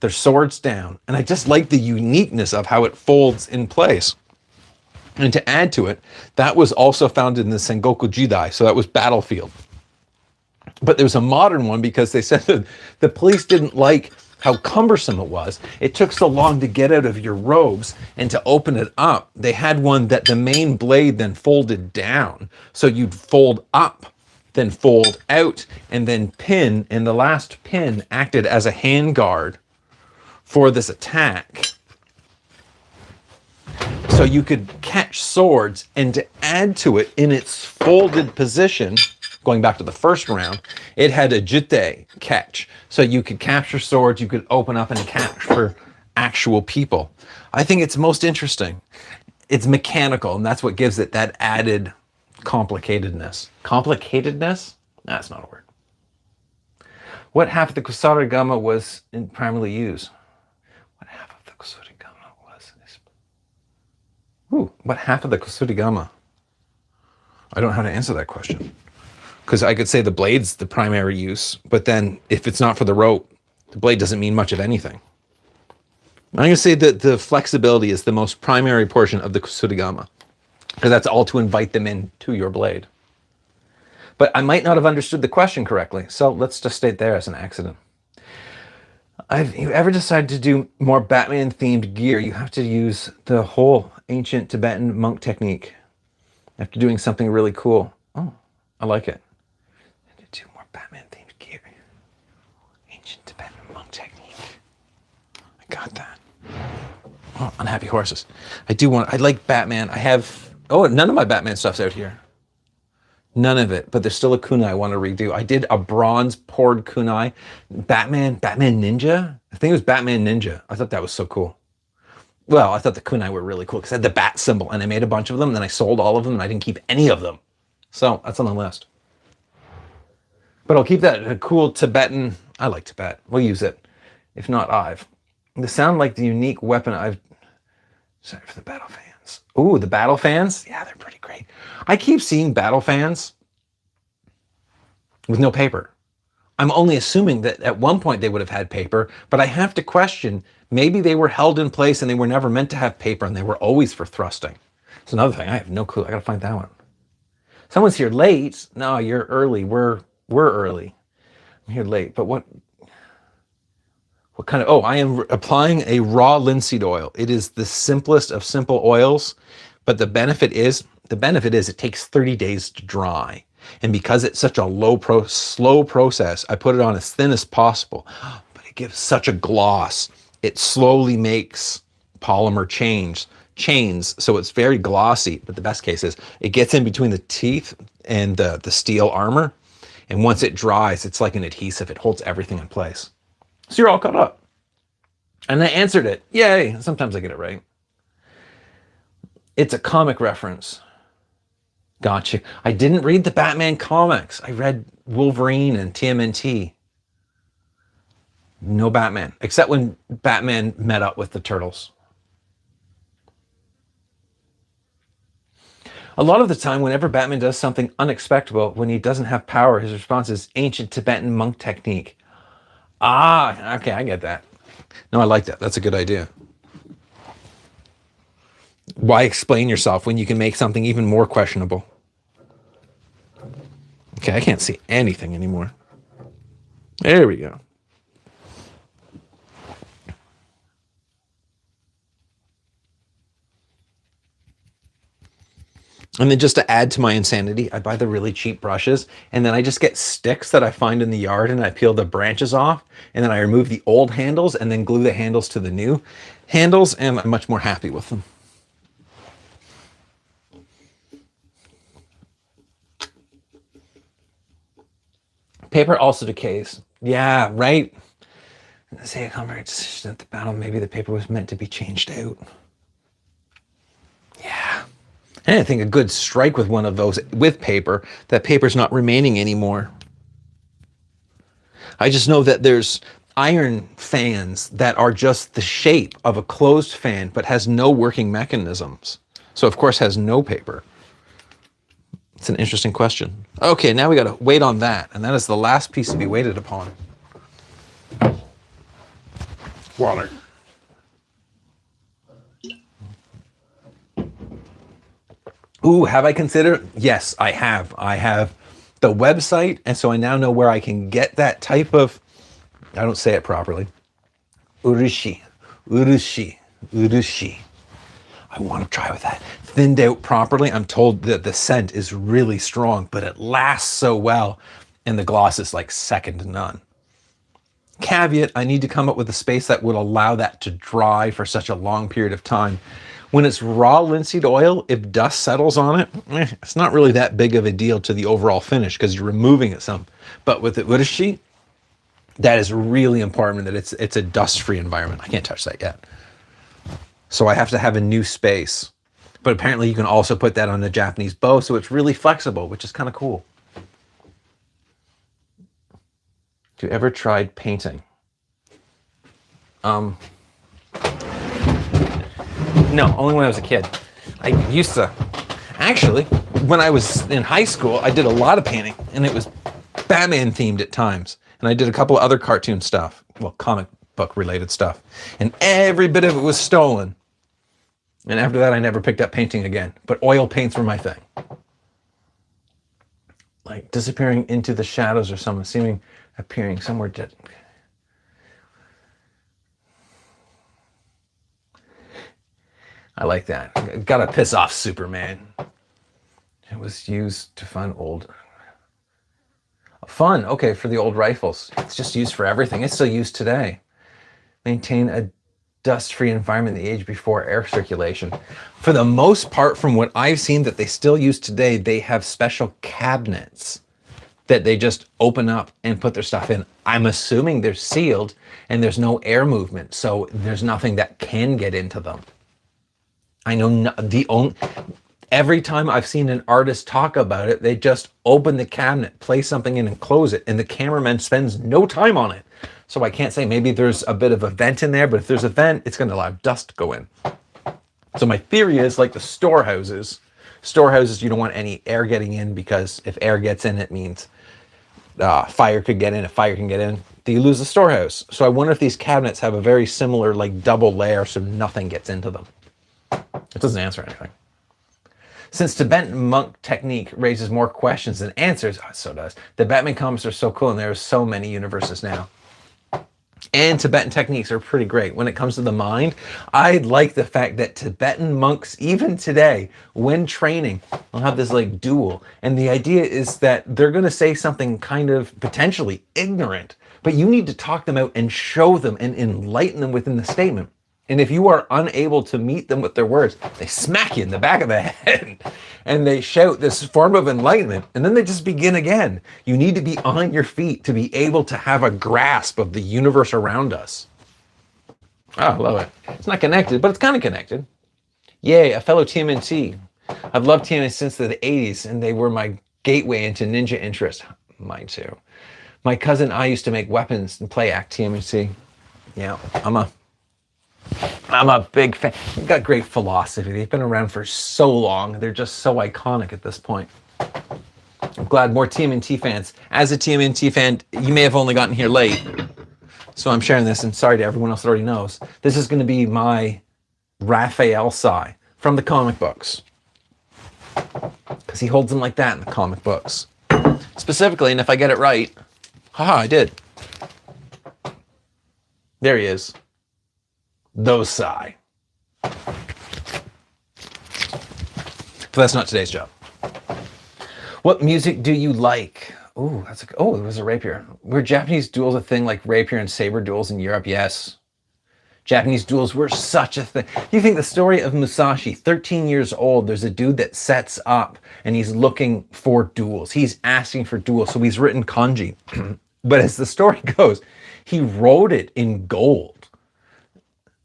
swords down. And I just like the uniqueness of how it folds in place. And to add to it, that was also found in the Sengoku Jidai, so that was battlefield. But there was a modern one because they said that the police didn't like how cumbersome it was. It took so long to get out of your robes and to open it up. They had one that the main blade then folded down. So you'd fold up, then fold out, and then pin. And the last pin acted as a handguard for this attack. So you could catch swords, and to add to it in its folded position, going back to the first round, it had a jute catch. So you could capture swords, you could open up and catch for actual people. I think it's most interesting. It's mechanical, and that's what gives it that added complicatedness. Complicatedness? That's not a word. What half of the kusarigama was primarily used? What half of the kusarigama was? What half of the kusarigama? I don't know how to answer that question. Because I could say the blade's the primary use, but then if it's not for the rope, the blade doesn't mean much of anything. I'm going to say that the flexibility is the most primary portion of the kusurigama, because that's all to invite them in to your blade. But I might not have understood the question correctly, so let's just state there as an accident. If you ever decide to do more Batman-themed gear, you have to use the whole ancient Tibetan monk technique after doing something really cool. Oh, I like it. Do more Batman-themed gear. Ancient Tibetan monk technique. I got that. Oh, unhappy horses. I like Batman. I have, none of my Batman stuff's out here. None of it, but there's still a kunai I want to redo. I did a bronze poured kunai. Batman Ninja? I think it was Batman Ninja. I thought that was so cool. Well, I thought the kunai were really cool because I had the bat symbol, and I made a bunch of them, and then I sold all of them, and I didn't keep any of them. So that's on the list. But I'll keep that a cool Tibetan. I like Tibet. We'll use it. If not, They sound like the unique weapon I've... Sorry for the battle fans. Ooh, the battle fans? Yeah, they're pretty great. I keep seeing battle fans with no paper. I'm only assuming that at one point they would have had paper, but I have to question, maybe they were held in place and they were never meant to have paper and they were always for thrusting. It's another thing. I have no clue. I gotta find that one. Someone's here late. No, you're early. We're early. I'm here late. But what kind of, oh, I am applying a raw linseed oil. It is the simplest of simple oils, but the benefit is it takes 30 days to dry. And because it's such a slow process, I put it on as thin as possible, but it gives such a gloss. It slowly makes polymer chains, so it's very glossy. But the best case is it gets in between the teeth and the steel armor. And once it dries, it's like an adhesive. It holds everything in place. So you're all caught up. And I answered it. Yay. Sometimes I get it right. It's a comic reference. Gotcha. I didn't read the Batman comics. I read Wolverine and TMNT. No Batman, except when Batman met up with the Turtles. A lot of the time, whenever Batman does something unexpected, when he doesn't have power, his response is ancient Tibetan monk technique. Ah, okay, I get that. No, I like that. That's a good idea. Why explain yourself when you can make something even more questionable? Okay, I can't see anything anymore. There we go. And then just to add to my insanity, I buy the really cheap brushes and then I just get sticks that I find in the yard and I peel the branches off and then I remove the old handles and then glue the handles to the new handles, and I'm much more happy with them. Paper also decays. Yeah, right. Say a comrade decision at the battle, maybe the paper was meant to be changed out. Yeah. And I think a good strike with one of those with paper, that paper's not remaining anymore. I just know that there's iron fans that are just the shape of a closed fan but has no working mechanisms. So of course has no paper. It's an interesting question. Okay, now we got to wait on that, and that is the last piece to be waited upon. Water. Ooh, have I considered? Yes, I have. I have the website, and so I now know where I can get that type of, I don't say it properly, urushi. I want to try with that. Thinned out properly. I'm told that the scent is really strong, but it lasts so well, and the gloss is like second to none. Caveat, I need to come up with a space that would allow that to dry for such a long period of time. When it's raw linseed oil, if dust settles on it, it's not really that big of a deal to the overall finish because you're removing it some. But with the urashi, that is really important that it's a dust-free environment. I can't touch that yet. So I have to have a new space. But apparently you can also put that on a Japanese bow, so it's really flexible, which is kind of cool. Have you ever tried painting? No, only when I was a kid. I used to. Actually, when I was in high school, I did a lot of painting, and it was Batman themed at times. And I did a couple of other cartoon stuff, well, comic book related stuff. And every bit of it was stolen. And after that, I never picked up painting again. But oil paints were my thing. Like disappearing into the shadows or something, seeming appearing somewhere dead. I like that. Gotta piss off Superman. It was used to fund old. Fun, okay, for the old rifles. It's just used for everything. It's still used today. Maintain a dust-free environment in the age before air circulation. For the most part, from what I've seen that they still use today, they have special cabinets that they just open up and put their stuff in. I'm assuming they're sealed and there's no air movement, so there's nothing that can get into them. I know every time I've seen an artist talk about it, they just open the cabinet, place something in and close it, and the cameraman spends no time on it. So I can't say, maybe there's a bit of a vent in there, but if there's a vent, it's going to allow dust to go in. So my theory is like the storehouses, you don't want any air getting in, because if air gets in, it means fire could get in. If fire can get in, do you lose the storehouse? So I wonder if these cabinets have a very similar like double layer so nothing gets into them. It doesn't answer anything. Since Tibetan monk technique raises more questions than answers, so does. The Batman comics are so cool, and there are so many universes now. And Tibetan techniques are pretty great. When it comes to the mind, I like the fact that Tibetan monks, even today, when training, will have this like duel. And the idea is that they're going to say something kind of potentially ignorant, but you need to talk them out and show them and enlighten them within the statement. And if you are unable to meet them with their words, they smack you in the back of the head and they shout this form of enlightenment, and then they just begin again. You need to be on your feet to be able to have a grasp of the universe around us. Oh, I love it. It's not connected, but it's kind of connected. Yay, a fellow TMNT. I've loved TMNT since the 80s, and they were my gateway into ninja interest. Mine too. My cousin and I used to make weapons and play act TMNT. Yeah, I'm a big fan. They've got great philosophy. They've been around for so long. They're just so iconic at this point. I'm glad more TMNT fans. As a TMNT fan, you may have only gotten here late, so I'm sharing this, and sorry to everyone else that already knows. This is going to be my Raphael Sai from the comic books, because he holds them like that in the comic books. Specifically, and if I get it right, haha, I did. There he is. Those Sai. But that's not today's job. What music do you like? Oh, it was a rapier. Were Japanese duels a thing like rapier and saber duels in Europe? Yes. Japanese duels were such a thing. You think the story of Musashi, 13 years old, there's a dude that sets up and he's looking for duels. He's asking for duels. So he's written kanji. But as the story goes, he wrote it in gold.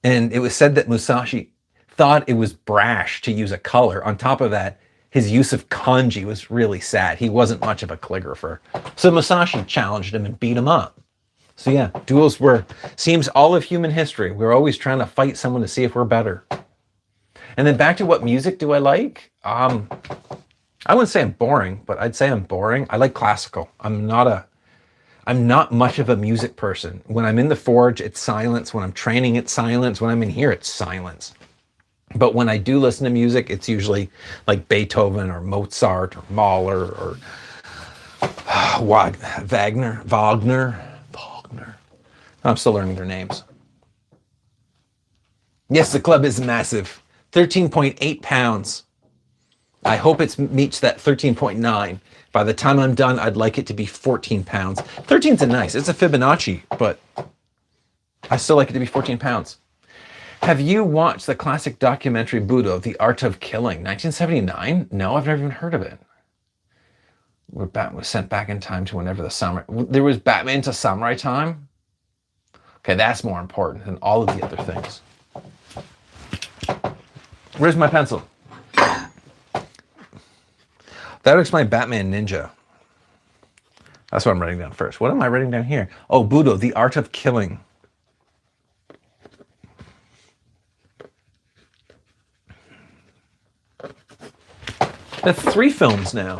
And it was said that Musashi thought it was brash to use a color. On top of that, his use of kanji was really sad. He wasn't much of a calligrapher. So Musashi challenged him and beat him up. So yeah, duels seems all of human history. We're always trying to fight someone to see if we're better. And then back to what music do I like? I wouldn't say I'm boring, but I'd say I'm boring. I like classical. I'm not much of a music person. When I'm in the forge, it's silence. When I'm training, it's silence. When I'm in here, it's silence. But when I do listen to music, it's usually like Beethoven or Mozart or Mahler or Wagner. I'm still learning their names. Yes, the club is massive. 13.8 pounds. I hope it meets that 13.9. By the time I'm done, I'd like it to be 14 pounds. 13's a nice. It's a Fibonacci, but I still like it to be 14 pounds. Have you watched the classic documentary Budo, The Art of Killing, 1979? No, I've never even heard of it. Batman was sent back in time to whenever the samurai... There was Batman to samurai time? Okay, that's more important than all of the other things. Where's my pencil? That would explain Batman Ninja. That's what I'm writing down first. What am I writing down here? Oh, Budo, The Art of Killing. That's 3 films now.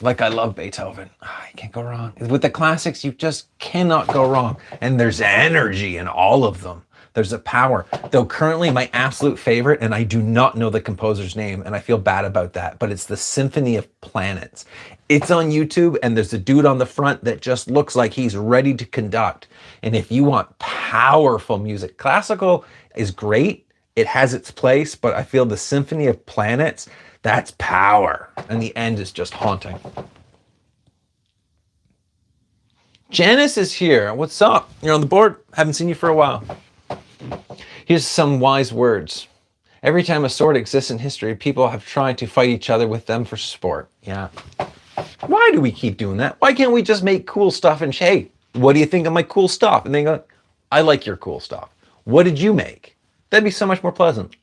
Like I love Beethoven. You can't go wrong. With the classics, you just cannot go wrong. And there's energy in all of them. There's a power. Though currently my absolute favorite, and I do not know the composer's name, and I feel bad about that, but it's the Symphony of Planets. It's on YouTube, and there's a dude on the front that just looks like he's ready to conduct. And if you want powerful music, classical is great. It has its place, but I feel the Symphony of Planets, that's power. And the end is just haunting. Janice is here. What's up? You're on the board? Haven't seen you for a while. Here's some wise words. Every time a sword exists in history, people have tried to fight each other with them for sport. Yeah. Why do we keep doing that? Why can't we just make cool stuff and say, hey, what do you think of my cool stuff? And they go, I like your cool stuff. What did you make? That'd be so much more pleasant.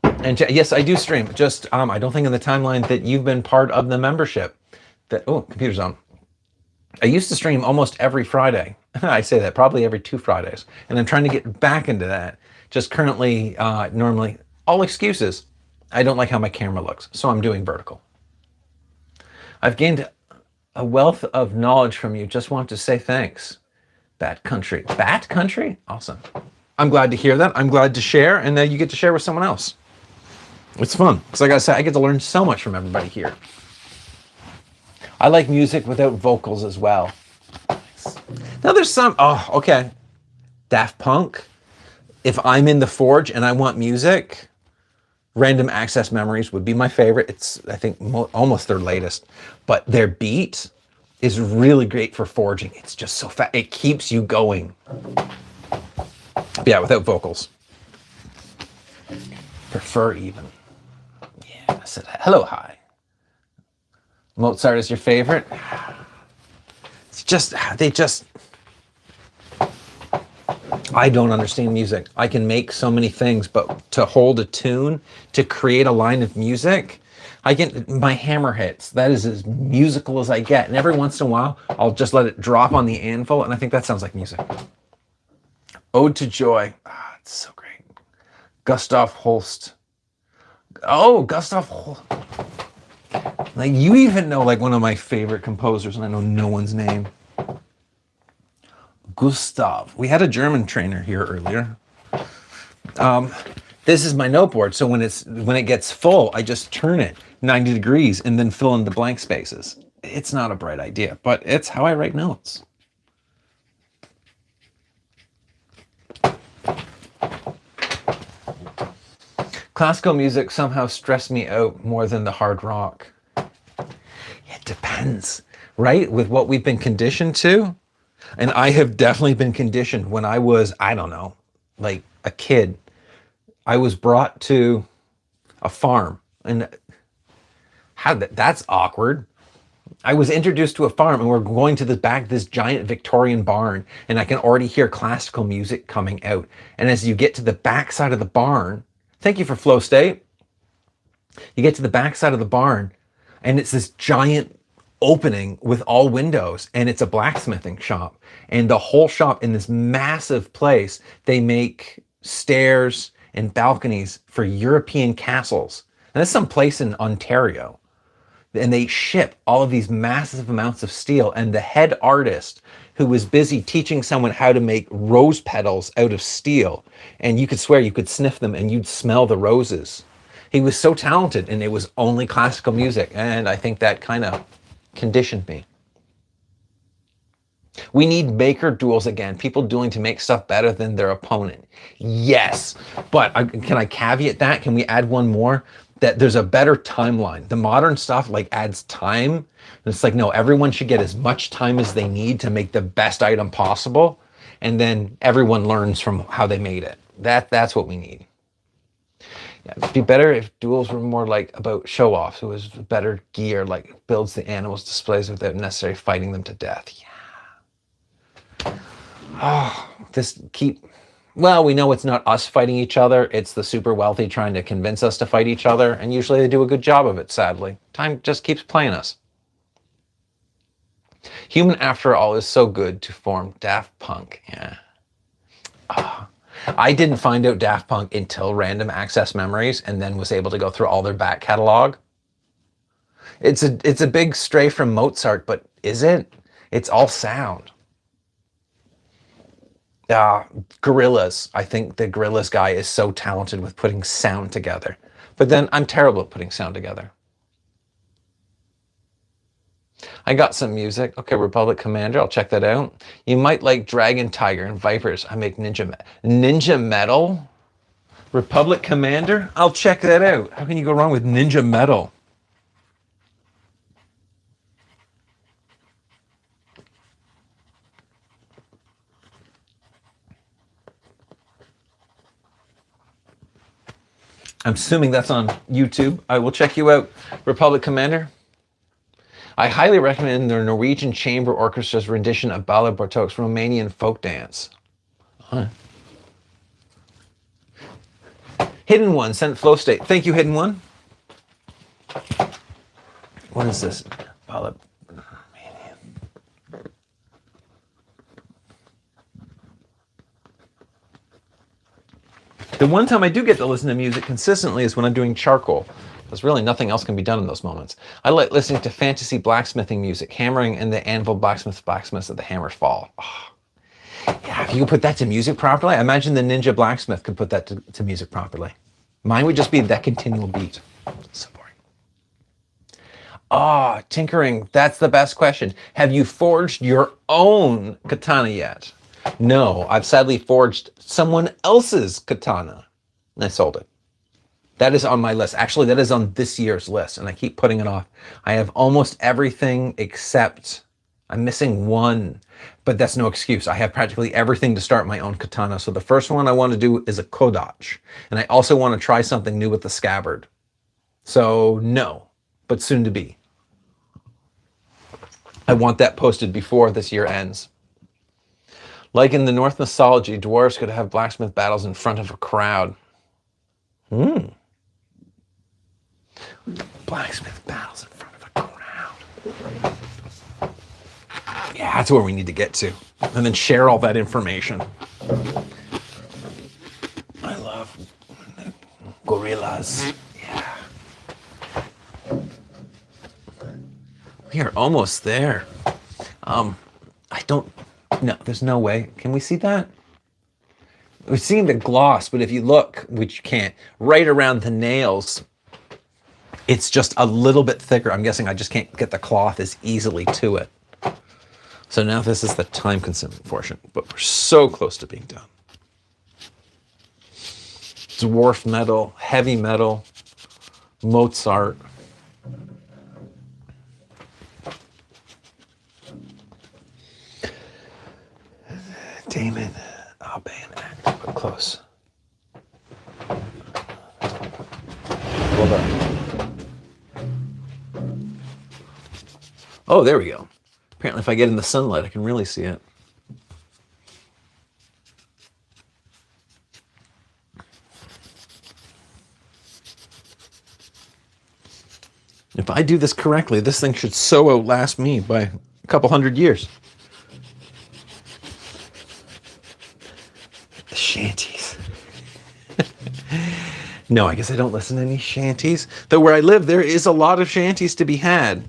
And yes, I do stream. Just I don't think in the timeline that you've been part of the membership. Computer's on. I used to stream almost every Friday. I say that probably every 2 Fridays, and I'm trying to get back into that. Just currently, normally, all excuses. I don't like how my camera looks, so I'm doing vertical. I've gained a wealth of knowledge from you. Just want to say thanks. Bat country. Bat country? Awesome. I'm glad to hear that. I'm glad to share, and then you get to share with someone else. It's fun. Because like I said, I get to learn so much from everybody here. I like music without vocals as well. Now there's some, oh, okay. Daft Punk. If I'm in the Forge and I want music, Random Access Memories would be my favorite. It's, I think, almost their latest. But their beat is really great for forging. It's just so fast. It keeps you going. But yeah, without vocals. Prefer even. Yeah, I said hello, hi. Mozart is your favorite? It's just, I don't understand music. I can make so many things, but to hold a tune, to create a line of music, my hammer hits. That is as musical as I get. And every once in a while, I'll just let it drop on the anvil, and I think that sounds like music. Ode to Joy. Ah, it's so great. Gustav Holst. Oh, Gustav Holst. Like, you even know, like, one of my favorite composers, and I know no one's name. Gustav. We had a German trainer here earlier. This is my noteboard, so when it gets full, I just turn it 90 degrees and then fill in the blank spaces. It's not a bright idea, but it's how I write notes. Classical music somehow stressed me out more than the hard rock. It depends, right? With what we've been conditioned to. And I have definitely been conditioned when I was, I don't know, like a kid. I was brought to a farm, and that's awkward. I was introduced to a farm, and we're going to the back of this giant Victorian barn, and I can already hear classical music coming out. And as you get to the back side of the barn, thank you for Flow State. You get to the back side of the barn, and it's this giant opening with all windows, and it's a blacksmithing shop. And the whole shop in this massive place, they make stairs and balconies for European castles. And that's some place in Ontario. And they ship all of these massive amounts of steel. And the head artist, who was busy teaching someone how to make rose petals out of steel, and you could swear you could sniff them and you'd smell the roses. He was so talented, and it was only classical music. And I think that kind of conditioned me. We need maker duels again. People dueling to make stuff better than their opponent. Yes, but can I caveat that? Can we add one more? That there's a better timeline. The modern stuff like adds time. And it's like, no, everyone should get as much time as they need to make the best item possible. And then everyone learns from how they made it. That's what we need. Yeah, it'd be better if duels were more like about show-offs. Who has better gear, like builds the animals' displays without necessarily fighting them to death. Yeah. Oh, well, we know it's not us fighting each other. It's the super wealthy trying to convince us to fight each other. And usually they do a good job of it, sadly. Time just keeps playing us. Human After All is so good to form Daft Punk. Yeah. Oh. I didn't find out Daft Punk until Random Access Memories, and then was able to go through all their back catalog. It's a big stray from Mozart, but is it? It's all sound. Gorillaz. I think the Gorillaz guy is so talented with putting sound together. But then I'm terrible at putting sound together. I got some music. Okay, Republic Commander, I'll check that out. You might like Dragon Tiger and Vipers. I make Ninja Metal? Republic Commander? I'll check that out. How can you go wrong with Ninja Metal? I'm assuming that's on YouTube. I will check you out, Republic Commander. I highly recommend the Norwegian Chamber Orchestra's rendition of Bala Bartok's Romanian folk dance. Huh. Hidden One sent Flow State. Thank you, Hidden One. What is this? Bala Romanian. The one time I do get to listen to music consistently is when I'm doing charcoal. There's really nothing else can be done in those moments. I like listening to fantasy blacksmithing music, hammering in the anvil, blacksmiths at the hammers fall. Oh, yeah, if you could put that to music properly, I imagine the ninja blacksmith could put that to music properly. Mine would just be that continual beat. So boring. Ah, oh, tinkering, that's the best question. Have you forged your own katana yet? No, I've sadly forged someone else's katana and I sold it. That is on my list. Actually, that is on this year's list, and I keep putting it off. I have almost everything except I'm missing one, but that's no excuse. I have practically everything to start my own katana. So the first one I want to do is a kodachi, and I also want to try something new with the scabbard. So no, but soon to be. I want that posted before this year ends. Like in the Norse mythology, dwarves could have blacksmith battles in front of a crowd. Blacksmith battles in front of a crowd. Yeah, that's where we need to get to. And then share all that information. I love gorillas. Yeah. We are almost there. No, there's no way. Can we see that? We're seeing the gloss, but if you look, which you can't, right around the nails, it's just a little bit thicker. I'm guessing I just can't get the cloth as easily to it. So now this is the time-consuming portion, but we're so close to being done. Dwarf metal, heavy metal, Mozart. Damon, Alban, but close. Hold on. Oh, there we go. Apparently if I get in the sunlight, I can really see it. If I do this correctly, this thing should so outlast me by a couple hundred years. The shanties. No, I guess I don't listen to any shanties. Though where I live, there is a lot of shanties to be had.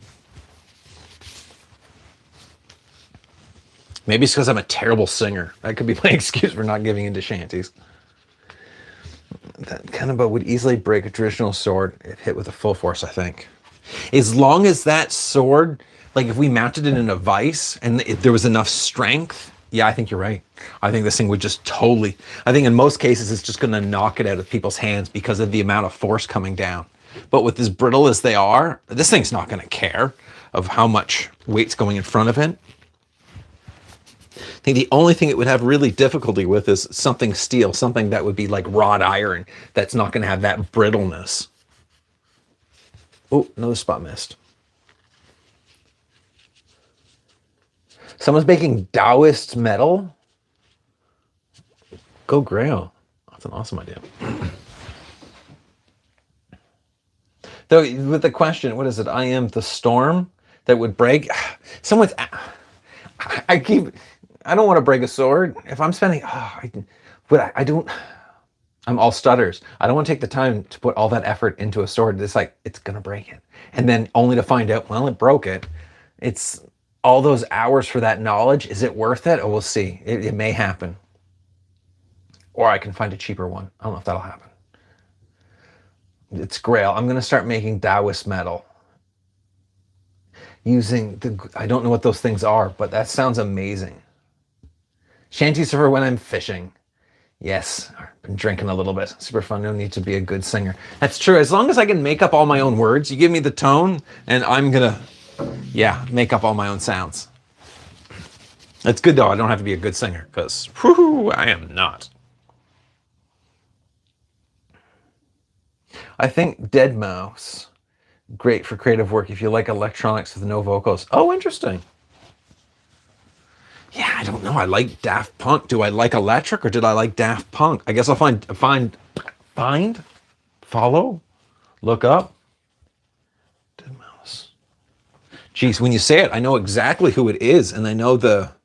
Maybe it's because I'm a terrible singer. That could be my excuse for not giving into shanties. That Kanabo would easily break a traditional sword if hit with a full force, I think. As long as that sword, like if we mounted it in a vise and if there was enough strength, yeah, I think you're right. I think this thing would just totally, I think in most cases it's just going to knock it out of people's hands because of the amount of force coming down. But with as brittle as they are, this thing's not going to care of how much weight's going in front of it. I think the only thing it would have really difficulty with is something steel, something that would be like wrought iron that's not going to have that brittleness. Oh, another spot missed. Someone's making Taoist metal? Go Grail. That's an awesome idea. Though with the question, what is it? I am the storm that would break. Someone's. I don't want to break a sword. If I'm spending, I don't. I'm all stutters. I don't want to take the time to put all that effort into a sword. It's like it's gonna break it, and then only to find out, well, it broke it. It's all those hours for that knowledge. Is it worth it? Oh, we'll see. It may happen, or I can find a cheaper one. I don't know if that'll happen. It's Grail. I'm gonna start making Taoist metal. Using I don't know what those things are, but that sounds amazing. Shanties are for when I'm fishing. Yes, I've been drinking a little bit. Super fun. No need to be a good singer. That's true. As long as I can make up all my own words, you give me the tone, and I'm gonna, make up all my own sounds. That's good though. I don't have to be a good singer because, I am not. I think Dead Mouse, great for creative work if you like electronics with no vocals. Oh, interesting. Yeah, I don't know. I like Daft Punk. Do I like electric or did I like Daft Punk? I guess I'll follow, look up. Dead Mouse. Geez, when you say it, I know exactly who it is and I know the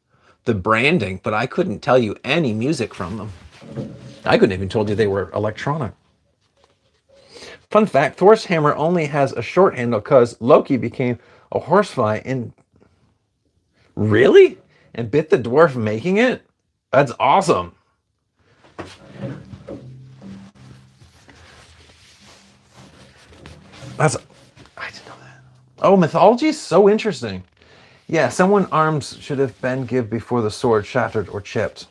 branding, but I couldn't tell you any music from them. I couldn't even told you they were electronic. Fun fact, Thor's hammer only has a short handle because Loki became a horsefly and really? And bit the dwarf making it? That's awesome. That's I didn't know that. Oh, mythology is so interesting. Yeah, someone arms should have been give before the sword shattered or chipped.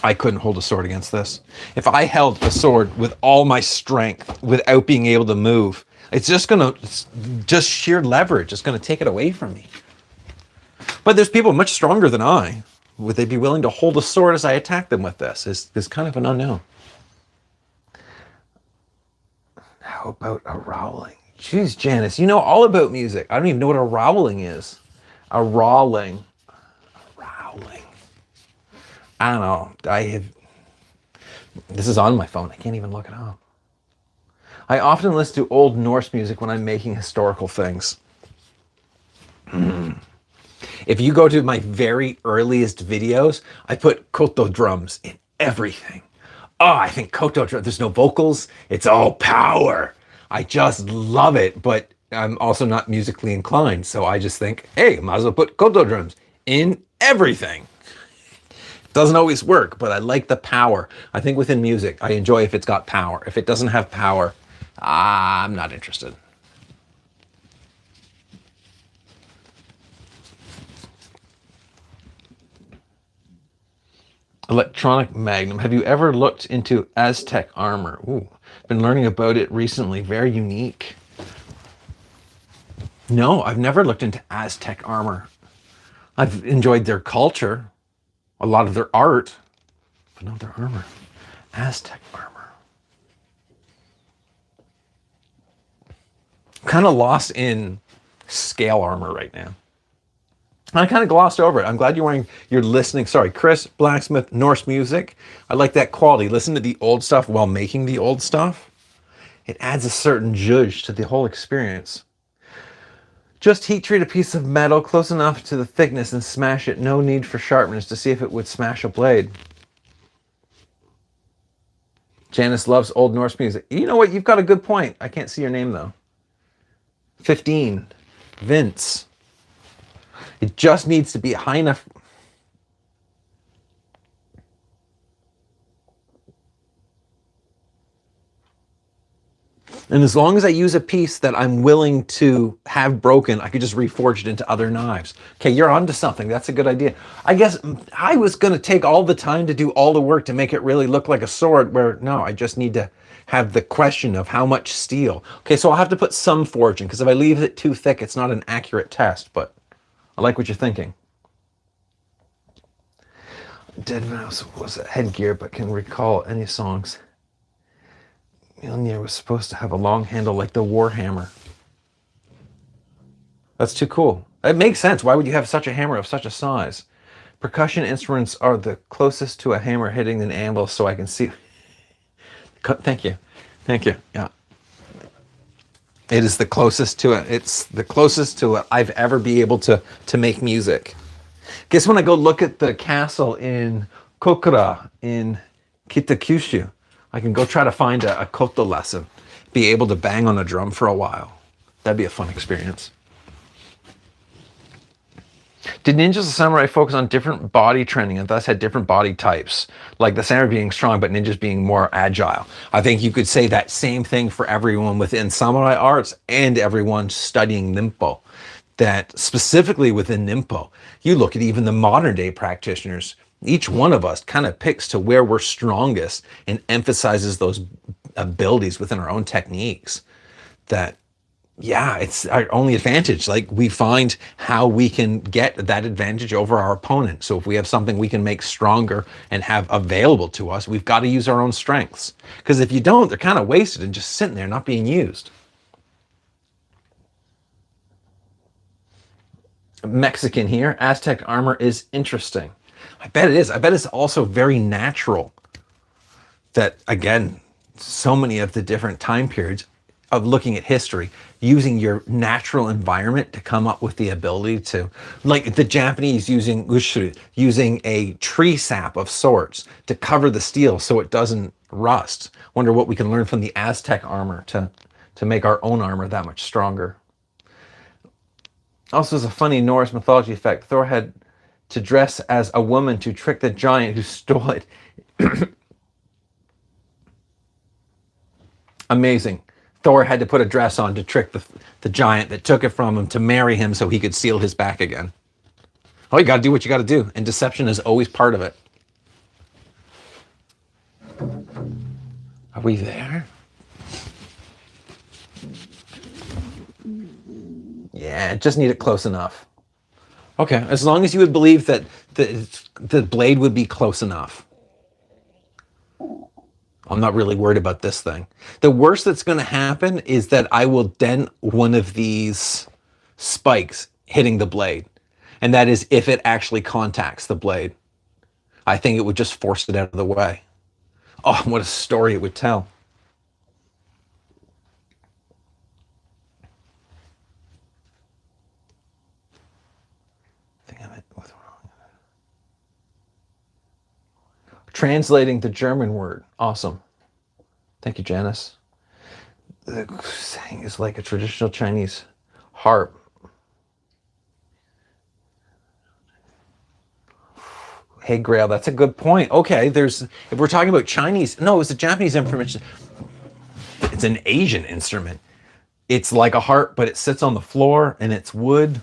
I couldn't hold a sword against this. If I held a sword with all my strength without being able to move, it's just sheer leverage. It's gonna take it away from me. But there's people much stronger than I. Would they be willing to hold a sword as I attack them with this? Is kind of an unknown. How about a rowling? Jeez, Janice, you know all about music. I don't even know what a rowling is. A rowling. Rowling. I don't know. This is on my phone. I can't even look it up. I often listen to Old Norse music when I'm making historical things. If you go to my very earliest videos, I put koto drums in everything. Oh, I think koto drums, there's no vocals. It's all power. I just love it, but I'm also not musically inclined. So I just think, hey, might as well put koto drums in everything. Doesn't always work, but I like the power. I think within music, I enjoy if it's got power. If it doesn't have power, I'm not interested. Electronic Magnum. Have you ever looked into Aztec armor? Ooh, been learning about it recently. Very unique. No, I've never looked into Aztec armor. I've enjoyed their culture, a lot of their art, but not their armor. Aztec armor. Kind of lost in scale armor right now. I kind of glossed over it. I'm glad you're listening. Sorry, Chris, Blacksmith, Norse music. I like that quality. Listen to the old stuff while making the old stuff. It adds a certain zhuzh to the whole experience. Just heat treat a piece of metal close enough to the thickness and smash it. No need for sharpness to see if it would smash a blade. Janice loves Old Norse music. You know what? You've got a good point. I can't see your name though. 15. Vince. It just needs to be high enough. And as long as I use a piece that I'm willing to have broken, I could just reforge it into other knives. Okay, you're onto something. That's a good idea. I guess I was going to take all the time to do all the work to make it really look like a sword, where no, I just need to have the question of how much steel. Okay, so I'll have to put some forging, because if I leave it too thick, it's not an accurate test, but I like what you're thinking. Dead Mouse was a headgear, but can recall any songs. Mjolnir was supposed to have a long handle like the Warhammer. That's too cool. It makes sense. Why would you have such a hammer of such a size? Percussion instruments are the closest to a hammer hitting an anvil, so I can see. Thank you. Thank you. Yeah. It is the closest to it. It's the closest to it I've ever be able to make music. Guess when I go look at the castle in Kokura in Kitakyushu, I can go try to find a koto lesson, be able to bang on a drum for a while. That'd be a fun experience. Did ninjas and samurai focus on different body training and thus had different body types? Like the samurai being strong, but ninjas being more agile. I think you could say that same thing for everyone within samurai arts and everyone studying Nimpo. That specifically within Nimpo, you look at even the modern day practitioners, each one of us kind of picks to where we're strongest and emphasizes those abilities within our own techniques. That, yeah, it's our only advantage. Like, we find how we can get that advantage over our opponent. So if we have something we can make stronger and have available to us, we've got to use our own strengths. Because if you don't, they're kind of wasted and just sitting there not being used. Mexican here. Aztec armor is interesting. I bet it is. I bet it's also very natural that, again, so many of the different time periods, of looking at history, using your natural environment to come up with the ability to, like the Japanese using ushuru, using a tree sap of sorts to cover the steel so it doesn't rust. Wonder what we can learn from the Aztec armor to make our own armor that much stronger. Also, as a funny Norse mythology effect, Thor had to dress as a woman to trick the giant who stole it. Amazing. Thor had to put a dress on to trick the giant that took it from him to marry him so he could seal his back again. Oh, you got to do what you got to do. And deception is always part of it. Are we there? Yeah, just need it close enough. Okay, as long as you would believe that the blade would be close enough. I'm not really worried about this thing. The worst that's going to happen is that I will dent one of these spikes hitting the blade. And that is if it actually contacts the blade. I think it would just force it out of the way. Oh, what a story it would tell. Translating the German word. Awesome. Thank you, Janice. The saying is like a traditional Chinese harp. Hey, Grail, that's a good point. Okay, if we're talking about Chinese, no, it's a Japanese information. It's an Asian instrument. It's like a harp, but it sits on the floor and it's wood.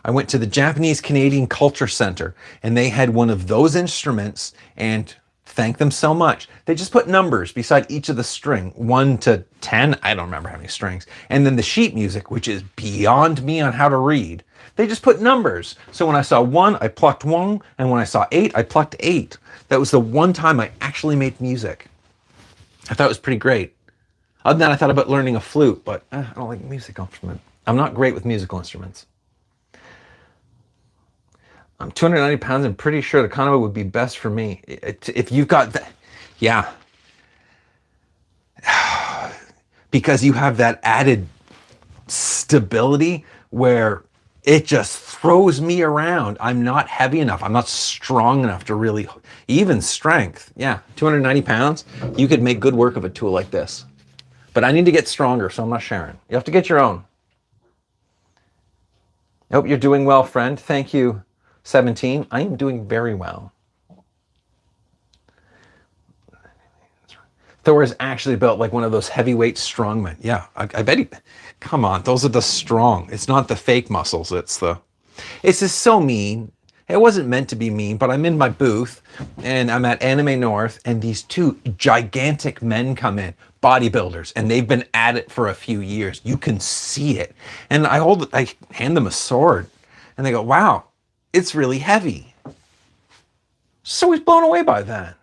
I went to the Japanese Canadian Culture Center and they had one of those instruments, and thank them so much. They just put numbers beside each of the string, 1 to 10. I don't remember how many strings. And then the sheet music, which is beyond me on how to read. They just put numbers. So when I saw 1, I plucked 1. And when I saw 8, I plucked 8. That was the one time I actually made music. I thought it was pretty great. Other than that, I thought about learning a flute, but I don't like music instrument. I'm not great with musical instruments. I'm 290 pounds. I'm pretty sure the Kanabo would be best for me. If you've got that, yeah. Because you have that added stability where it just throws me around. I'm not heavy enough. I'm not strong enough to really, even strength. Yeah, 290 pounds. You could make good work of a tool like this. But I need to get stronger, so I'm not sharing. You have to get your own. I hope you're doing well, friend. Thank you. 17. I am doing very well. Thor is actually built like one of those heavyweight strongmen. Yeah, I bet he. Come on, those are the strong. It's not the fake muscles. It's just so mean. It wasn't meant to be mean, but I'm in my booth and I'm at Anime North, and these two gigantic men come in, bodybuilders, and they've been at it for a few years. You can see it. And I hand them a sword, and they go, "Wow. It's really heavy." So he's blown away by that.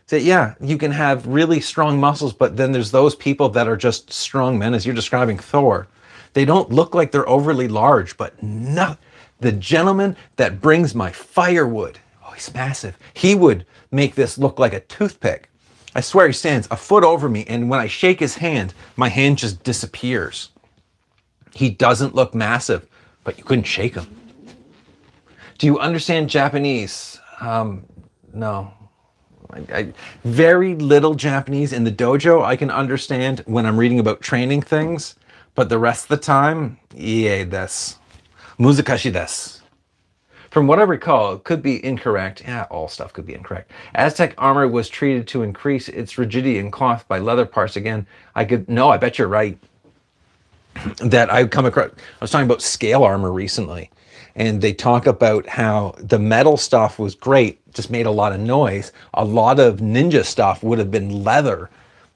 So yeah, you can have really strong muscles, but then there's those people that are just strong men, as you're describing Thor. They don't look like they're overly large, but no, the gentleman that brings my firewood, oh, he's massive. He would make this look like a toothpick. I swear he stands a foot over me, and when I shake his hand, my hand just disappears. He doesn't look massive, but you couldn't shake him. Do you understand Japanese? No. Very little Japanese. In the dojo, I can understand when I'm reading about training things, but the rest of the time, iie desu. Muzakashi desu. From what I recall, it could be incorrect. Yeah, all stuff could be incorrect. Aztec armor was treated to increase its rigidity in cloth by leather parts. Again, I bet you're right. That I was talking about scale armor recently, and they talk about how the metal stuff was great, just made a lot of noise. A lot of ninja stuff would have been leather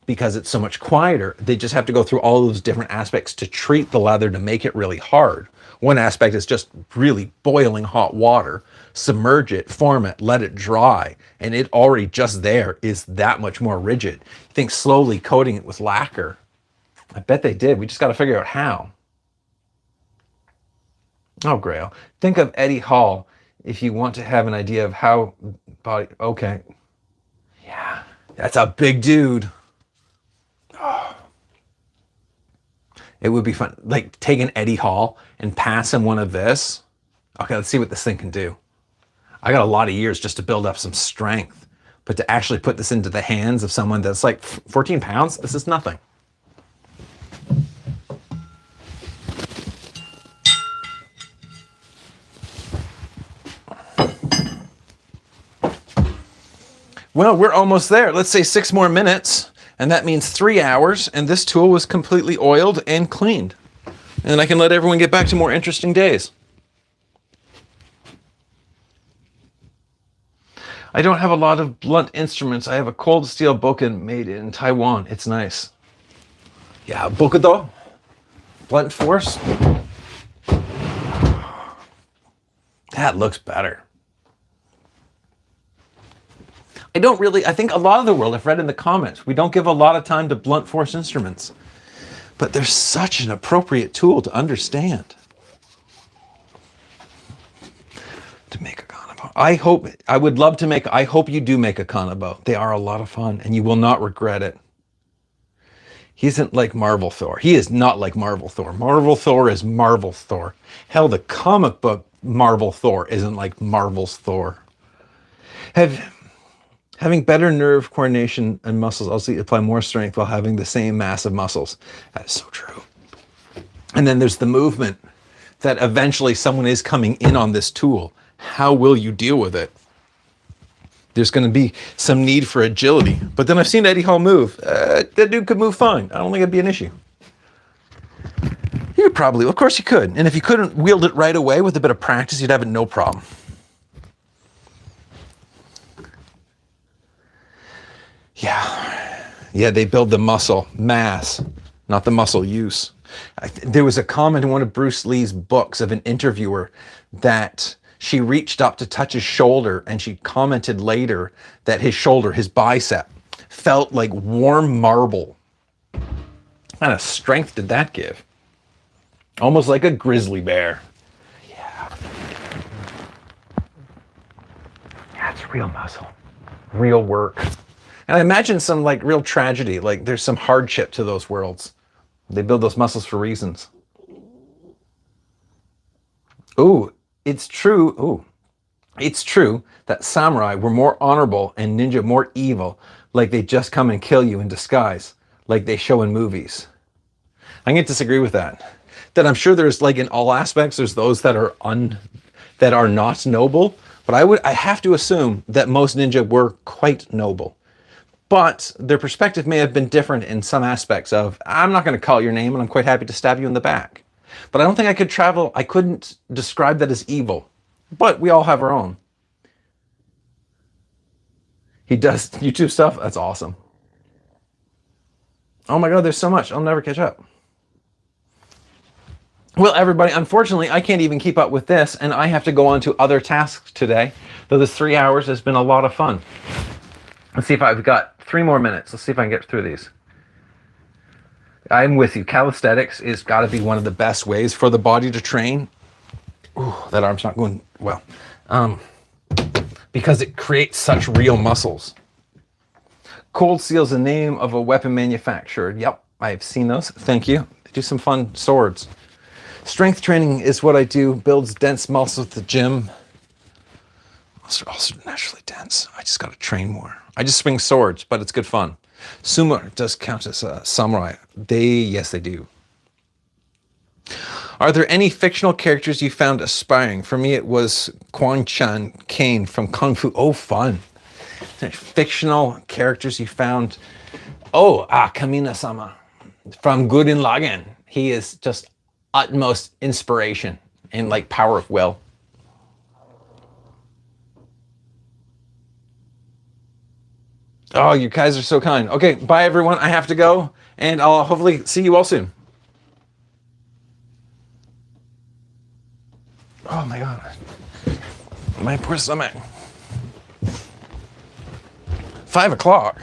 because it's so much quieter. They just have to go through all those different aspects to treat the leather to make it really hard. One aspect is just really boiling hot water, submerge it, form it, let it dry, and it already just there is that much more rigid. You think slowly coating it with lacquer. I bet they did. We just got to figure out how. Oh, Grail. Think of Eddie Hall if you want to have an idea of how body. Okay. Yeah, that's a big dude. Oh. It would be fun. Like take an Eddie Hall and pass him one of this. Okay, let's see what this thing can do. I got a lot of years just to build up some strength, but to actually put this into the hands of someone that's like 14 pounds, this is nothing. Well, we're almost there. Let's say 6 more minutes, and that means 3 hours, and this tool was completely oiled and cleaned. And I can let everyone get back to more interesting days. I don't have a lot of blunt instruments. I have a cold steel bokken made in Taiwan. It's nice. Yeah, bokudo, blunt force. That looks better. I think a lot of the world, I've read in the comments, we don't give a lot of time to blunt force instruments. But they're such an appropriate tool to understand. To make a Kanabo. I hope you do make a Kanabo. They are a lot of fun and you will not regret it. He isn't like Marvel Thor. He is not like Marvel Thor. Marvel Thor is Marvel Thor. Hell, the comic book Marvel Thor isn't like Marvel's Thor. Having better nerve coordination and muscles also apply more strength while having the same massive muscles. That is so true. And then there's the movement that eventually someone is coming in on this tool. How will you deal with it? There's going to be some need for agility. But then I've seen Eddie Hall move. That dude could move fine. I don't think it'd be an issue. You could probably, of course you could. And if you couldn't wield it right away with a bit of practice, you'd have it no problem. Yeah, they build the muscle mass, not the muscle use. There was a comment in one of Bruce Lee's books of an interviewer that she reached up to touch his shoulder and she commented later that his shoulder, his bicep, felt like warm marble. What kind of strength did that give? Almost like a grizzly bear. Yeah, it's real muscle, real work. And I imagine some like real tragedy, like there's some hardship to those worlds. They build those muscles for reasons. It's true that samurai were more honorable and ninja more evil, like they just come and kill you in disguise, like they show in movies. I'm going to disagree with that. That I'm sure there's like in all aspects, there's those that are not noble, but I have to assume that most ninja were quite noble. But their perspective may have been different in some aspects of, I'm not going to call your name and I'm quite happy to stab you in the back. But I don't think I couldn't describe that as evil. But we all have our own. He does YouTube stuff? That's awesome. Oh my God, there's so much. I'll never catch up. Well, everybody, unfortunately, I can't even keep up with this and I have to go on to other tasks today. Though this 3 hours has been a lot of fun. Let's see if I've got 3 more minutes. Let's see if I can get through these. I'm with you. Calisthenics is got to be one of the best ways for the body to train. Ooh, that arm's not going well. Because it creates such real muscles. Cold Steel's the name of a weapon manufacturer. Yep, I've seen those. Thank you. They do some fun swords. Strength training is what I do. Builds dense muscles at the gym. Also naturally dense. I just got to train more. I just swing swords, but it's good fun. Sumo does count as a samurai. Yes, they do. Are there any fictional characters you found aspiring? For me, it was Quan-Chan Kane from Kung Fu. Oh, fun. Fictional characters you found. Kamina-sama from Gurren Lagann. He is just utmost inspiration and like power of will. Oh, you guys are so kind. Okay, bye everyone. I have to go, and I'll hopefully see you all soon. Oh my God. My poor stomach. 5 o'clock.